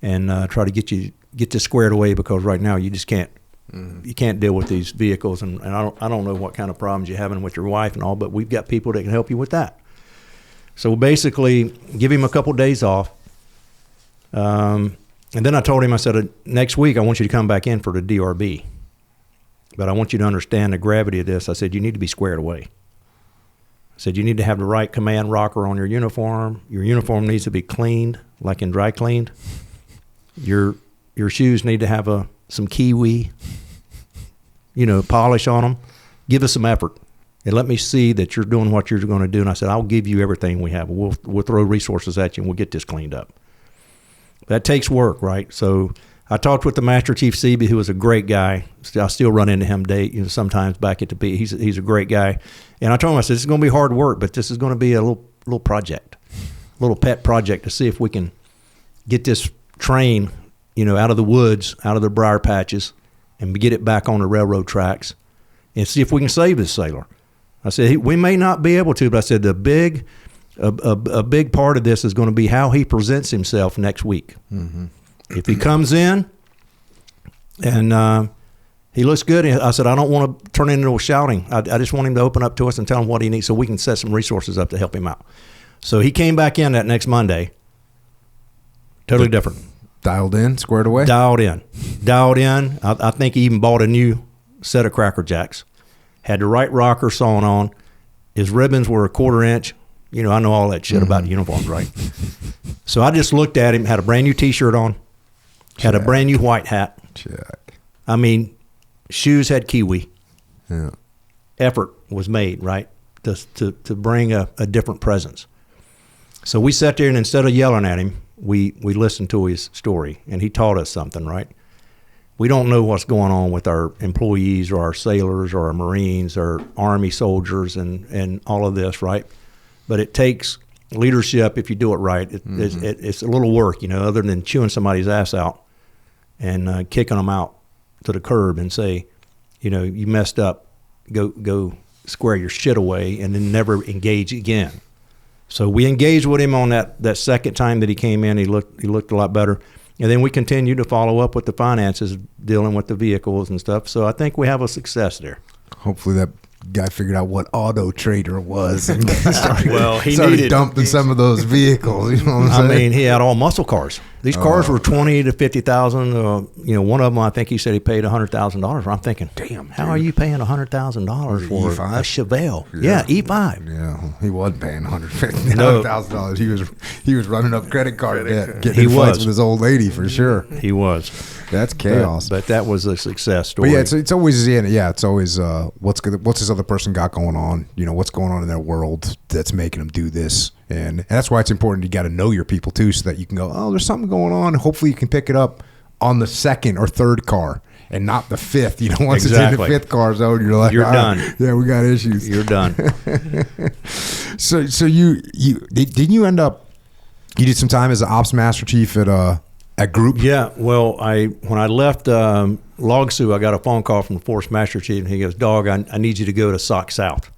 Speaker 3: and try to get this squared away, because right now you just can't. You can't deal with these vehicles, and I don't know what kind of problems you're having with your wife and all, but we've got people that can help you with that. So basically, give him a couple days off. And then I told him, I said, next week I want you to come back in for the DRB. But I want you to understand the gravity of this. I said, you need to be squared away. I said, you need to have the right command rocker on your uniform. Your uniform needs to be cleaned, like in dry cleaned. Your shoes need to have some kiwi, you know, polish on them. Give us some effort. And let me see that you're doing what you're going to do. And I said, I'll give you everything we have. We'll throw resources at you, and we'll get this cleaned up. That takes work, right? So I talked with the Master Chief CB, who was a great guy. I still run into him sometimes back at the beach. He's a great guy. And I told him, I said, this is going to be hard work, but this is going to be a little project, a little pet project, to see if we can get this train, you know, out of the woods, out of the briar patches, and get it back on the railroad tracks, and see if we can save this sailor. I said, we may not be able to, but I said, the big a big part of this is going to be how he presents himself next week. Mm-hmm. If he comes in and he looks good, I said, I don't want to turn it into a shouting. I just want him to open up to us and tell him what he needs so we can set some resources up to help him out. So he came back in that next Monday, totally different.
Speaker 1: Dialed in, squared away?
Speaker 3: Dialed in. I think he even bought a new set of Cracker Jacks. Had the right rocker sewn on. His ribbons were a 1/4 inch. You know, I know all that shit about uniforms, right? So I just looked at him, had a brand new T-shirt on, had a brand new white hat.
Speaker 1: Check.
Speaker 3: I mean, shoes had kiwi.
Speaker 1: Yeah.
Speaker 3: Effort was made, right, to bring a different presence. So we sat there, and instead of yelling at him, we listened to his story, and he taught us something, right? We don't know what's going on with our employees or our sailors or our Marines or Army soldiers and all of this, right? But it takes leadership if you do it right. It's a little work, you know, other than chewing somebody's ass out and kicking them out to the curb and say, you know, you messed up, go square your shit away and then never engage again. So we engaged with him on that second time that he came in. He looked a lot better. And then we continued to follow up with the finances, dealing with the vehicles and stuff. So I think we have a success there.
Speaker 1: Hopefully that guy figured out what Auto Trader was and started
Speaker 3: needed
Speaker 1: dumping some of those vehicles. You know what I'm saying?
Speaker 3: I mean, he had all muscle cars. These cars were $20,000 to $50,000. You know, one of them, I think he said he paid $100,000. I'm thinking, damn, how are you paying $100,000 for
Speaker 1: E5?
Speaker 3: a Chevelle? Yeah, E5.
Speaker 1: Yeah, he wasn't paying $150,000. He was running up credit card debt, getting in fights with his old lady for sure.
Speaker 3: He was.
Speaker 1: That's chaos.
Speaker 3: But that was a success story.
Speaker 1: But yeah, it's always what's this other person got going on? You know, what's going on in their world that's making them do this, and that's why it's important. You got to know your people too, so that you can go, oh, there's something going on. Hopefully, you can pick it up on the second or third car, and not the fifth. You know, once it's in the fifth car zone, you're like,
Speaker 3: you're done.
Speaker 1: Yeah, we got issues.
Speaker 3: You're done.
Speaker 1: So you didn't you end up? You did some time as an ops master chief at Group?
Speaker 3: Yeah, well, when I left Log Sioux, I got a phone call from the Force Master Chief, and he goes, Dog, I need you to go to SOC South.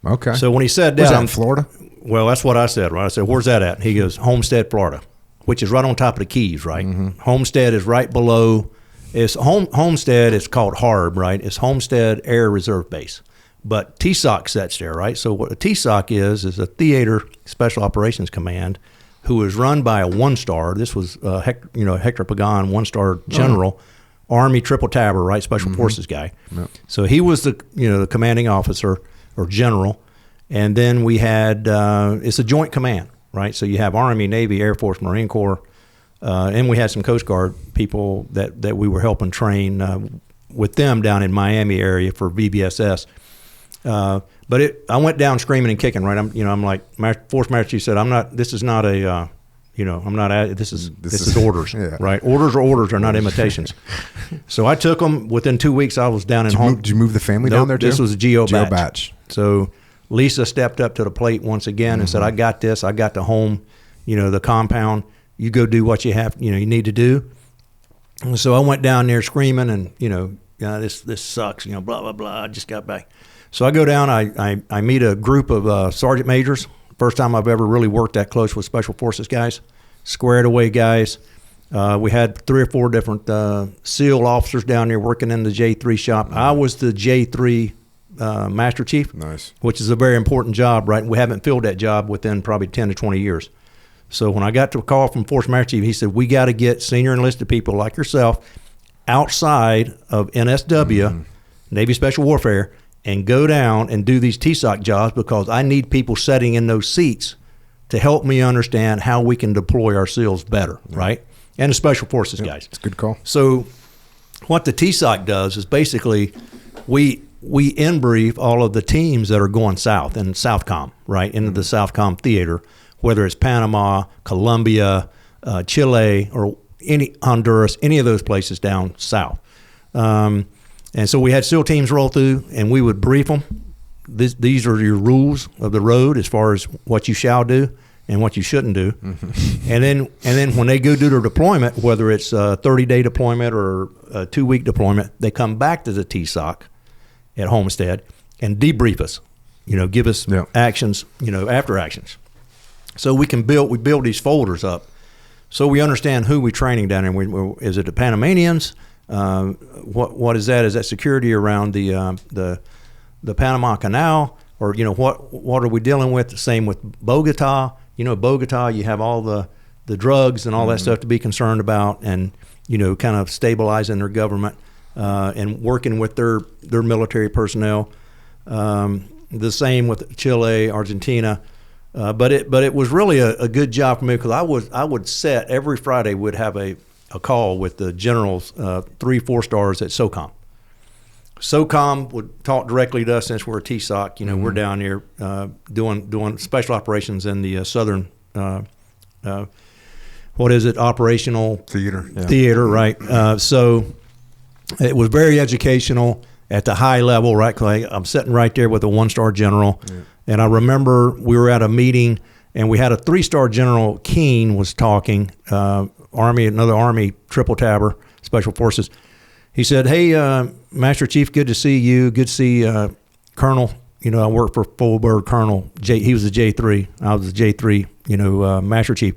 Speaker 1: Okay.
Speaker 3: So when he said that,
Speaker 1: was that in Florida?
Speaker 3: Well, that's what I said, right? I said, where's that at? And he goes, Homestead, Florida, which is right on top of the Keys, right? Mm-hmm. Homestead is right below. Homestead is called HARB, right? It's Homestead Air Reserve Base. But TSOC sits there, right? So what a TSOC is a Theater Special Operations Command, who is run by a one-star. This was Hector Pagan, one-star general, Army Triple Tabber, right, Special Forces guy. Yep. So he was the commanding officer or general, and then we had it's a joint command, right? So you have Army, Navy, Air Force, Marine Corps, and we had some Coast Guard people that we were helping train with them down in Miami area for VBSS. But I went down screaming and kicking, right? I'm like, Force Master Chief said, this is orders, yeah. Right? Orders are orders, are not imitations. So I took them. Within 2 weeks, I was down in home.
Speaker 1: Did you move the family down there too?
Speaker 3: This was a GO batch. So Lisa stepped up to the plate once again and said, I got this. I got the home, the compound. You go do what you have, you need to do. And so I went down there screaming and, this sucks, blah, blah, blah. I just got back. So I go down, I meet a group of sergeant majors. First time I've ever really worked that close with Special Forces guys, squared away guys. We had 3 or 4 different SEAL officers down there working in the J3 shop. I was the J3 Master Chief,
Speaker 1: nice,
Speaker 3: which is a very important job, right? We haven't filled that job within probably 10 to 20 years. So when I got to a call from Force Master Chief, he said, we got to get senior enlisted people like yourself outside of NSW, Navy Special Warfare, and go down and do these TSOC jobs because I need people sitting in those seats to help me understand how we can deploy our SEALs better, right? And the Special Forces guys.
Speaker 1: It's a good call.
Speaker 3: So what the TSOC does is basically we in-brief all of the teams that are going south in Southcom, right, into the Southcom theater, whether it's Panama, Colombia, Chile, or Honduras, any of those places down south. And so we had SEAL teams roll through, and we would brief them. These are your rules of the road as far as what you shall do and what you shouldn't do. Mm-hmm. And then when they go do their deployment, whether it's a 30-day deployment or a 2-week deployment, they come back to the TSOC at Homestead and debrief us. Give us actions. After actions. So we build these folders up. So we understand who we're training down there. Is it the Panamanians? What is that? Is that security around the Panama Canal? Or, what are we dealing with? The same with Bogota. Bogota, you have all the drugs and all that stuff to be concerned about, and, kind of stabilizing their government and working with their military personnel. The same with Chile, Argentina. But it was really a good job for me, because I would set every Friday. We'd have a call with the generals, 3-4 stars at SOCOM. SOCOM would talk directly to us, since we're a TSOC. We're down here doing special operations in the southern, operational theater, right? So it was very educational at the high level, right? 'Cause I'm sitting right there with a 1-star general. Yeah. And I remember we were at a meeting, and we had a 3-star general, Keene, was talking, another Army triple tabber, Special Forces. He said, "Hey, Master Chief, good to see you. Good to see Colonel. I work for Full Bird Colonel. He was the J3. I was the J3, Master Chief."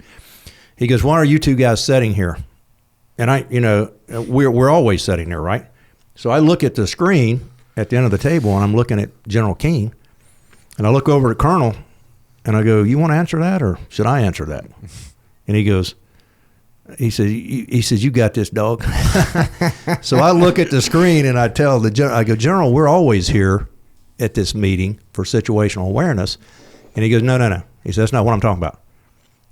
Speaker 3: He goes, "Why are you two guys sitting here?" And we're always sitting there, right? So I look at the screen at the end of the table, and I'm looking at General Keene. And I look over at Colonel, and I go, "You want to answer that, or should I answer that?" And he says, "You got this, dog." So I look at the screen, and I tell the general, I go, "General, we're always here at this meeting for situational awareness." And he goes, No. He said, "That's not what I'm talking about."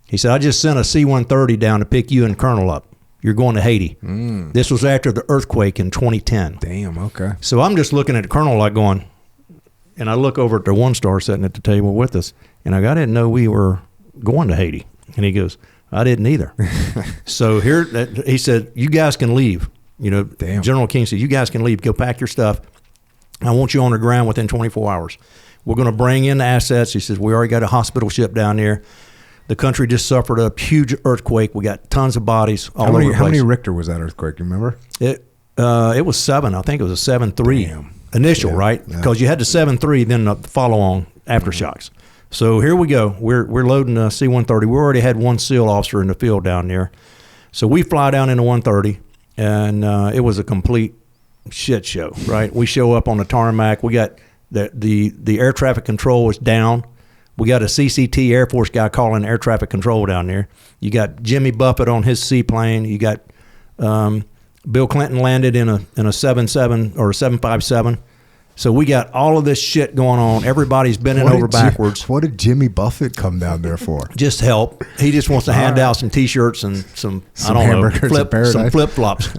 Speaker 3: He said, "I just sent a C-130 down to pick you and Colonel up. You're going to Haiti." This was after the earthquake in 2010.
Speaker 1: Damn, okay.
Speaker 3: So I'm just looking at the Colonel like going, and I look over at the 1-star sitting at the table with us, and I go, "I didn't know we were going to Haiti." And he goes, "I didn't either." So he said, "You guys can leave."
Speaker 1: Damn.
Speaker 3: General King said, "You guys can leave. Go pack your stuff. I want you on the ground within 24 hours. We're going to bring in the assets." He says, "We already got a hospital ship down there. The country just suffered a huge earthquake. We got tons of bodies all over the place."
Speaker 1: How many Richter was that earthquake? You remember?
Speaker 3: It was 7. I think it was a 7.3 initial, right? Because you had the 7.3, then the follow-on aftershocks. So here we go. We're loading a C-130. We already had 1 SEAL officer in the field down there. So we fly down in the 130, and it was a complete shit show, right? We show up on the tarmac. We got the air traffic control was down. We got a CCT Air Force guy calling air traffic control down there. You got Jimmy Buffett on his seaplane. You got Bill Clinton landed in a 77 or a 757. So we got all of this shit going on. Everybody's bending over backwards.
Speaker 1: What did Jimmy Buffett come down there for?
Speaker 3: Just help. He just wants to hand out some T-shirts and some flip-flops.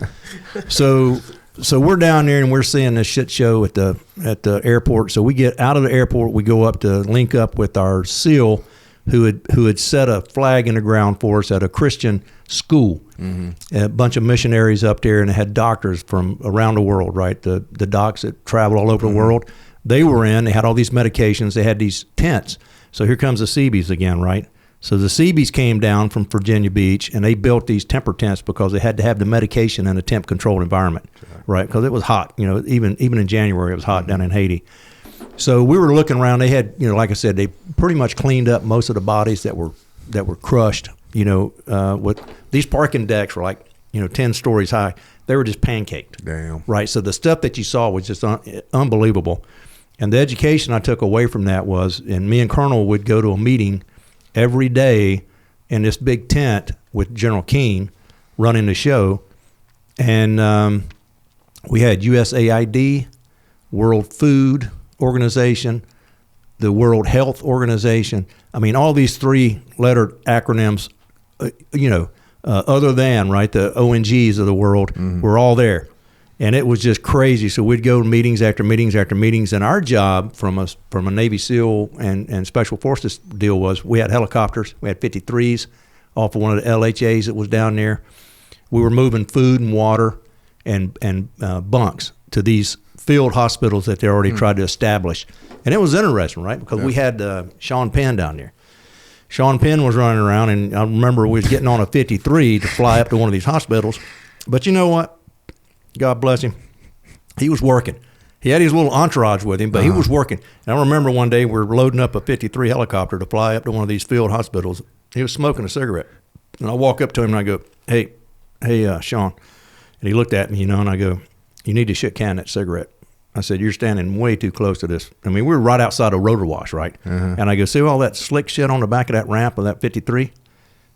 Speaker 3: So we're down there, and we're seeing this shit show at the airport. So we get out of the airport. We go up to link up with our SEAL who had set a flag in the ground for us at a Christian school. Mm-hmm. A bunch of missionaries up there, and it had doctors from around the world, right? The docs that travel all over the world. They were in. They had all these medications. They had these tents. So here comes the Seabees again, right? So the Seabees came down from Virginia Beach, and they built these temper tents because they had to have the medication in a temp-controlled environment, right? Because it was hot. Even in January, it was hot down in Haiti. So we were looking around. They had, like I said, they pretty much cleaned up most of the bodies that were crushed. With these parking decks were like, 10 stories high. They were just pancaked.
Speaker 1: Damn.
Speaker 3: Right. So the stuff that you saw was just unbelievable. And the education I took away from that was, and me and Colonel would go to a meeting every day in this big tent with General Keene running the show. And we had USAID, World Food Organization, the World Health Organization. I mean, all these 3-letter acronyms, other than, right, the ONGs of the world were all there. And it was just crazy. So we'd go to meetings after meetings after meetings. And our job from a Navy SEAL and Special Forces deal was we had helicopters. We had 53s off of one of the LHAs that was down there. We were moving food and water and bunks to these field hospitals that they already tried to establish. And it was interesting, right? Because we had Sean Penn down there. Sean Penn was running around, and I remember we was getting on a 53 to fly up to one of these hospitals. But you know what? God bless him. He was working. He had his little entourage with him, but he was working. And I remember one day we were loading up a 53 helicopter to fly up to one of these field hospitals. He was smoking a cigarette. And I walk up to him and I go, hey, Sean. And he looked at me, you know, and I go, you need to shit can that cigarette. I said, you're standing way too close to this. I mean, we were right outside of rotor wash, right? And I go, see all that slick shit on the back of that ramp of that 53?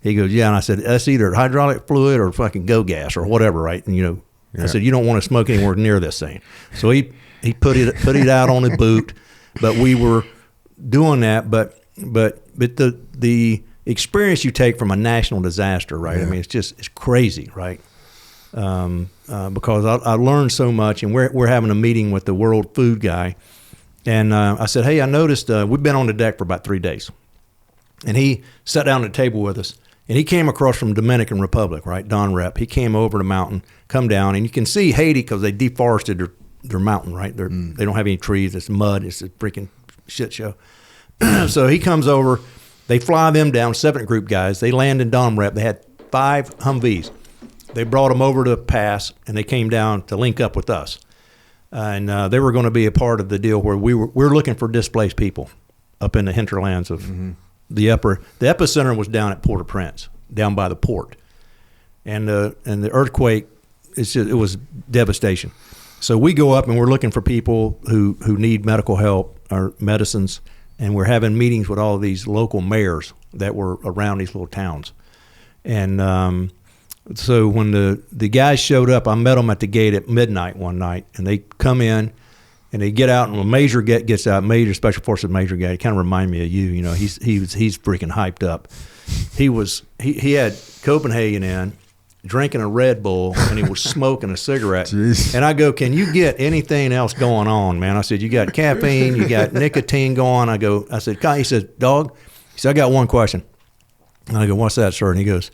Speaker 3: He goes, yeah. And I said, that's either hydraulic fluid or fucking go gas or whatever, right? And, you know, I said, you don't want to smoke anywhere near this thing. So he put it out on the boot, but we were doing that. But the experience you take from a national disaster, right? I mean, it's crazy, right? Because I learned so much, and we're having a meeting with the world food guy, and I said, hey, I noticed we've been on the deck for about 3 days, and he sat down at the table with us, and he came across from Dominican Republic, right? Don Rep. He came over the mountain, come down, and you can see Haiti because they deforested their mountain, right? They don't have any trees. It's mud. It's a freaking shit show. So he comes over. They fly them down, 7 group guys. They land in Don Rep. They had 5 Humvees. They brought them over to the pass, and they came down to link up with us. And they were going to be a part of the deal where we're looking for displaced people up in the hinterlands of the epicenter was down at Port-au-Prince, down by the port. And the earthquake, it was devastation. So we go up, and we're looking for people who need medical help or medicines, and we're having meetings with all of these local mayors that were around these little towns. And so when the guys showed up, I met them at the gate at midnight one night, and they come in, and they get out, and when Major gets out, Major Special Forces Major guy, he kind of reminded me of you. You know, he's freaking hyped up. He had Copenhagen in, drinking a Red Bull, and he was smoking a cigarette.
Speaker 1: Jeez.
Speaker 3: And I go, can you get anything else going on, man? I said, you got caffeine, you got nicotine going. I said, he said, dog, he said, I got one question. And I go, what's that, sir? And he goes,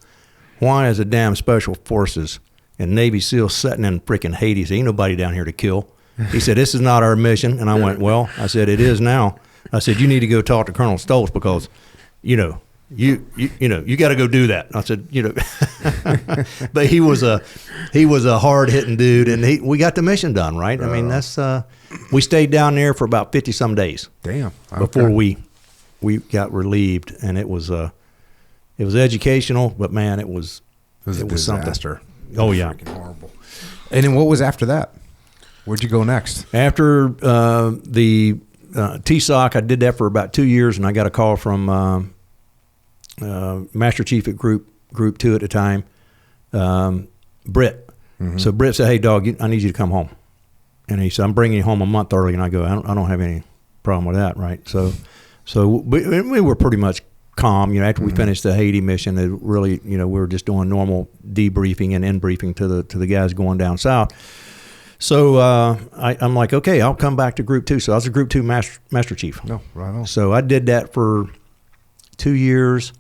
Speaker 3: why is the damn Special Forces and Navy SEALs sitting in freaking Haiti? He said, ain't nobody down here to kill. He said, this is not our mission. And I went, well, I said, it is now. I said, you need to go talk to Colonel Stoltz because, you know, you got to go do that. I said, you know, but he was a hard hitting dude, and we got the mission done, right? I mean, that's we stayed down there for about 50 some days.
Speaker 1: Damn. Okay.
Speaker 3: Before we got relieved, and it was educational, but man, it was
Speaker 1: a disaster.
Speaker 3: Something. Oh yeah,
Speaker 1: freaking horrible. And then what was after that? Where'd you go next?
Speaker 3: After the TSOC, I did that for about 2 years, and I got a call from Master Chief at Group 2 at the time, Britt. So Britt said, hey, dog, I need you to come home. And he said, I'm bringing you home a month early. And I go, I don't have any problem with that, right? So we were pretty much calm. You know, after we finished the Haiti mission, it really, you know, we were just doing normal debriefing and in-briefing to the guys going down south. So I'm like, okay, I'll come back to Group 2. So I was a Group 2 Master Chief.
Speaker 1: No, right on.
Speaker 3: So I did that for 2 years.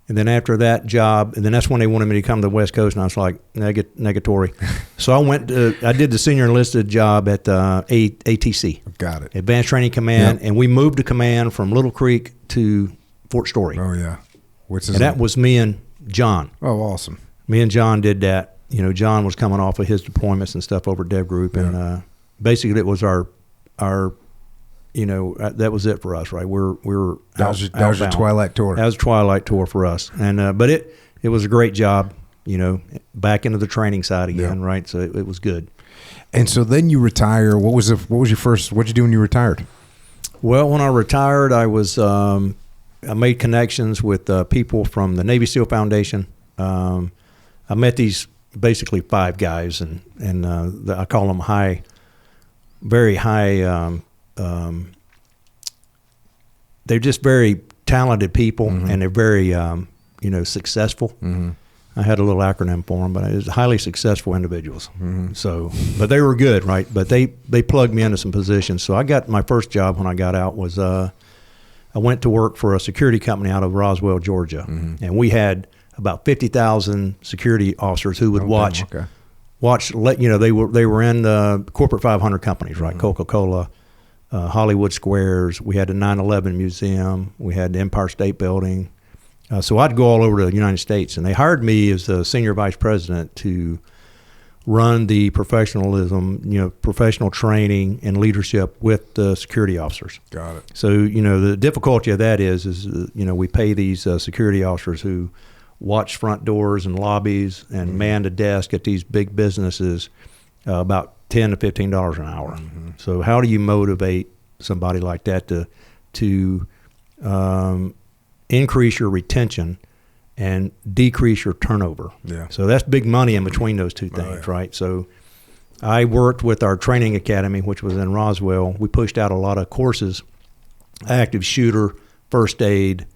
Speaker 3: And then after that job, and then that's when they wanted me to come to the West Coast, and I was like, negatory. So I did the senior enlisted job at ATC.
Speaker 1: Got it.
Speaker 3: Advanced Training Command, and we moved the command from Little Creek to Fort Story.
Speaker 1: Oh, yeah.
Speaker 3: That was me and John.
Speaker 1: Oh, awesome.
Speaker 3: Me and John did that. You know, John was coming off of his deployments and stuff over at Dev Group, and basically it was our you know, that was it for us, right? That was
Speaker 1: your twilight tour.
Speaker 3: That was a twilight tour for us, and but it was a great job, you know, back into the training side again, right? So it was good.
Speaker 1: And so then you retire. What was your first? What'd you do when you retired?
Speaker 3: Well, when I retired, I was I made connections with people from the Navy SEAL Foundation. I met these basically 5 guys, and I call them very high. They're just very talented people, and they're very, you know, successful. I had a little acronym for them, but it was highly successful individuals. So, but they were good, right? But they plugged me into some positions. So I got my first job when I got out was I went to work for a security company out of Roswell, Georgia, and we had about 50,000 security officers who would watch. You know, they were in the corporate 500 companies, right? Coca-Cola. Hollywood Squares. We had the 9/11 Museum. We had the Empire State Building. So I'd go all over the United States, and they hired me as the senior vice president to run the professionalism, professional training and leadership with the security officers.
Speaker 1: Got it.
Speaker 3: So, the difficulty of that is we pay these security officers who watch front doors and lobbies and man the desk at these big businesses about $10 to $15 an hour. Mm-hmm. So how do you motivate somebody like that to increase your retention and decrease your turnover?
Speaker 1: Yeah.
Speaker 3: So that's big money in between those two things, right? So I worked with our training academy, which was in Roswell. We pushed out a lot of courses, active shooter, first aid,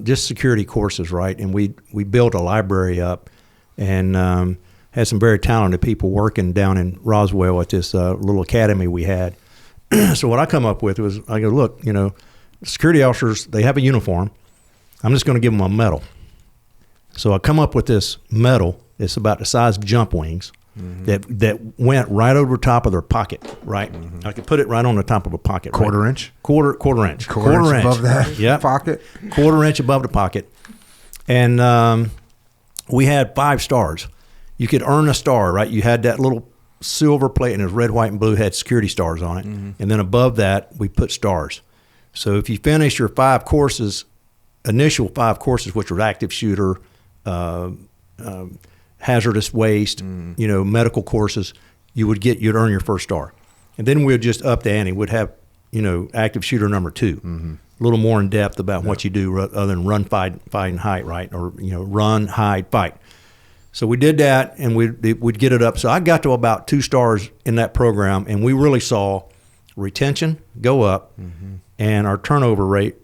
Speaker 3: just security courses, right? And we built a library up and had some very talented people working down in Roswell at this little academy we had. So what I come up with was, I go, look, security officers, they have a uniform. I'm just going to give them a medal. So I come up with this medal. It's about the size of jump wings that went right over the top of their pocket, right? Mm-hmm. I could put it right on the top of a pocket.
Speaker 1: Quarter inch?
Speaker 3: Quarter inch. Quarter inch
Speaker 1: above that pocket?
Speaker 3: Quarter inch above the pocket. And we had 5 stars. You could earn a star, right? You had that little silver plate, and it was red, white, and blue, had security stars on it. Mm-hmm. And then above that, we put stars. So if you finish your 5 courses, initial 5 courses, which were active shooter, hazardous waste, medical courses, you'd earn your first star. And then we'd just up the ante. We'd have, active shooter number 2, a little more in depth about what you do other than run, fight, and hide, right? Or, run, hide, fight. So we did that, and we'd get it up. So I got to about 2 stars in that program, and we really saw retention go up, and our turnover rate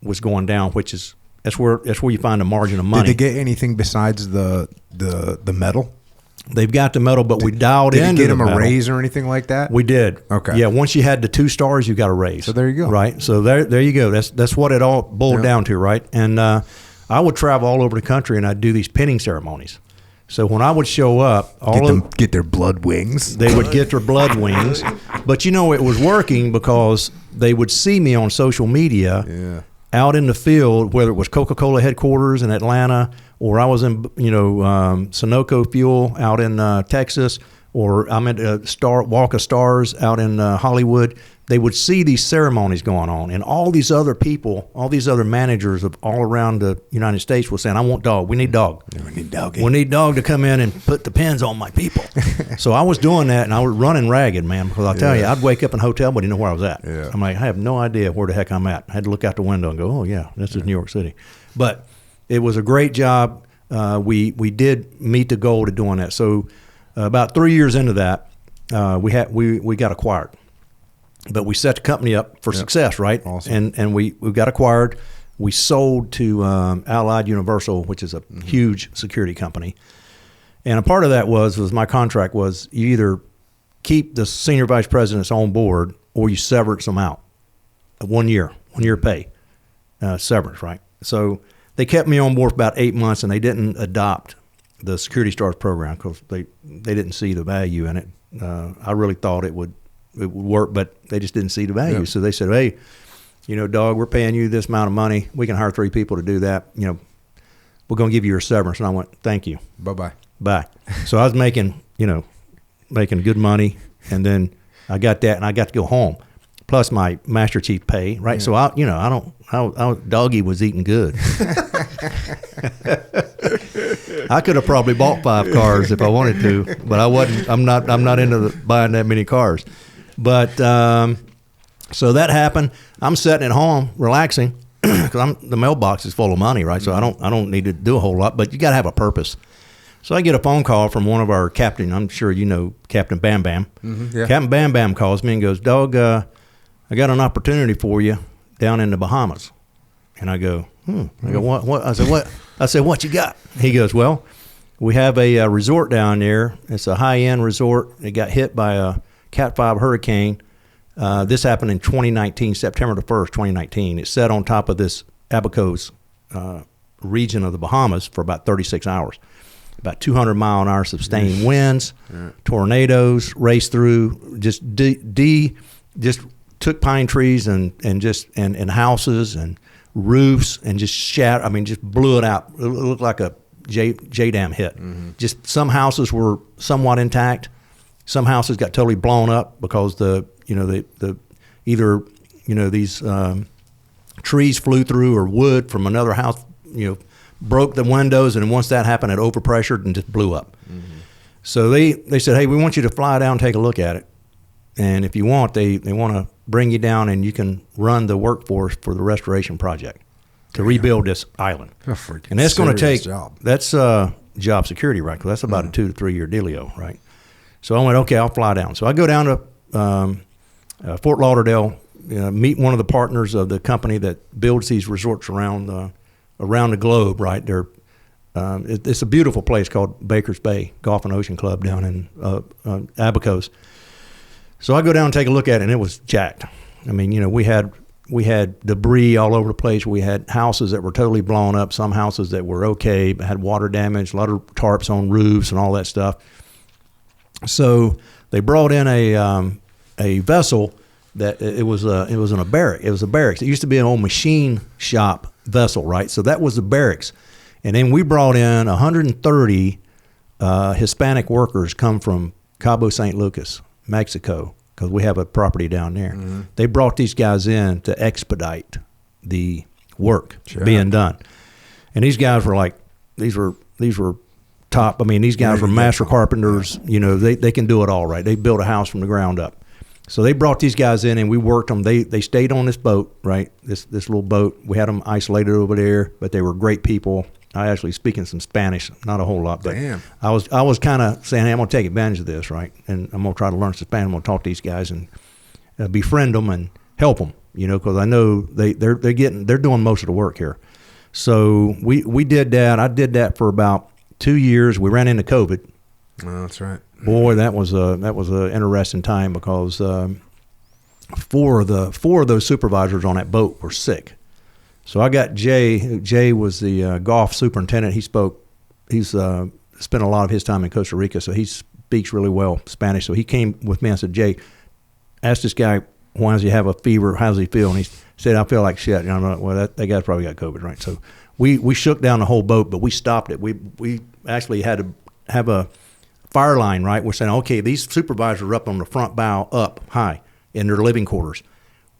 Speaker 3: was going down, which is that's where you find a margin of money.
Speaker 1: Did they get anything besides the medal?
Speaker 3: They've got the medal, but we dialed in.
Speaker 1: Did you get them a raise or anything like that?
Speaker 3: We did.
Speaker 1: Okay.
Speaker 3: Yeah, once you had the 2 stars, you got a raise.
Speaker 1: So there you go.
Speaker 3: Right. So there you go. That's what it all boiled down to, right? And I would travel all over the country, and I'd do these pinning ceremonies. So when I would show up,
Speaker 1: get their blood wings.
Speaker 3: They would get their blood wings, but it was working because they would see me on social media, out in the field, whether it was Coca-Cola headquarters in Atlanta, or I was in Sunoco Fuel out in Texas, or I'm at Walk of Stars out in Hollywood. They would see these ceremonies going on, and all these other people, all these other managers of all around the United States were saying, I want Dog. We need Dog.
Speaker 1: We need Doggy.
Speaker 3: We need Dog to come in and put the pins on my people. So I was doing that, and I was running ragged, man, because I'll tell you, I'd wake up in a hotel, but I didn't know where I was at.
Speaker 1: Yeah.
Speaker 3: I'm like, I have no idea where the heck I'm at. I had to look out the window and go, oh, yeah, this is New York City. But it was a great job. We did meet the goal to doing that. So about 3 years into that, we got acquired. But we set the company up for success, right?
Speaker 1: Awesome.
Speaker 3: And we got acquired. We sold to Allied Universal, which is a huge security company. And a part of that was my contract was you either keep the senior vice presidents on board or you sever some out. 1 year pay, severance, right? So they kept me on board for about 8 months, and they didn't adopt the Security Stars program because they didn't see the value in it. I really thought it would work, but they just didn't see the value. Yeah. So they said, hey, Dog, we're paying you this amount of money. We can hire 3 people to do that. We're going to give you your severance. And I went, thank you.
Speaker 1: Bye-bye.
Speaker 3: Bye. So I was making good money, and then I got that, and I got to go home, plus my Master Chief pay, right? Yeah. So Doggy was eating good. I could have probably bought 5 cars if I wanted to, but I wasn't. I'm not into buying that many cars. But so that happened. I'm sitting at home relaxing because the mailbox is full of money, right? So I don't need to do a whole lot, but you got to have a purpose. So I get a phone call from one of our captains. I'm sure you know Captain Bam Bam. Mm-hmm, yeah. Captain Bam Bam calls me and goes, Dog, I got an opportunity for you down in the Bahamas. And I go, I go, what? I said, what? I said, what you got? He goes, well, we have a resort down there. It's a high-end resort. It got hit by a Cat 5 hurricane. This happened in 2019, September the 1st, 2019. It sat on top of this Abacos region of the Bahamas for about 36 hours. About 200-mile-an-hour sustained winds, tornadoes raced through, just took pine trees and houses and roofs and just just blew it out. It looked like a J-Dam hit. Just some houses were somewhat intact. Some houses got totally blown up because these trees flew through, or wood from another house, broke the windows, and once that happened, it overpressured and just blew up. So they said, hey, we want you to fly down and take a look at it. And if you want, they want to bring you down and you can run the workforce for the restoration project to rebuild this island. And that's going to take, that's job security, right? Because that's about a 2 to 3 year dealio, right? So I went, okay, I'll fly down. So I go down to Fort Lauderdale, meet one of the partners of the company that builds these resorts around the globe, right? It's a beautiful place called Baker's Bay Golf and Ocean Club down in Abacos. So I go down and take a look at it, and it was jacked. I mean, we had debris all over the place. We had houses that were totally blown up, some houses that were okay, but had water damage, a lot of tarps on roofs and all that stuff. So they brought in a vessel that it was in a barrack. It was a barracks. It used to be an old machine shop vessel, right? So that was the barracks. And then we brought in 130 Hispanic workers come from Cabo San Lucas, Mexico, because we have a property down there. They brought these guys in to expedite the work being done. And these guys were like, these were top. I mean, these guys were master carpenters. They can do it all, right? They built a house from the ground up. So they brought these guys in, and we worked them. They stayed on this boat, right? This little boat. We had them isolated over there, but they were great people. I actually speaking some Spanish, not a whole lot, but I was kind of saying, hey, I'm gonna take advantage of this, right? And I'm gonna try to learn some Spanish. I'm gonna talk to these guys and befriend them and help them, because I know they're doing most of the work here. So we did that. I did that for about 2 years. We ran into COVID.
Speaker 1: Oh, that's right.
Speaker 3: Boy, that was a interesting time because four of those supervisors on that boat were sick. So I got Jay. Jay was the golf superintendent. He's spent a lot of his time in Costa Rica, so he speaks really well Spanish. So he came with me and said, Jay, ask this guy, why does he have a fever? How does he feel? And he said, I feel like shit. And I'm like, well, that guy's probably got COVID, right? So we shook down the whole boat, but we stopped it. We actually had to have a fire line, right? We're saying, okay, these supervisors are up on the front bow, up high in their living quarters.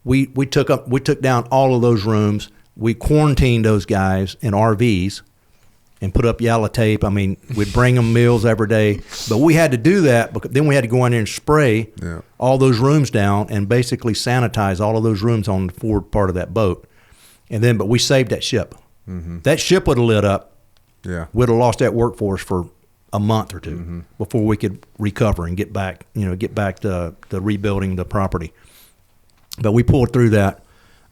Speaker 3: We took down all of those rooms. We quarantined those guys in RVs and put up yellow tape. I mean, we'd bring them meals every day, but we had to do that because then we had to go in there and spray all those rooms down and basically sanitize all of those rooms on the forward part of that boat. But we saved that ship. That ship would have lit up. Yeah, we'd have lost that workforce for a month or two before we could recover and get back to rebuilding the property. But we pulled through that.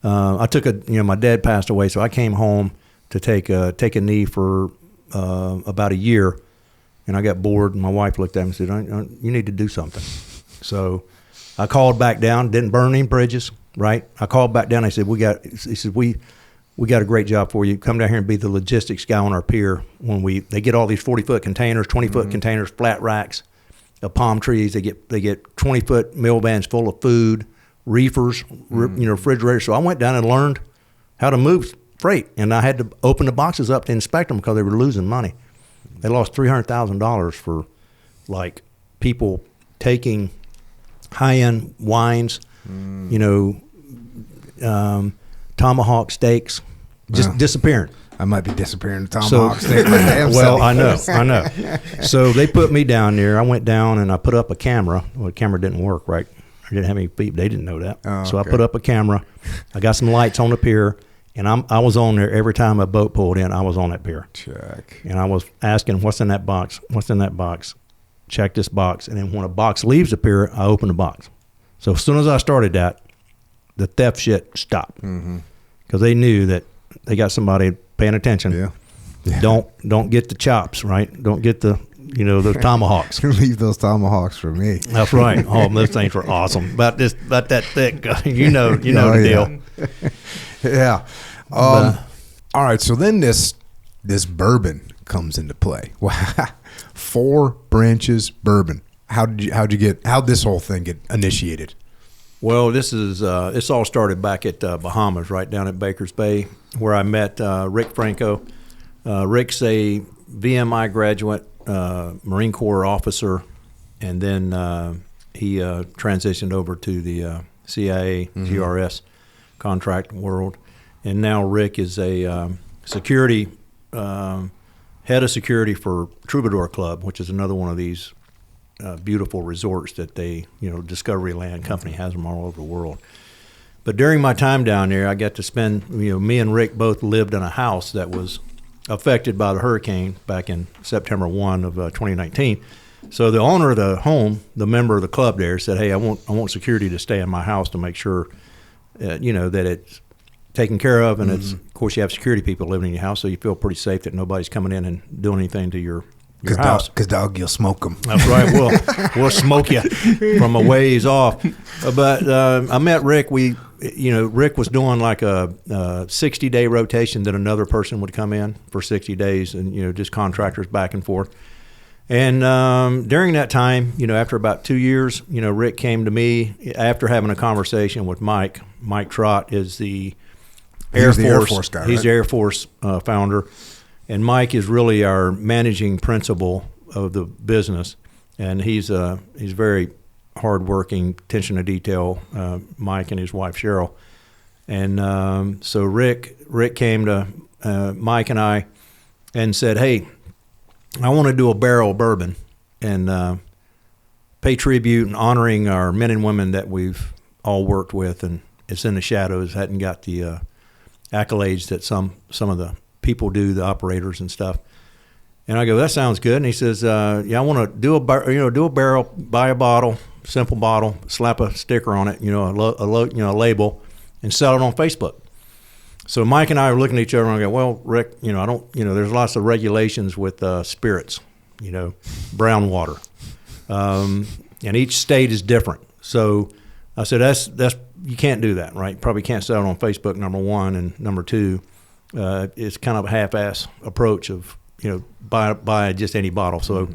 Speaker 3: I took my dad passed away, so I came home to take a knee for about a year, and I got bored. And my wife looked at me and said, "You need to do something." So I called back down. Didn't burn any bridges, right? I called back down. I said, "We got a great job for you. Come down here and be the logistics guy on our pier. They get all these 40-foot containers, 20-foot containers, flat racks of palm trees. They get 20-foot mill vans full of food." Reefers, refrigerators. So I went down and learned how to move freight, and I had to open the boxes up to inspect them because they were losing money. They lost $300,000 for people taking high-end wines, tomahawk steaks, just disappearing.
Speaker 1: I might be disappearing the tomahawk steak.
Speaker 3: Well, I know. So they put me down there. I went down and I put up a camera. Well, the camera didn't work, right? I didn't have any feet. They didn't know that. So I put up a camera. I got some lights on the pier, and I was on there every time a boat pulled in. I was on that pier.
Speaker 1: Check.
Speaker 3: And I was asking, what's in that box? What's in that box? Check this box. And then when a box leaves the pier, I open the box. So as soon as I started that, the theft shit stopped. Because they knew that they got somebody paying attention. Yeah. Don't get the chops, right? Don't get the those tomahawks.
Speaker 1: Leave those tomahawks for me.
Speaker 3: That's right. Oh, those things were awesome. About that thick. You know the deal.
Speaker 1: Yeah. All right. So then this bourbon comes into play. Four Branches Bourbon. How'd this whole thing get initiated?
Speaker 3: Well, this all started back at Bahamas, right down at Baker's Bay, where I met Rick Franco. Rick's a VMI graduate, Marine Corps officer, and then he transitioned over to the CIA, GRS contract world. And now Rick is a security, head of security for Troubadour Club, which is another one of these beautiful resorts that they, Discovery Land Company has them all over the world. But during my time down there, I got to spend, me and Rick both lived in a house that was affected by the hurricane back in September 1 of 2019. So the owner of the home, the member of the club there, said, "Hey, I want security to stay in my house to make sure, that it's taken care of, and it's, of course, you have security people living in your house, so you feel pretty safe that nobody's coming in and doing anything to your house."
Speaker 1: Because Doggy will smoke them.
Speaker 3: That's right. We'll smoke you from a ways off. But I met Rick. Rick was doing like a 60-day rotation that another person would come in for 60 days, and just contractors back and forth. And during that time, after about 2 years, Rick came to me after having a conversation with Mike. Mike Trott is the Air Force
Speaker 1: guy.
Speaker 3: He's
Speaker 1: right?
Speaker 3: the Air Force founder, and Mike is really our managing principal of the business, and he's very hardworking, attention to detail. Mike and his wife Cheryl, and so Rick came to Mike and I and said, "Hey, I want to do a barrel of bourbon and pay tribute and honoring our men and women that we've all worked with, and it's in the shadows, hadn't got the accolades that some of the people do, the operators and stuff." And I go, "That sounds good." And he says, "Yeah, I want to do a barrel, buy a bottle, simple bottle, slap a sticker on it, a label, and sell it on Facebook." So Mike and I are looking at each other and I go, "Well, Rick, I don't, there's lots of regulations with spirits, brown water, and each state is different." So I said, "That's you can't do that, right? Probably can't sell it on Facebook, number one, and number two, it's kind of a half-ass approach of buy just any bottle." So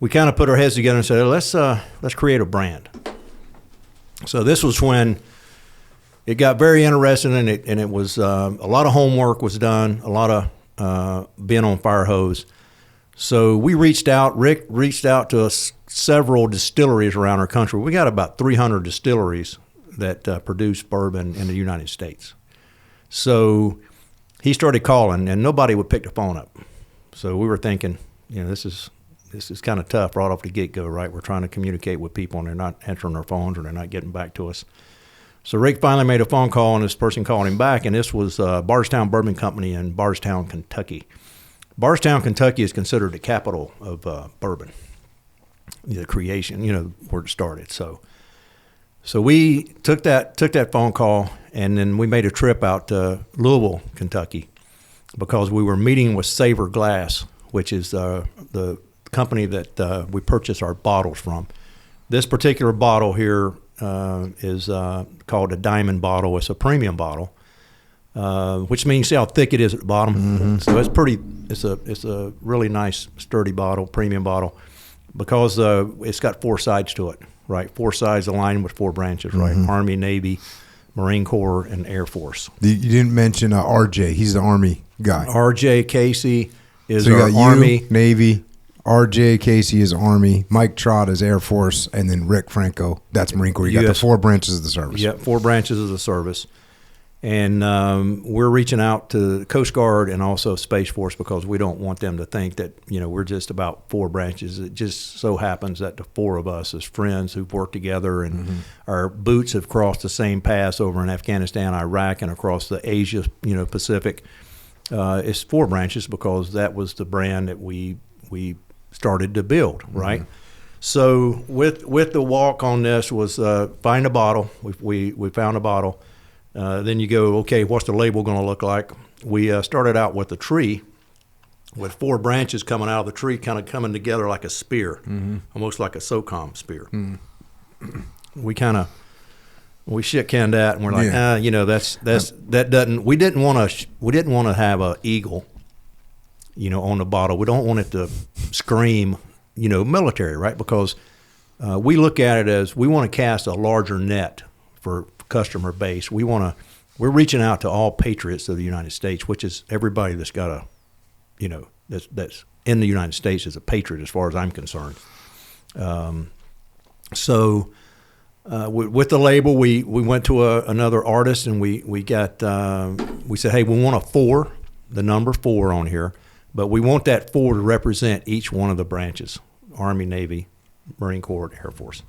Speaker 3: we kind of put our heads together and said, let's create a brand. So this was when it got very interesting, and it was a lot of homework was done, a lot of being on fire hose. So we reached out. Rick reached out to several distilleries around our country. We got about 300 distilleries that produce bourbon in the United States. So he started calling, and nobody would pick the phone up. So we were thinking, this is kind of tough right off the get-go, right? We're trying to communicate with people, and they're not answering their phones, or they're not getting back to us. So Rick finally made a phone call, and this person called him back, and this was Bardstown Bourbon Company in Bardstown, Kentucky. Bardstown, Kentucky is considered the capital of bourbon, the creation, where it started. So we took that phone call, and then we made a trip out to Louisville, Kentucky, because we were meeting with Savor Glass, which is the company that we purchase our bottles from. This particular bottle here is called a diamond bottle. It's a premium bottle, which means, see how thick it is at the bottom. Mm-hmm. So it's a really nice, sturdy bottle, premium bottle, because it's got four sides to it, right? Four sides aligned with four branches, right? Mm-hmm. Army, Navy, Marine Corps, and Air Force.
Speaker 1: You didn't mention RJ. He's the Army guy.
Speaker 3: RJ Casey is
Speaker 1: so you
Speaker 3: our
Speaker 1: got
Speaker 3: Army.
Speaker 1: You, Navy. RJ Casey is Army. Mike Trott is Air Force. And then Rick Franco, that's Marine Corps. You got the four branches of the service.
Speaker 3: Yeah, four branches of the service. And we're reaching out to the Coast Guard and also Space Force, because we don't want them to think that, we're just about four branches. It just so happens that the four of us as friends who've worked together, and our boots have crossed the same paths over in Afghanistan, Iraq, and across the Asia, Pacific. It's four branches because that was the brand that we started to build, right? So with the walk on this was find a bottle. We found a bottle. Then you go, okay, what's the label going to look like? We started out with a tree with four branches coming out of the tree, kind of coming together like a spear, almost like a SOCOM spear. We shit canned that, and we're like, that doesn't. We didn't want to have a eagle, on the bottle. We don't want it to scream, military, right? Because we look at it as we want to cast a larger net for customer base. We're reaching out to all patriots of the United States, which is everybody that's got that's in the United States is a patriot as far as I'm concerned. So with the label, we went to another artist and we said, hey, we want the number 4 on here, but we want that 4 to represent each one of the branches: Army, Navy, Marine Corps, Air Force.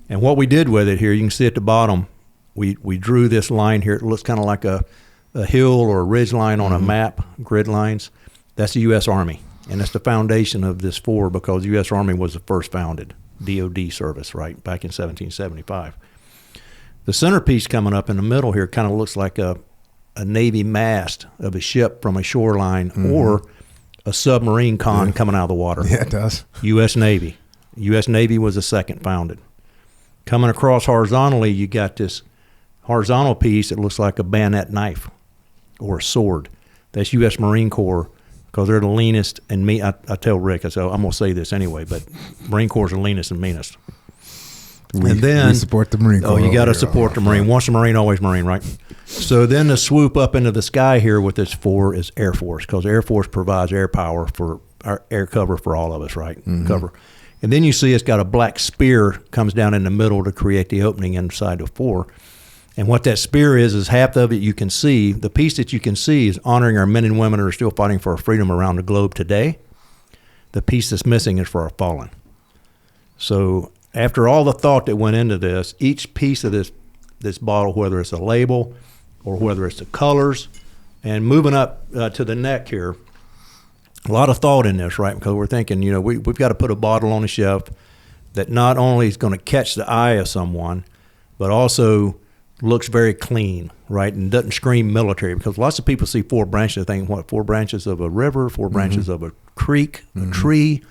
Speaker 3: And what we did with it here, you can see at the bottom, we drew this line here. It looks kind of like a hill or a ridge line on a map, grid lines. That's the U.S. Army, and that's the foundation of this 4 because the U.S. Army was the first founded DOD service, right, back in 1775. The centerpiece coming up in the middle here kind of looks like a Navy mast of a ship from a shoreline or a submarine con coming out of the water.
Speaker 1: Yeah, it does.
Speaker 3: U.S. Navy. U.S. Navy was the second founded. Coming across horizontally, you got this horizontal piece that looks like a bayonet knife or a sword. That's U.S. Marine Corps because they're the leanest and mean. I tell Rick, I said, I'm going to say this anyway, but Marine Corps is the leanest and meanest.
Speaker 1: We support the Marine Corps.
Speaker 3: Oh, you got to support the Marine. Once a Marine, always Marine, right? So then the swoop up into the sky here with this 4 is Air Force because Air Force provides air power for our air cover for all of us, right? Cover. And then you see it's got a black spear comes down in the middle to create the opening inside the 4. And what that spear is half of it you can see. The piece that you can see is honoring our men and women who are still fighting for our freedom around the globe today. The piece that's missing is for our fallen. So after all the thought that went into this, each piece of this bottle, whether it's a label or whether it's the colors, and moving up to the neck here, a lot of thought in this, right? Because we're thinking, we've got to put a bottle on the shelf that not only is going to catch the eye of someone, but also looks very clean, right? And doesn't scream military because lots of people see 4 branches and think, 4 branches of a river, 4 branches of a creek, a tree.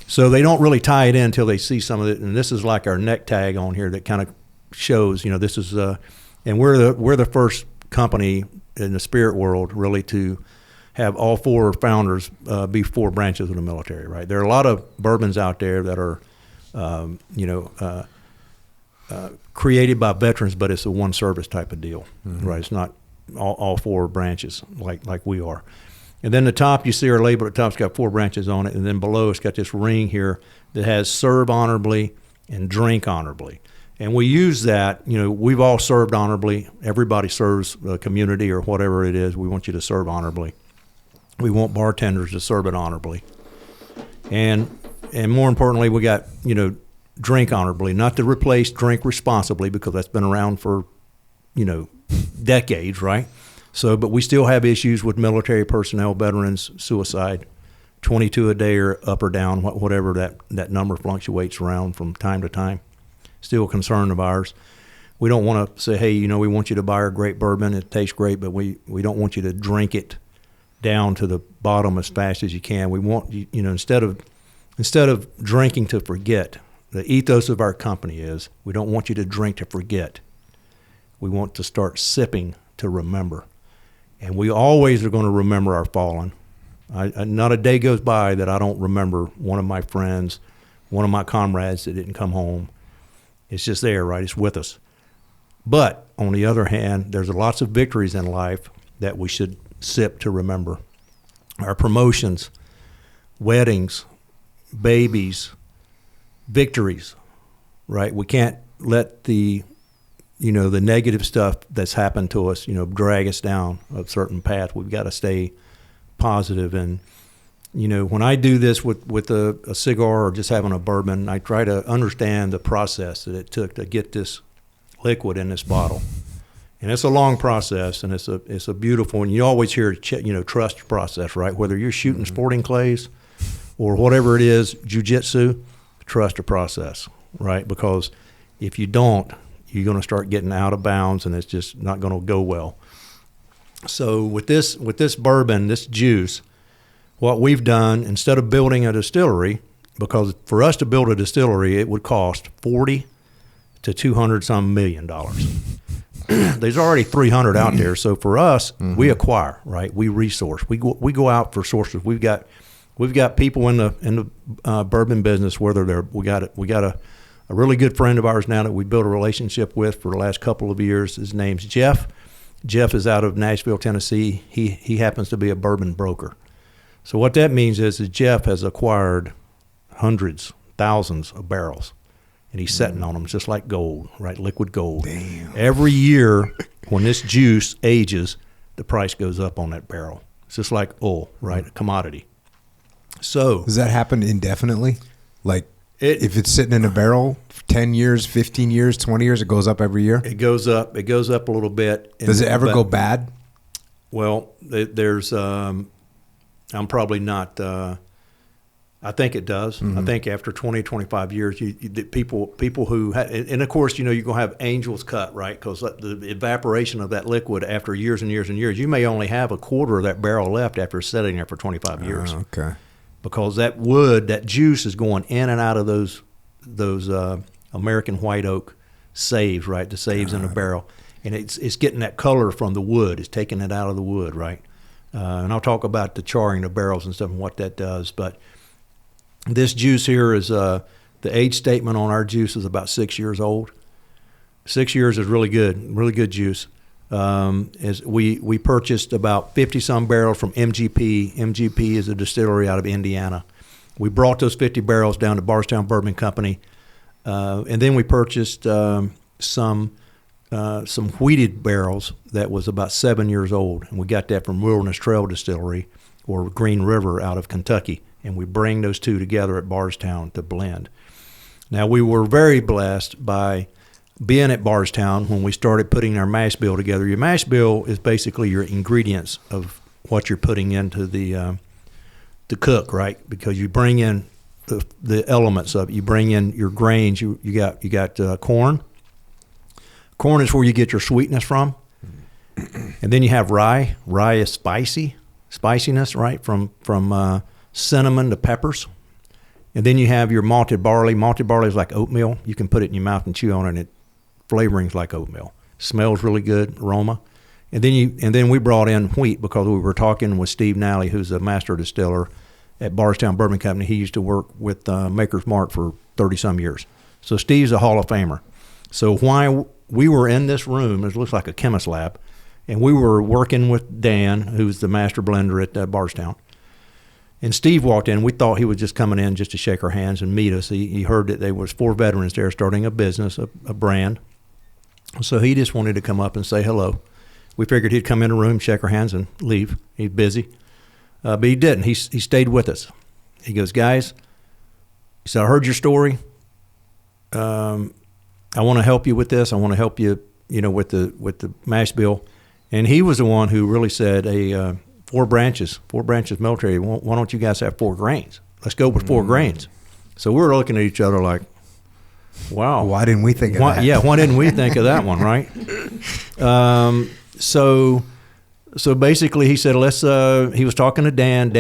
Speaker 3: So they don't really tie it in until they see some of it. And this is like our neck tag on here that kind of shows, this is, and we're the first company in the spirit world really to have all 4 founders be 4 branches of the military, right? There are a lot of bourbons out there that are, created by veterans, but it's a one service type of deal, right? It's not all 4 branches like we are. And then the top, you see our label at the top's got 4 branches on it, and then below it's got this ring here that has serve honorably and drink honorably. And we use that, we've all served honorably. Everybody serves a community or whatever it is. We want you to serve honorably. We want bartenders to serve it honorably. And more importantly, we got, drink honorably, not to replace drink responsibly because that's been around for, decades, right? So, but we still have issues with military personnel, veterans, suicide, 22 a day or up or down, whatever that number fluctuates around from time to time. Still a concern of ours. We don't want to say, hey, we want you to buy our great bourbon. It tastes great, but we don't want you to drink it down to the bottom as fast as you can. We want you, instead of drinking to forget, the ethos of our company is we don't want you to drink to forget. We want to start sipping to remember. And we always are going to remember our fallen. Not a day goes by that I don't remember one of my friends, one of my comrades that didn't come home. It's just there, right? It's with us. But on the other hand, there's lots of victories in life that we should sip to remember. Our promotions, weddings, babies, victories, right? We can't let the negative stuff that's happened to us, drag us down a certain path. We've got to stay positive. And, when I do this with a cigar or just having a bourbon, I try to understand the process that it took to get this liquid in this bottle. And it's a long process, and it's a beautiful, and you always hear, trust your process, right? Whether you're shooting sporting clays or whatever it is, jiu-jitsu, trust the process, right? Because if you don't, you're going to start getting out of bounds, and it's just not going to go well. So with this bourbon, this juice, what we've done, instead of building a distillery, because for us to build a distillery, it would cost $40 to $200 million. There's already 300 out there. So for us, we acquire, right? We resource. We go out for sources. We've got people in the bourbon business, whether we got a really good friend of ours now that we built a relationship with for the last couple of years. His name's Jeff. Jeff is out of Nashville, Tennessee. He happens to be a bourbon broker. So what that means is that Jeff has acquired hundreds, thousands of barrels, and he's sitting on them just like gold, right? Liquid gold.
Speaker 1: Damn.
Speaker 3: Every year when this juice ages, the price goes up on that barrel. It's just like oil, right? A commodity. So
Speaker 1: does that happen indefinitely? Like if it's sitting in a barrel 10 years, 15 years, 20 years, it goes up every year?
Speaker 3: It goes up. It goes up a little bit.
Speaker 1: Does it ever go bad?
Speaker 3: Well, there's I'm probably not I think it does. I think after 20, 25 years, people who and of course, you're going to have angels cut, right? Because the evaporation of that liquid after years and years and years, you may only have a quarter of that barrel left after sitting there for 25 years.
Speaker 1: Okay.
Speaker 3: Because that wood, that juice is going in and out of those American white oak saves, right? The saves in the barrel. And it's getting that color from the wood. It's taking it out of the wood, right? And I'll talk about the charring of barrels and stuff and what that does. But this juice here is the age statement on our juice is about 6 years old. 6 years is really good juice. As we purchased about 50-some barrels from MGP. MGP is a distillery out of Indiana. We brought those 50 barrels down to Bardstown Bourbon Company, and then we purchased some wheated barrels that was about 7 years old, and we got that from Wilderness Trail Distillery or Green River out of Kentucky, and we bring those two together at Bardstown to blend. Now, we were very blessed by being at Bardstown when we started putting our mash bill together. Your mash bill is basically your ingredients of what you're putting into the cook, right? Because you bring in the elements of it. You bring in your grains. You got corn. Corn is where you get your sweetness from. And then you have rye. Rye is spiciness, right? From cinnamon to peppers. And then you have your malted barley. Malted barley is like oatmeal. You can put it in your mouth and chew on it, and it flavorings like oatmeal. Smells really good, aroma. And then we brought in wheat because we were talking with Steve Nally, who's a master distiller at Bardstown Bourbon Company. He used to work with Maker's Mark for 30-some years. So Steve's a Hall of Famer. So why we were in this room, it looks like a chemist lab, and we were working with Dan, who's the master blender at Bardstown. And Steve walked in. We thought he was just coming in just to shake our hands and meet us. He heard that there was 4 veterans there starting a business, a brand. So he just wanted to come up and say hello. We figured he'd come in the room, shake our hands, and leave. He's busy. But he didn't. He stayed with us. He goes, guys, he said, I heard your story. I want to help you with this. I want to help you, with the mash bill. And he was the one who really said, hey, Four branches military. Why don't you guys have 4 grains? Let's go with 4 grains. So we were looking at each other like, wow.
Speaker 1: Why didn't we think of that?
Speaker 3: Yeah, why didn't we think of that one, right? So basically he said, he was talking to Dan.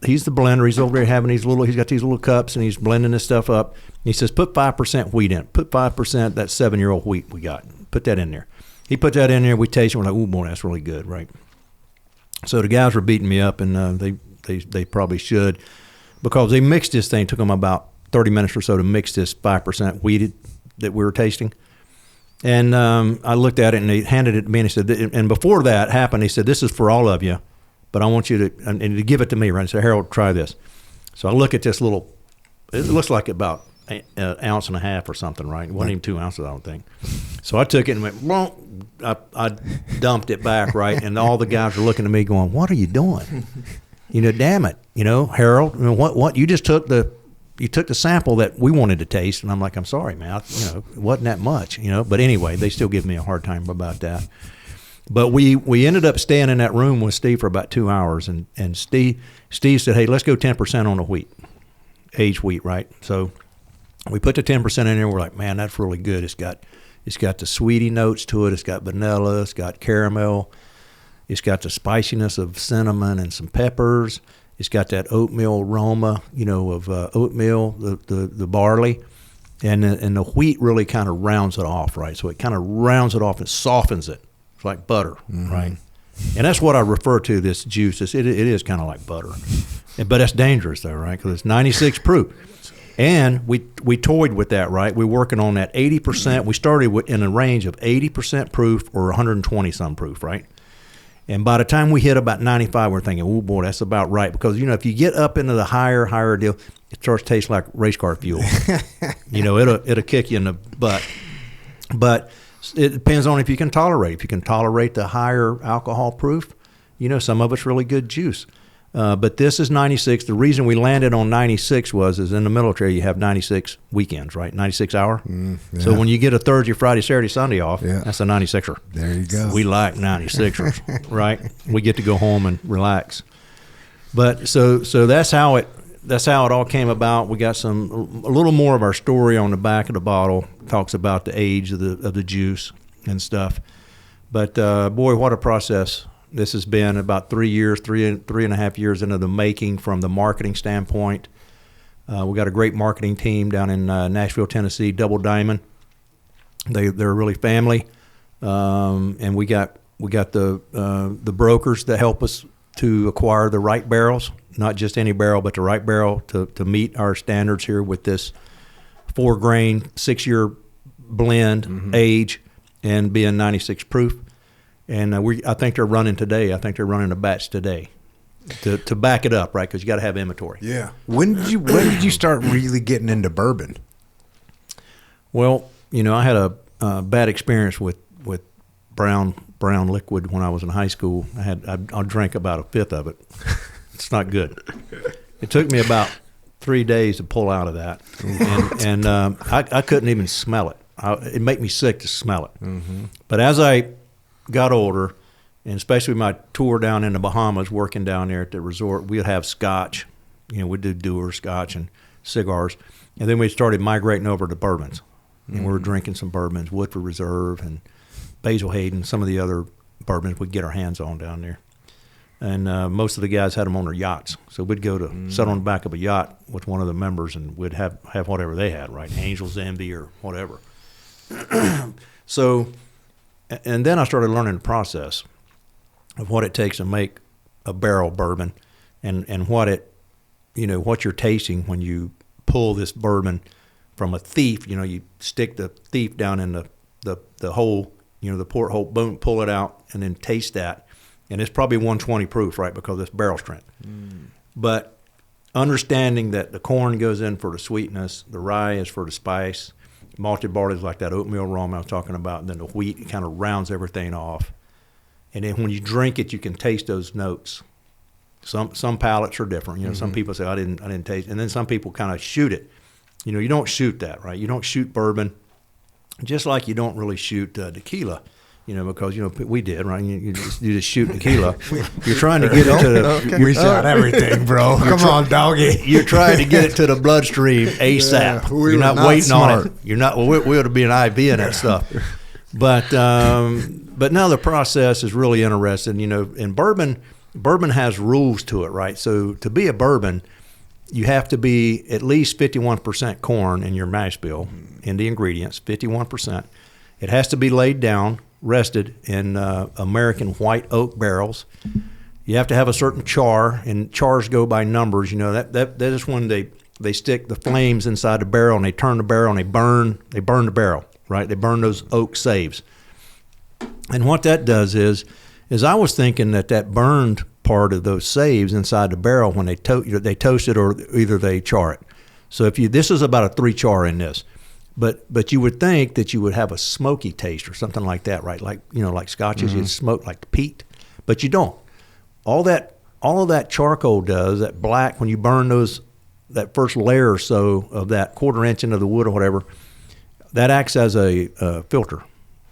Speaker 3: He's the blender. He's over there he's got these little cups and he's blending this stuff up. He says, put 5% wheat in it. Put 5% that 7-year-old wheat we got. Put that in there. He put that in there. We tasted it. We're like, oh boy, that's really good, right? So the guys were beating me up, and they probably should, because they mixed this thing. It took them about 30 minutes or so to mix this 5% wheated that we were tasting. And I looked at it, and they handed it to me, and he said, and before that happened, he said, this is for all of you, but I want you to, and to give it to me, right? I said, Harold, try this. So I look at this little, it looks like about an ounce and a half or something, right? It wasn't even 2 ounces, I don't think. So I took it and went, well, I dumped it back, right? And all the guys were looking at me going, what are you doing? Damn it. Harold, what you just took the sample that we wanted to taste. And I'm like, I'm sorry, man. It wasn't that much, But anyway, they still give me a hard time about that. But we ended up staying in that room with Steve for about 2 hours. And Steve said, hey, let's go 10% on the wheat, aged wheat, right? So we put the 10% in there. We're like, man, that's really good. It's got the sweetie notes to it. It's got vanilla. It's got caramel. It's got the spiciness of cinnamon and some peppers. It's got that oatmeal aroma, of oatmeal, the barley, and the wheat really kind of rounds it off, right? So it kind of rounds it off and softens it. It's like butter, right? And that's what I refer to this juice. It is kind of like butter, but that's dangerous though, right? Because it's 96 proof. And we toyed with that, right? We're working on that 80%. We started in a range of 80% proof or 120-some proof, right? And by the time we hit about 95, we're thinking, oh boy, that's about right. Because, if you get up into the higher deal, it starts to taste like race car fuel. It'll kick you in the butt. But it depends on if you can tolerate. If you can tolerate the higher alcohol proof, some of it's really good juice. But this is 96. The reason we landed on 96 is in the military, you have 96 weekends, right? 96 hour.
Speaker 1: Yeah.
Speaker 3: So when you get a Thursday, Friday, Saturday, Sunday off, that's a 96er.
Speaker 1: There you go.
Speaker 3: We like 96ers, right? We get to go home and relax. But so that's how it all came about. We got a little more of our story on the back of the bottle. Talks about the age of the juice and stuff. But boy, what a process. This has been about 3 years, three and a half years into the making from the marketing standpoint. We got a great marketing team down in Nashville, Tennessee, Double Diamond. They're really family, and we got the brokers that help us to acquire the right barrels, not just any barrel, but the right barrel to meet our standards here with this 4-grain, 6-year blend age and being 96 proof. And I think they're running today. I think they're running a batch today to back it up, right? Because you got to have inventory.
Speaker 1: Yeah. When did you start really getting into bourbon?
Speaker 3: Well, I had a bad experience with brown liquid when I was in high school. I drank about a fifth of it. It's not good. It took me about 3 days to pull out of that, and I couldn't even smell it. It made me sick to smell it. Mm-hmm. But as I got older, and especially my tour down in the Bahamas, working down there at the resort, we'd have scotch. We'd do Dewar scotch and cigars. And then we started migrating over to bourbons. And we were drinking some bourbons, Woodford Reserve and Basil Hayden, some of the other bourbons we'd get our hands on down there. And most of the guys had them on their yachts. So we'd go to sit on the back of a yacht with one of the members, and we'd have whatever they had, right? Angel's Envy or whatever. And then I started learning the process of what it takes to make a barrel bourbon, and what you're tasting when you pull this bourbon from a thief. You stick the thief down in the hole, the port hole, boom, pull it out, and then taste that. And it's probably 120 proof, right, because it's barrel strength. But understanding that the corn goes in for the sweetness, the rye is for the spice, malted barley is like that oatmeal rum I was talking about, and then the wheat kind of rounds everything off. And then when you drink it, you can taste those notes. Some palates are different. Some people say I didn't taste, and then some people kind of shoot it. You don't shoot that, right? You don't shoot bourbon, just like you don't really shoot tequila. Because we did, right? You just shoot tequila. You're trying to get it to
Speaker 1: we shot everything, bro. Come on, Doggy.
Speaker 3: You're trying to get it to the bloodstream ASAP. Yeah, you're not waiting smart on it. You're not. We ought to be an IV in that stuff. But now the process is really interesting. In bourbon has rules to it, right? So to be a bourbon, you have to be at least 51% corn in your mash bill, in the ingredients, 51%. It has to be laid down, rested in American white oak barrels. You have to have a certain char, and chars go by numbers. That is when they stick the flames inside the barrel, and they turn the barrel, and they burn the barrel, right? They burn those oak saves. And what that does is I was thinking that burned part of those saves inside the barrel, when they toast it, or either they char it. So this is about a 3 char in this. But you would think that you would have a smoky taste or something like that, right? Like scotches, you'd smoke like peat, but you don't. All of that charcoal does, that black, when you burn that first layer or so of that 1/4 inch into the wood or whatever, that acts as a filter,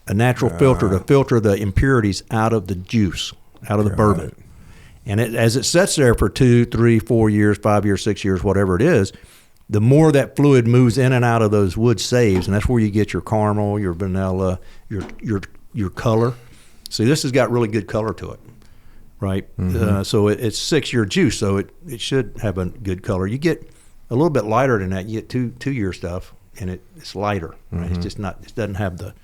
Speaker 3: a natural filter to filter the impurities out of the juice, out of the bourbon. And as it sits there for 2, 3, 4 years, 5 years, 6 years, whatever it is, the more that fluid moves in and out of those wood saves, and that's where you get your caramel, your vanilla, your color. See, this has got really good color to it, right? So it's 6-year juice, so it should have a good color. You get a little bit lighter than that. You get 2-year stuff, and it's lighter. Right? It's just not. It doesn't have the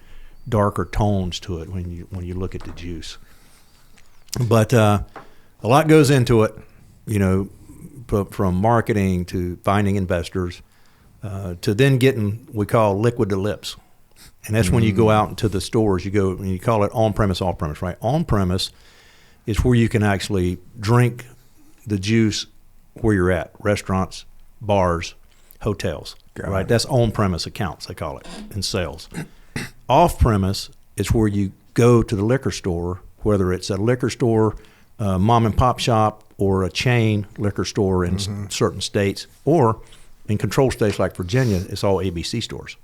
Speaker 3: darker tones to it when you look at the juice. But a lot goes into it, from marketing to finding investors, to then getting, we call liquid to lips. And that's when you go out into the stores, you call it on-premise, off-premise, right? On-premise, is where you can actually drink the juice where you're at, restaurants, bars, hotels, right? That's on-premise accounts, they call it, in sales. Off-premise is where you go to the liquor store, whether it's a liquor store, mom and pop shop, or a chain liquor store in certain states, or in control states like Virginia, it's all ABC stores.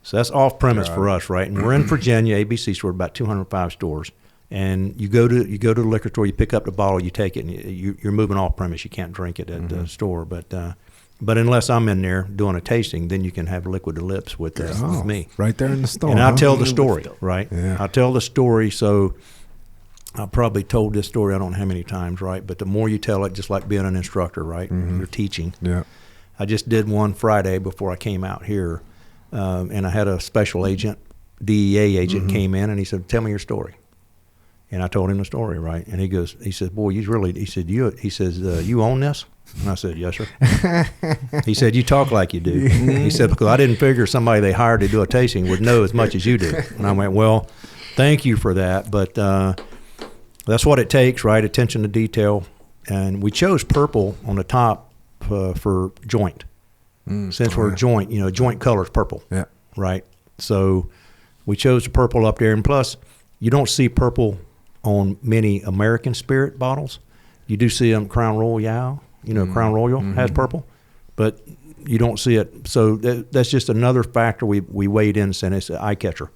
Speaker 3: So that's off-premise for us, right? And we're in Virginia, ABC store, about 205 stores. And you go to the liquor store, you pick up the bottle, you take it, and you're moving off-premise. You can't drink it at the store, but unless I'm in there doing a tasting, then you can have liquid to lips with me.
Speaker 1: Right there in the store.
Speaker 3: And I'll tell the story, right?
Speaker 1: Yeah.
Speaker 3: I'll tell the story. So I probably told this story I don't know how many times, right? But the more you tell it, just like being an instructor, right? You're teaching.
Speaker 1: Yeah.
Speaker 3: I just did one Friday before I came out here, and I had a special agent, DEA agent, came in, and he said, "Tell me your story." And I told him the story, right? And he said, "Boy, you own this?" And I said, "Yes, sir." He said, "You talk like you do." He said, "Because I didn't figure somebody they hired to do a tasting would know as much as you do." And I went, "Well, thank you for that, but that's what it takes, right? Attention to detail." And we chose purple on the top for joint. Since we're joint, joint color's purple, right? So we chose the purple up there. And plus, you don't see purple on many American spirit bottles. You do see them Crown Royal, Crown Royal has purple, but you don't see it. So that's just another factor we weighed in, saying it's an eye catcher.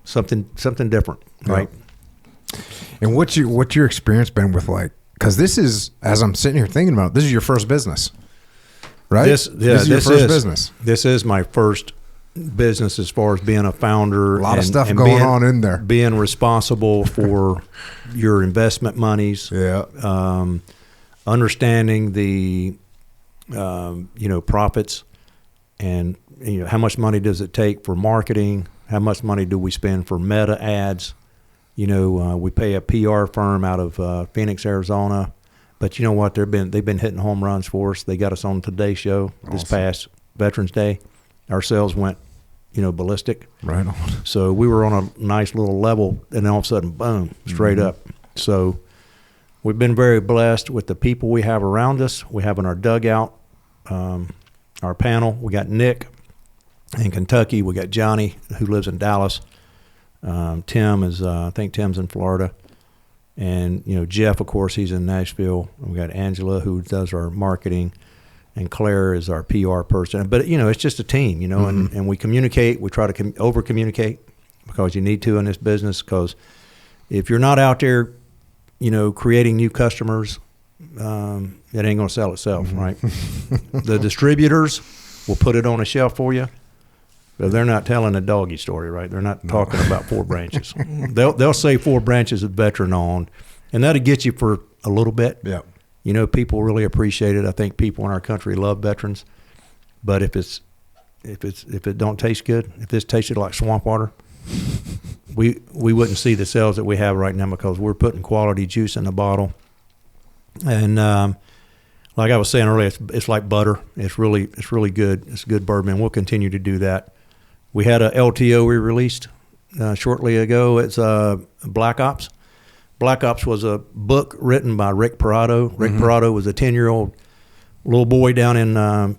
Speaker 3: Something different, right?
Speaker 1: And what's your experience been with, like, because this is, as I'm sitting here thinking about it, this is your first business, right?
Speaker 3: This is your first business. This is my first business as far as being a founder.
Speaker 1: A lot of stuff going on in there.
Speaker 3: Being responsible for your investment monies.
Speaker 1: Yeah.
Speaker 3: Understanding the, profits, and how much money does it take for marketing? How much money do we spend for meta ads? We pay a PR firm out of Phoenix, Arizona. But you know what? They've been hitting home runs for us. They got us on Today's Show this past Veterans Day. Our sales went, ballistic.
Speaker 1: Right on.
Speaker 3: So we were on a nice little level, and then all of a sudden, boom, straight up. So we've been very blessed with the people we have around us. We have in our dugout, our panel. We got Nick in Kentucky. We got Johnny, who lives in Dallas. Tim is, I think Tim's in Florida. And, Jeff, of course, he's in Nashville. We got Angela, who does our marketing. And Claire is our PR person. But, it's just a team, and we communicate. We try to over-communicate, because you need to in this business, because if you're not out there, creating new customers, it ain't going to sell itself, right? The distributors will put it on a shelf for you, but they're not telling a Doggy story, right? They're not talking about Four Branches. They'll say Four Branches is veteran-owned, and that'll get you for a little bit.
Speaker 1: Yeah.
Speaker 3: People really appreciate it. I think people in our country love veterans, but if it don't taste good, if this tasted like swamp water, we wouldn't see the sales that we have right now, because we're putting quality juice in the bottle. And like I was saying earlier, it's like butter. It's really good. It's good bourbon. We'll continue to do that. We had a LTO we released shortly ago. It's Black Ops. Black Ops was a book written by Rick Parado. Rick Parado was a 10-year-old little boy down in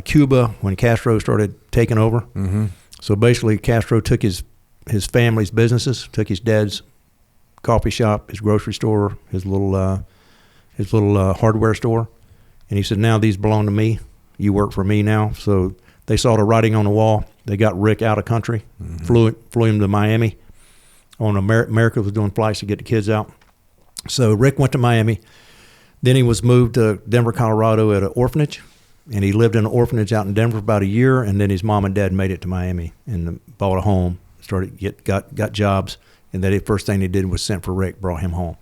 Speaker 3: Cuba when Castro started taking over. So basically, Castro took his family's businesses, took his dad's coffee shop, his grocery store, his little hardware store, and he said, "Now these belong to me. You work for me now." So they saw the writing on the wall. They got Rick out of country, flew him to Miami. America was doing flights to get the kids out. So Rick went to Miami. Then he was moved to Denver, Colorado at an orphanage. And he lived in an orphanage out in Denver for about a year. And then his mom and dad made it to Miami and bought a home, got jobs. And the first thing they did was sent for Rick, brought him home.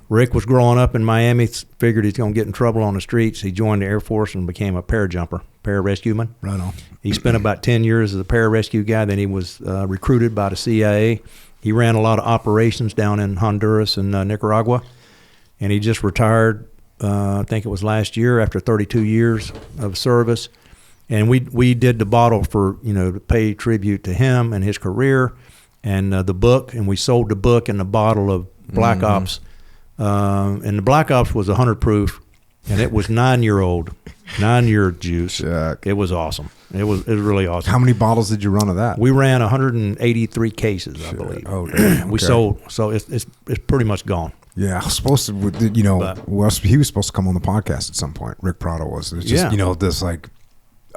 Speaker 3: Rick was growing up in Miami, figured he's going to get in trouble on the streets. He joined the Air Force and became a parajumper, pararescueman.
Speaker 1: Right on.
Speaker 3: He spent about 10 years as a pararescue guy. Then he was recruited by the CIA. He ran a lot of operations down in Honduras and Nicaragua, and he just retired, I think it was last year, after 32 years of service. And we did the bottle for, to pay tribute to him and his career and the book, and we sold the book and the bottle of Black Ops. And the Black Ops was 100 proof, and it was 9-year juice.
Speaker 1: Jack.
Speaker 3: It was awesome. It was really awesome.
Speaker 1: How many bottles did you run of that?
Speaker 3: We ran 183 cases, I believe.
Speaker 1: Oh, damn.
Speaker 3: We
Speaker 1: Okay.
Speaker 3: sold, so it's pretty much gone.
Speaker 1: Yeah, I was supposed to, he was supposed to come on the podcast at some point. Rick Prado was. It's just, this like,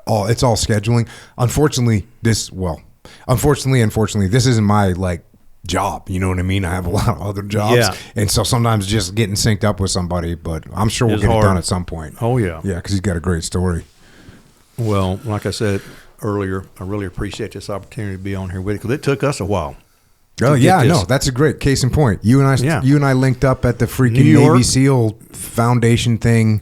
Speaker 1: it's all scheduling. Unfortunately, this isn't my like job. You know what I mean? I have a lot of other jobs.
Speaker 3: Yeah.
Speaker 1: And so sometimes just getting synced up with somebody, but I'm sure we'll get it done at some point.
Speaker 3: Oh, yeah.
Speaker 1: Yeah, because he's got a great story.
Speaker 3: Well, like I said earlier, I really appreciate this opportunity to be on here with you because it took us a while.
Speaker 1: Oh yeah, no, that's a great case in point. You and I linked up at the freaking Navy SEAL Foundation thing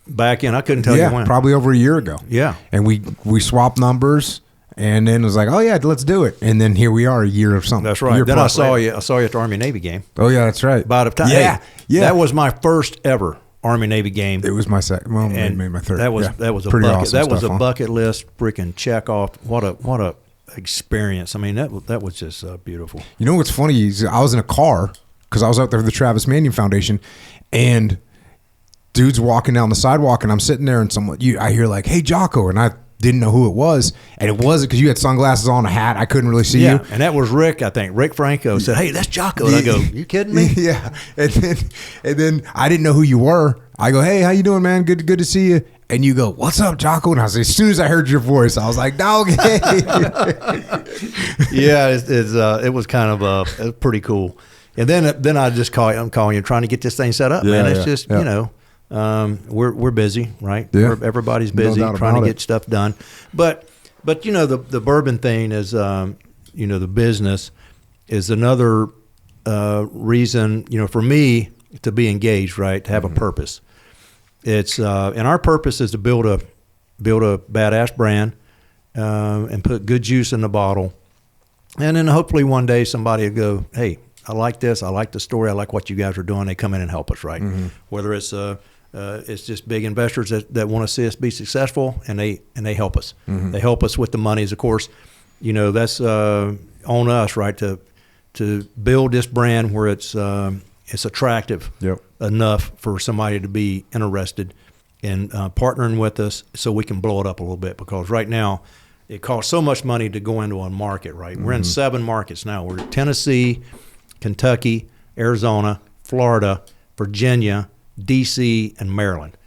Speaker 3: back in. I couldn't tell you when.
Speaker 1: Probably over a year ago.
Speaker 3: Yeah,
Speaker 1: and we swapped numbers, and then it was like, oh yeah, let's do it. And then here we are, a year of something.
Speaker 3: That's right. Then I saw you at the Army Navy game.
Speaker 1: Oh yeah, that's right.
Speaker 3: About a time.
Speaker 1: Yeah,
Speaker 3: yeah. That was my first ever Army Navy game.
Speaker 1: It was my second. Well, maybe my third.
Speaker 3: That was a
Speaker 1: pretty
Speaker 3: bucket.
Speaker 1: awesome
Speaker 3: that was
Speaker 1: stuff,
Speaker 3: a bucket list freaking check off. What a experience. I mean, that was just beautiful.
Speaker 1: You know what's funny is I was in a car because I was out there for the Travis Manion Foundation, and dude's walking down the sidewalk, and I'm sitting there, and I hear like, "Hey, Jocko," and I didn't know who it was, and it wasn't because you had sunglasses on, a hat. I couldn't really see you.
Speaker 3: And that was Rick. I think Rick Franco said, "Hey, that's Jocko." And I go, "You kidding me?"
Speaker 1: Yeah. And then I didn't know who you were. I go, "Hey, how you doing, man? Good to see you." And you go, "What's up, Jocko?" And I was like, as soon as I heard your voice, I was like, "Doggy."
Speaker 3: Yeah, it was kind of pretty cool. And then I just I'm calling you, trying to get this thing set up, man. It's just we're busy, right?
Speaker 1: Yeah.
Speaker 3: Everybody's busy trying to get stuff done. But the bourbon thing is the business is another reason for me to be engaged, right? To have a purpose. It's and our purpose is to build a badass brand and put good juice in the bottle, and then hopefully one day somebody will go, "Hey, I like this. I like the story. I like what you guys are doing." They come in and help us, right? Mm-hmm. Whether it's just big investors that want to see us be successful, and they help us. Mm-hmm. They help us with the monies, of course. That's on us, right? To build this brand where it's attractive enough for somebody to be interested in partnering with us, so we can blow it up a little bit. Because right now, it costs so much money to go into a market. Right, mm-hmm. We're in 7 markets now. We're in Tennessee, Kentucky, Arizona, Florida, Virginia, D.C., and Maryland.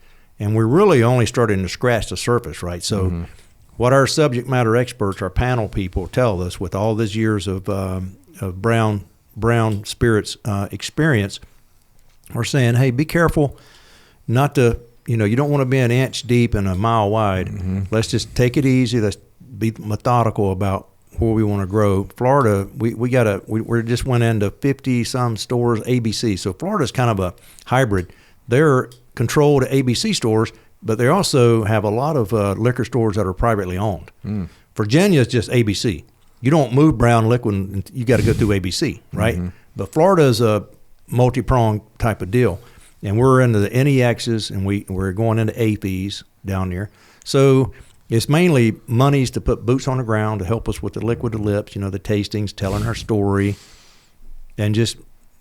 Speaker 3: And we're really only starting to scratch the surface, right? So mm-hmm. what our subject matter experts, our panel people tell us with all these years of brown spirits experience are saying, hey, be careful not to, you don't want to be an inch deep and a mile wide. Mm-hmm. Let's just take it easy. Let's be methodical about where we want to grow. Florida, we just went into 50 some stores, ABC. So Florida's kind of a hybrid. They're controlled ABC stores, but they also have a lot of liquor stores that are privately owned. Mm. Virginia is just ABC. You don't move brown liquid, you got to go through ABC, right? Mm-hmm. But Florida is a multi-pronged type of deal. And we're into the NEXs, and we're going into APs down there. So it's mainly monies to put boots on the ground to help us with the liquid to lips, the tastings, telling our story, and just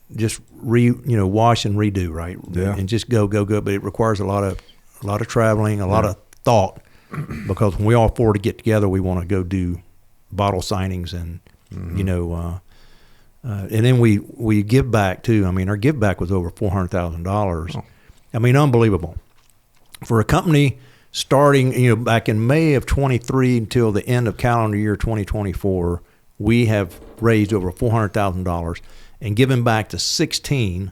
Speaker 3: wash and redo, right?
Speaker 1: Yeah.
Speaker 3: And just go. But it requires a lot of traveling, a lot of thought, because when we all 4 to get together, we want to go do bottle signings and mm-hmm. And then we give back too. I mean, our give back was over $400,000. Oh. I mean, unbelievable for a company starting. Back in May of 23 until the end of calendar year 2024, we have raised over $400,000 and given back to 16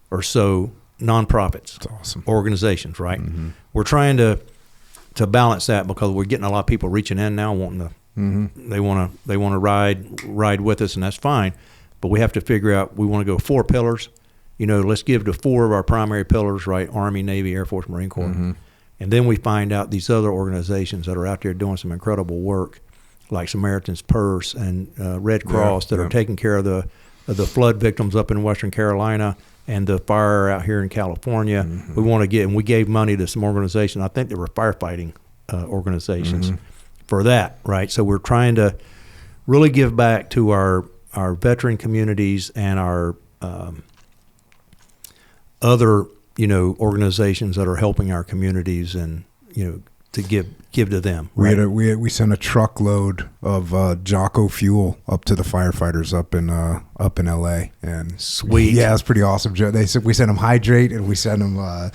Speaker 3: or so nonprofits.
Speaker 1: That's awesome.
Speaker 3: Organizations, right?
Speaker 1: Mm-hmm.
Speaker 3: We're trying to balance that because we're getting a lot of people reaching in now wanting to. Mm-hmm. They want to ride with us, and that's fine. But we have to figure out, we want to go 4 pillars. Let's give to 4 of our primary pillars, right? Army, Navy, Air Force, Marine Corps. Mm-hmm. And then we find out these other organizations that are out there doing some incredible work, like Samaritan's Purse and Red Cross, that are taking care of the flood victims up in Western Carolina and the fire out here in California. Mm-hmm. We want to get, and we gave money to some organizations. I think they were firefighting organizations. Mm-hmm. For that, right? So we're trying to really give back to our veteran communities and our other, organizations that are helping our communities and, to give to them. Right?
Speaker 1: We sent a truckload of Jocko fuel up to the firefighters up in LA, and
Speaker 3: sweet.
Speaker 1: Yeah, it's pretty awesome. They said we sent them hydrate and we sent them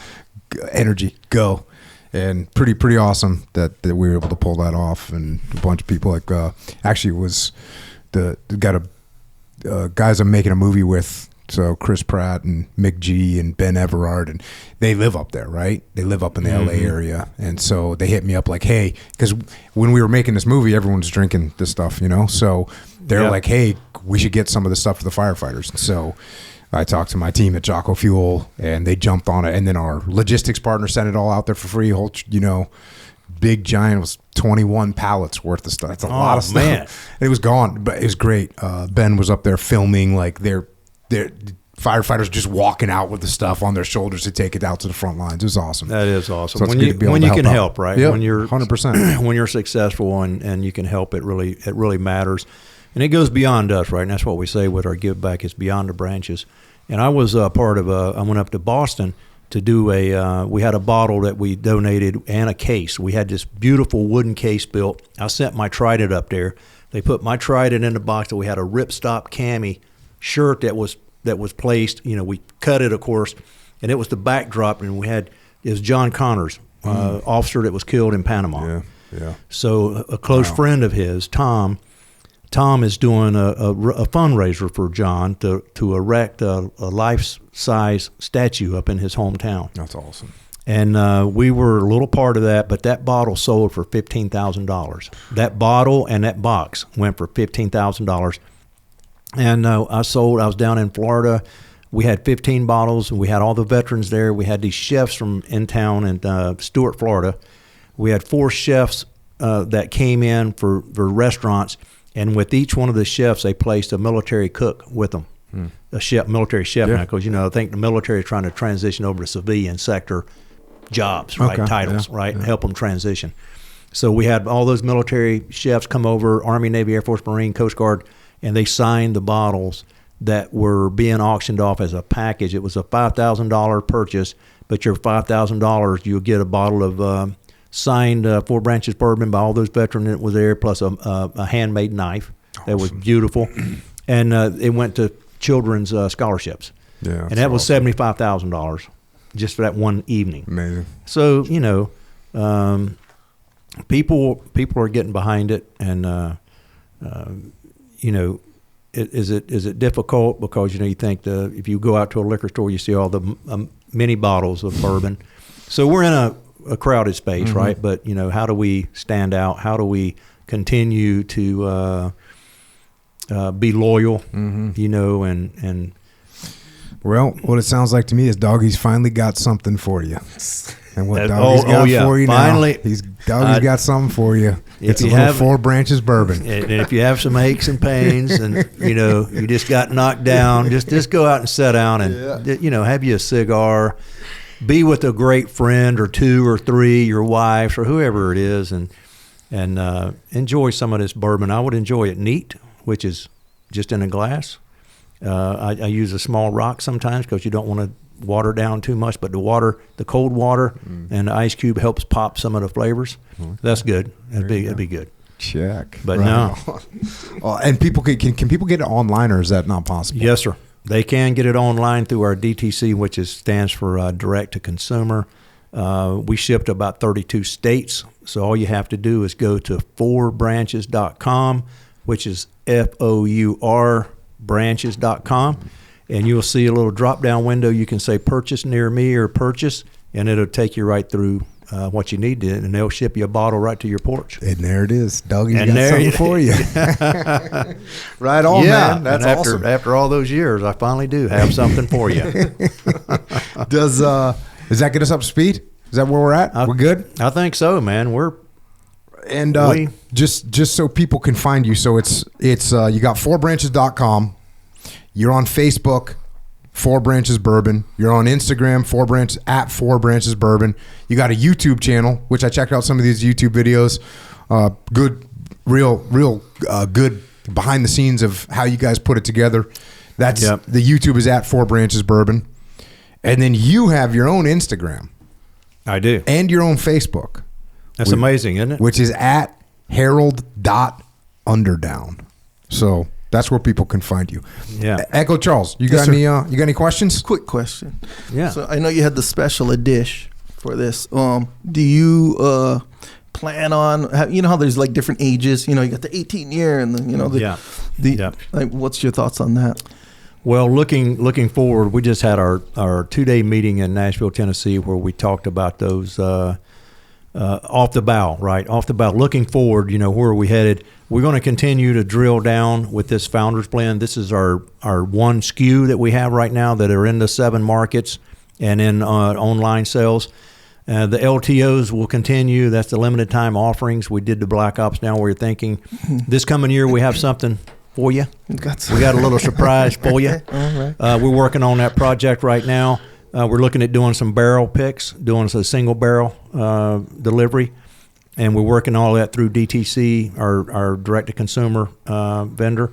Speaker 1: energy go, and pretty awesome that we were able to pull that off. And a bunch of people actually was got a guys I'm making a movie with. So Chris Pratt and Mick G and Ben Everard, and they live up there, right? They live up in the LA area. And so they hit me up like, hey, because when we were making this movie, everyone's drinking this stuff, So they're like, hey, we should get some of this stuff for the firefighters. So I talked to my team at Jocko Fuel, and they jumped on it. And then our logistics partner sent it all out there for free. Whole, big giant, was 21 pallets worth of stuff. That's a lot of stuff. Man. And it was gone, but it was great. Ben was up there filming their firefighters just walking out with the stuff on their shoulders to take it out to the front lines. It was awesome.
Speaker 3: That is awesome.
Speaker 1: So
Speaker 3: when you can help, right?
Speaker 1: Yeah,
Speaker 3: when you're
Speaker 1: 100%.
Speaker 3: When you're successful and you can help, it really matters. And it goes beyond us, right? And that's what we say with our give back. It's beyond the branches. And I was part of I went up to Boston to do we had a bottle that we donated and a case. We had this beautiful wooden case built. I sent my Trident up there. They put my Trident in the box. We had a ripstop cami shirt that was placed. We cut it, of course, and it was the backdrop. And it was John Connors, officer that was killed in Panama.
Speaker 1: Yeah.
Speaker 3: So a close friend of his, Tom is doing a fundraiser for John to erect a life-size statue up in his hometown.
Speaker 1: That's awesome.
Speaker 3: And we were a little part of that, but that bottle sold for $15,000. That bottle and that box went for $15,000. And I was down in Florida. We had 15 bottles, and we had all the veterans there. We had these chefs from in town in Stuart, Florida. We had 4 chefs that came in for restaurants, and with each one of the chefs, they placed a military cook with them, military chef now, because, I think the military is trying to transition over to civilian sector jobs, right, titles, right, and help them transition. So we had all those military chefs come over, Army, Navy, Air Force, Marine, Coast Guard, and they signed the bottles that were being auctioned off as a package. It was a $5,000 purchase, but your $5,000, you'll get a bottle of signed Four Branches Bourbon by all those veterans that was there, plus a handmade knife that was beautiful. And it went to children's scholarships.
Speaker 1: Yeah,
Speaker 3: and that was $75,000 just for that one evening.
Speaker 1: Amazing.
Speaker 3: So, people are getting behind it, and is it difficult because you think if you go out to a liquor store, you see all the many bottles of bourbon. So we're in a crowded space, right? But how do we stand out? How do we continue to be loyal? And
Speaker 1: well, what it sounds like to me is Doggy's finally got something for you. And what Doggy's got for you
Speaker 3: finally,
Speaker 1: now, Doggy's got something for you. It's a little Four Branches Bourbon.
Speaker 3: And if you have some aches and pains and, you just got knocked down, just go out and sit down and, have you a cigar, be with a great friend or 2 or 3, your wife or whoever it is, and enjoy some of this bourbon. I would enjoy it neat, which is just in a glass. I use a small rock sometimes because you don't want to water down too much, but the cold water and the ice cube helps pop some of the flavors. That's good. That'd be good.
Speaker 1: Check.
Speaker 3: But no.
Speaker 1: And people can people get it online, or is that not possible?
Speaker 3: Yes, sir. They can get it online through our DTC, which stands for direct to consumer. We ship to about 32 states. So all you have to do is go to fourbranches.com, which is FOUR branches.com. And you'll see a little drop-down window. You can say purchase near me or purchase, and it'll take you right through what you need to, and they'll ship you a bottle right to your porch.
Speaker 1: And there it is. Doggy's got something for you. Right on, man. That's awesome.
Speaker 3: After all those years, I finally do have something for you.
Speaker 1: Does that get us up to speed? Is that where we're at? We're good?
Speaker 3: I think so, man.
Speaker 1: Just so people can find you. So it's you got fourbranches.com. You're on Facebook, Four Branches Bourbon. You're on Instagram, Four Branches Bourbon. You got a YouTube channel, which I checked out some of these YouTube videos. Good, real good behind the scenes of how you guys put it together. That's the YouTube is at Four Branches Bourbon. And then you have your own Instagram.
Speaker 3: I do.
Speaker 1: And your own Facebook.
Speaker 3: That's amazing, isn't it?
Speaker 1: Which is at Harold.Underdown. So that's where people can find you.
Speaker 3: Yeah.
Speaker 1: Echo Charles, you got any questions?
Speaker 2: Quick question.
Speaker 3: Yeah.
Speaker 2: So I know you had the special dish for this. Do you plan on, you know how there's like different ages, you know, you got the 18-year and the, you know, like, what's your thoughts on that?
Speaker 3: Well, looking forward, we just had our 2-day meeting in Nashville, Tennessee, where we talked about those off the bow, right? Off the bow. Looking forward, you know, where are we headed? We're going to continue to drill down with this Founders Blend. This is our one SKU that we have right now that are in the 7 markets and in online sales. The LTOs will continue. That's the limited time offerings. We did the Black Ops. Now we're thinking this coming year we have something for you. We got a little surprise for you.
Speaker 2: All right.
Speaker 3: We're working on that project right now. We're looking at doing some barrel picks, doing a single barrel delivery, and we're working all that through DTC, our direct-to-consumer vendor.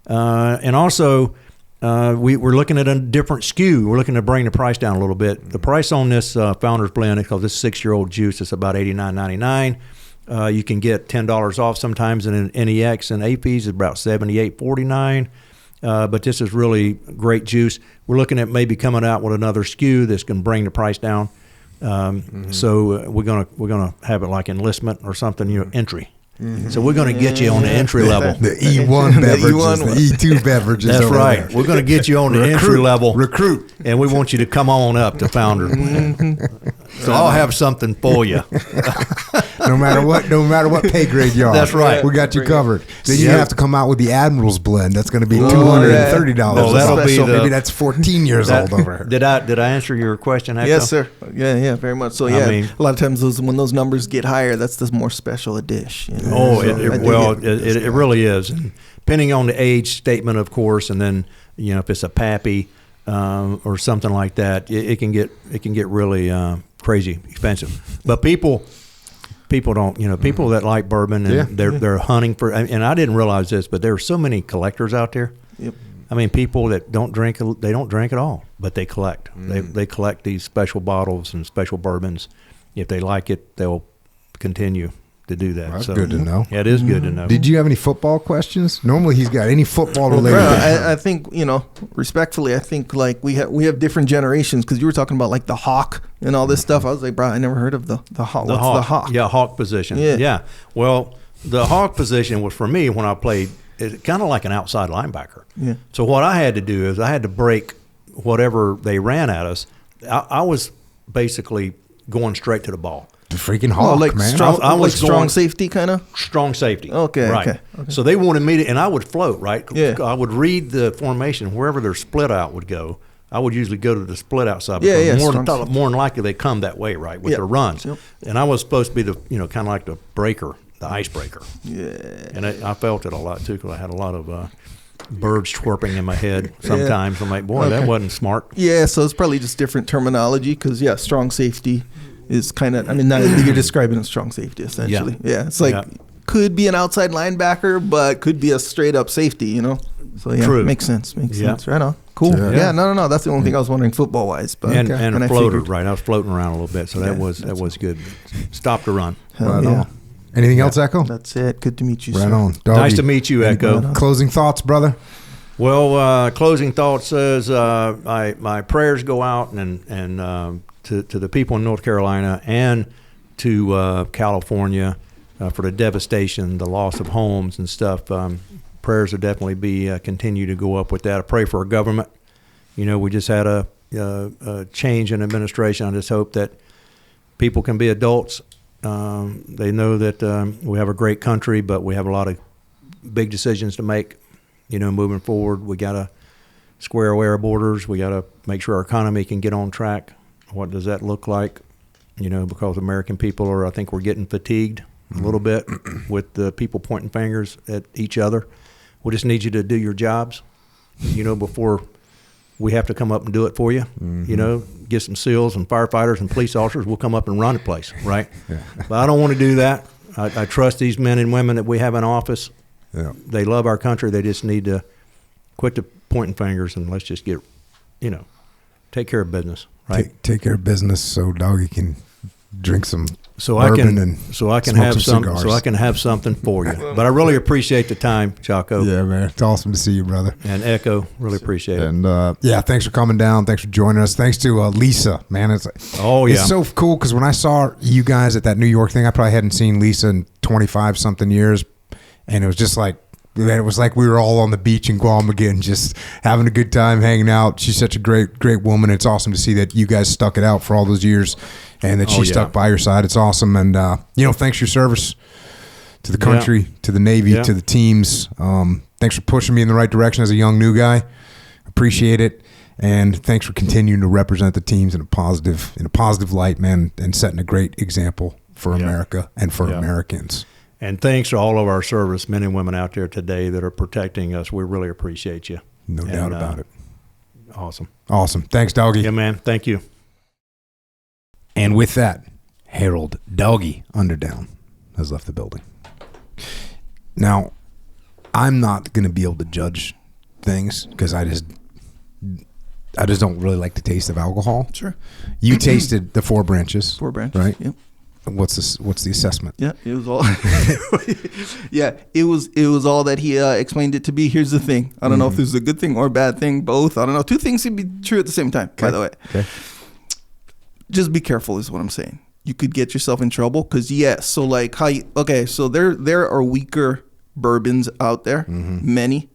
Speaker 3: And also, we're looking at a different SKU. We're looking to bring the price down a little bit. The price on this Founders Blend, because this 6-year-old juice is about $89.99. You can get $10 off sometimes, and in NEX and APs is about $78.49. But this is really great juice. We're looking at maybe coming out with another SKU that's going to bring the price down. So we're gonna have it like enlistment or something, you know, entry. So we're going to get you on the entry level.
Speaker 1: The E1 beverages, the E2 beverages.
Speaker 3: That's right. We're going to get you on the entry level.
Speaker 1: Recruit.
Speaker 3: And we want you to come on up to Founder. So I'll have something for you.
Speaker 1: No matter what pay grade you are.
Speaker 3: That's right.
Speaker 1: We got you covered. Then you have to come out with the Admiral's Blend. That's going to be $230.
Speaker 3: Oh, that'll be
Speaker 1: maybe that's 14 years old over here.
Speaker 3: Did I answer your question, Echo?
Speaker 2: Yes, sir. Yeah, very much. So yeah, a lot of times when those numbers get higher, that's the more special a dish. You know?
Speaker 3: Oh, it really is. And depending on the age statement, of course, and then you know if it's a pappy or something like that, it can get really crazy expensive. But people don't, you know, people that like bourbon and they're hunting for. And I didn't realize this, but there are so many collectors out there.
Speaker 2: Yep.
Speaker 3: I mean, people that don't drink at all, but they collect. They collect these special bottles and special bourbons. If they like it, they'll continue to do that.
Speaker 1: That's good to know.
Speaker 3: Yeah, it is good to know.
Speaker 1: Did you have any football questions? Normally he's got any football related.
Speaker 2: I think, you know, respectfully, I think like we have different generations, because you were talking about like the hawk and all this stuff. I was like, bro, I never heard of the hawk. What's the hawk?
Speaker 3: Yeah, hawk position. Yeah. Well, the hawk position was for me when I played. It's kind of like an outside linebacker. Yeah. So what I had to do is I had to break whatever they ran at us. I was basically going straight to the ball.
Speaker 1: The freaking hawk,
Speaker 2: like
Speaker 1: man.
Speaker 2: I was strong safety kind of?
Speaker 3: Strong safety.
Speaker 2: Okay,
Speaker 3: right.
Speaker 2: Okay.
Speaker 3: So they wanted me to, and I would float, right?
Speaker 2: Yeah.
Speaker 3: I would read the formation, wherever their split out would go. I would usually go to the split out side. More than likely they come that way, right, with their runs. Yep. And I was supposed to be the, you know, kind of like the breaker, the icebreaker. Yeah. And I felt it a lot, too, because I had a lot of birds chirping in my head sometimes. I'm like, boy, that wasn't smart.
Speaker 2: Yeah, so it's probably just different terminology, because, strong safety is kind of, I mean, you're describing a strong safety, essentially. Yeah, it's like, could be an outside linebacker, but could be a straight up safety, you know? So,
Speaker 3: True.
Speaker 2: Makes sense. Right on. Cool.
Speaker 1: Sure.
Speaker 2: Yeah, no. That's the only thing I was wondering football wise. But
Speaker 3: and a floater, right? I was floating around a little bit, so that was good. Stopped the run.
Speaker 1: Right on. Anything else, Echo?
Speaker 2: That's it. Good to meet you,
Speaker 1: right
Speaker 2: sir.
Speaker 1: on. Doggy.
Speaker 3: Nice to meet you, Echo.
Speaker 1: Closing thoughts, brother?
Speaker 3: Well, closing thoughts is my prayers go out and to the people in North Carolina and to California for the devastation, the loss of homes and stuff. Prayers will definitely be continue to go up with that. I pray for our government. You know, we just had a change in administration. I just hope that people can be adults. They know that we have a great country, but we have a lot of big decisions to make. You know, moving forward, we got to square away our borders. We got to make sure our economy can get on track. What does that look like? You know, because American people I think we're getting fatigued a little bit with the people pointing fingers at each other. We just need you to do your jobs, you know, before we have to come up and do it for you. You know, get some SEALs and firefighters and police officers. We'll come up and run the place, right? But I don't want to do that. I trust these men and women that we have in office. Yeah. They love our country. They just need to quit to pointing fingers and let's just get, take care of business, right?
Speaker 1: Take care of business so Doggy can drink some
Speaker 3: so
Speaker 1: bourbon
Speaker 3: I can have something for you. But I really appreciate the time, Jocko.
Speaker 1: Yeah, man. It's awesome to see you, brother.
Speaker 3: And Echo, really appreciate it.
Speaker 1: And thanks for coming down. Thanks for joining us. Thanks to Lisa, man. It's so cool because when I saw you guys at that New York thing, I probably hadn't seen Lisa in 25 something years, and it was just like. It was like we were all on the beach in Guam again, just having a good time, hanging out. She's such a great woman. It's awesome to see that you guys stuck it out for all those years and that she stuck by your side. It's awesome. And, thanks for your service to the country, to the Navy, to the teams. Thanks for pushing me in the right direction as a young new guy. Appreciate it. And thanks for continuing to represent the teams in a positive light, man, and setting a great example for America and for Americans.
Speaker 3: And thanks to all of our service men and women out there today that are protecting us. We really appreciate you.
Speaker 1: No doubt about it.
Speaker 3: Awesome.
Speaker 1: Thanks, Doggy.
Speaker 3: Yeah, man. Thank you.
Speaker 1: And with that, Harold Doggy Underdown has left the building. Now, I'm not going to be able to judge things because I just don't really like the taste of alcohol.
Speaker 2: Sure.
Speaker 1: You tasted the Four Branches.
Speaker 2: Four Branches,
Speaker 1: right?
Speaker 2: Yep.
Speaker 1: What's the assessment?
Speaker 2: Yeah, it was all. It was all that he explained it to be. Here's the thing. I don't know if this is a good thing or a bad thing. Both. I don't know. Two things can be true at the same time. By the way, just be careful is what I'm saying. You could get yourself in trouble because so like so there are weaker bourbons out there, many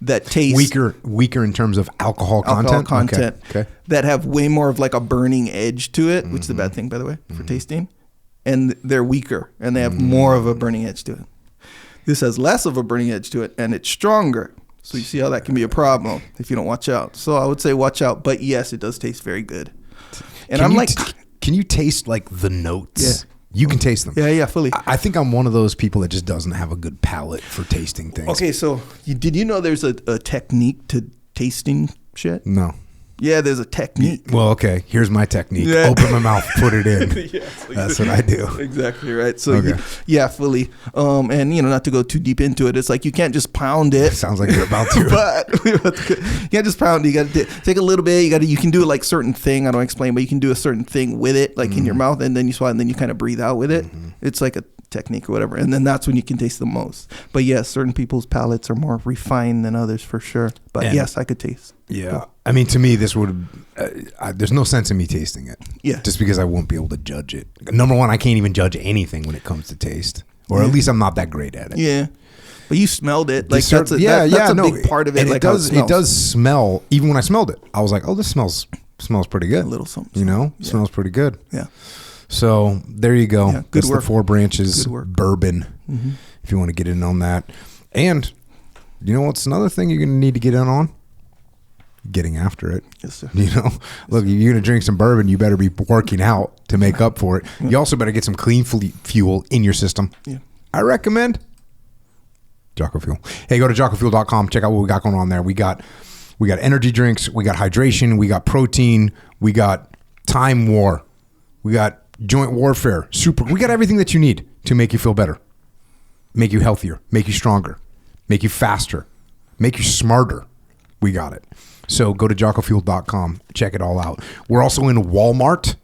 Speaker 2: that taste
Speaker 1: weaker in terms of alcohol content. Okay.
Speaker 2: That have way more of like a burning edge to it, which is a bad thing, by the way, for tasting. And they're weaker and they have more of a burning edge to it. This has less of a burning edge to it and it's stronger. So you see how that can be a problem if you don't watch out. So I would say watch out. But yes, it does taste very good. And
Speaker 1: can you taste like the notes? Yeah. You can taste them.
Speaker 2: Yeah, fully.
Speaker 1: I think I'm one of those people that just doesn't have a good palate for tasting things.
Speaker 2: Okay, so did you know there's a technique to tasting shit?
Speaker 1: No.
Speaker 2: Yeah, there's a technique.
Speaker 1: Well, okay. Here's my technique. Yeah. Open my mouth, put it in. Yes, that's what I do.
Speaker 2: Exactly right. So fully. And not to go too deep into it, it's like you can't just pound it.
Speaker 1: Sounds like you're about to.
Speaker 2: But you can't just pound it. You got to take a little bit. You can do it like certain thing. I don't explain, but you can do a certain thing with it, like in your mouth, and then you swallow, and then you kind of breathe out with it. It's like a technique or whatever, and then that's when you can taste the most. But yes, certain people's palates are more refined than others for sure. But yes, I could taste.
Speaker 1: Yeah, I mean, to me, this would. There's no sense in me tasting it.
Speaker 2: Yeah,
Speaker 1: just because I won't be able to judge it. Number one, I can't even judge anything when it comes to taste, or at least I'm not that great at it.
Speaker 2: Yeah, but you smelled it. Like that's a big part of it.
Speaker 1: And
Speaker 2: like
Speaker 1: it does smell. Even when I smelled it, I was like, oh, this smells pretty good.
Speaker 2: A little something.
Speaker 1: Smells pretty good.
Speaker 2: Yeah.
Speaker 1: So there you go.
Speaker 2: Yeah, good
Speaker 1: That's
Speaker 2: work.
Speaker 1: The Four Branches Bourbon, if you want to get in on that. And you know what's another thing you're going to need to get in on? Getting after it.
Speaker 2: Yes, sir.
Speaker 1: Look, if you're going to drink some bourbon, you better be working out to make up for it. Yeah. You also better get some clean fuel in your system.
Speaker 2: Yeah.
Speaker 1: I recommend Jocko Fuel. Hey, go to jockofuel.com. Check out what we got going on there. We got energy drinks. We got hydration. We got protein. We got time war. We got joint warfare. We got everything that you need to make you feel better, make you healthier, make you stronger, make you faster, make you smarter. We got it. So go to jockofuel.com. Check it all out. We're also in Walmart.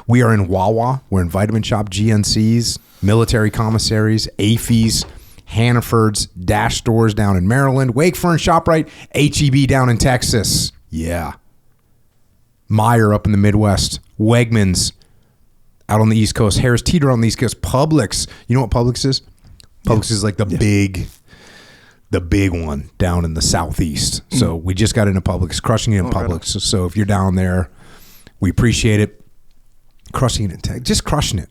Speaker 1: We are in Wawa. We're in Vitamin Shop, GNCs, military commissaries, AFES, Hannaford's, Dash Stores down in Maryland, Wakefern, ShopRite, HEB down in Texas. Yeah. Meijer up in the Midwest, Wegmans out on the East Coast, Harris Teeter on the East Coast, Publix. You know what Publix is? Publix is like the big one down in the Southeast. So we just got into Publix, crushing it in Publix. Right. So if you're down there, we appreciate it. Crushing it, just crushing it.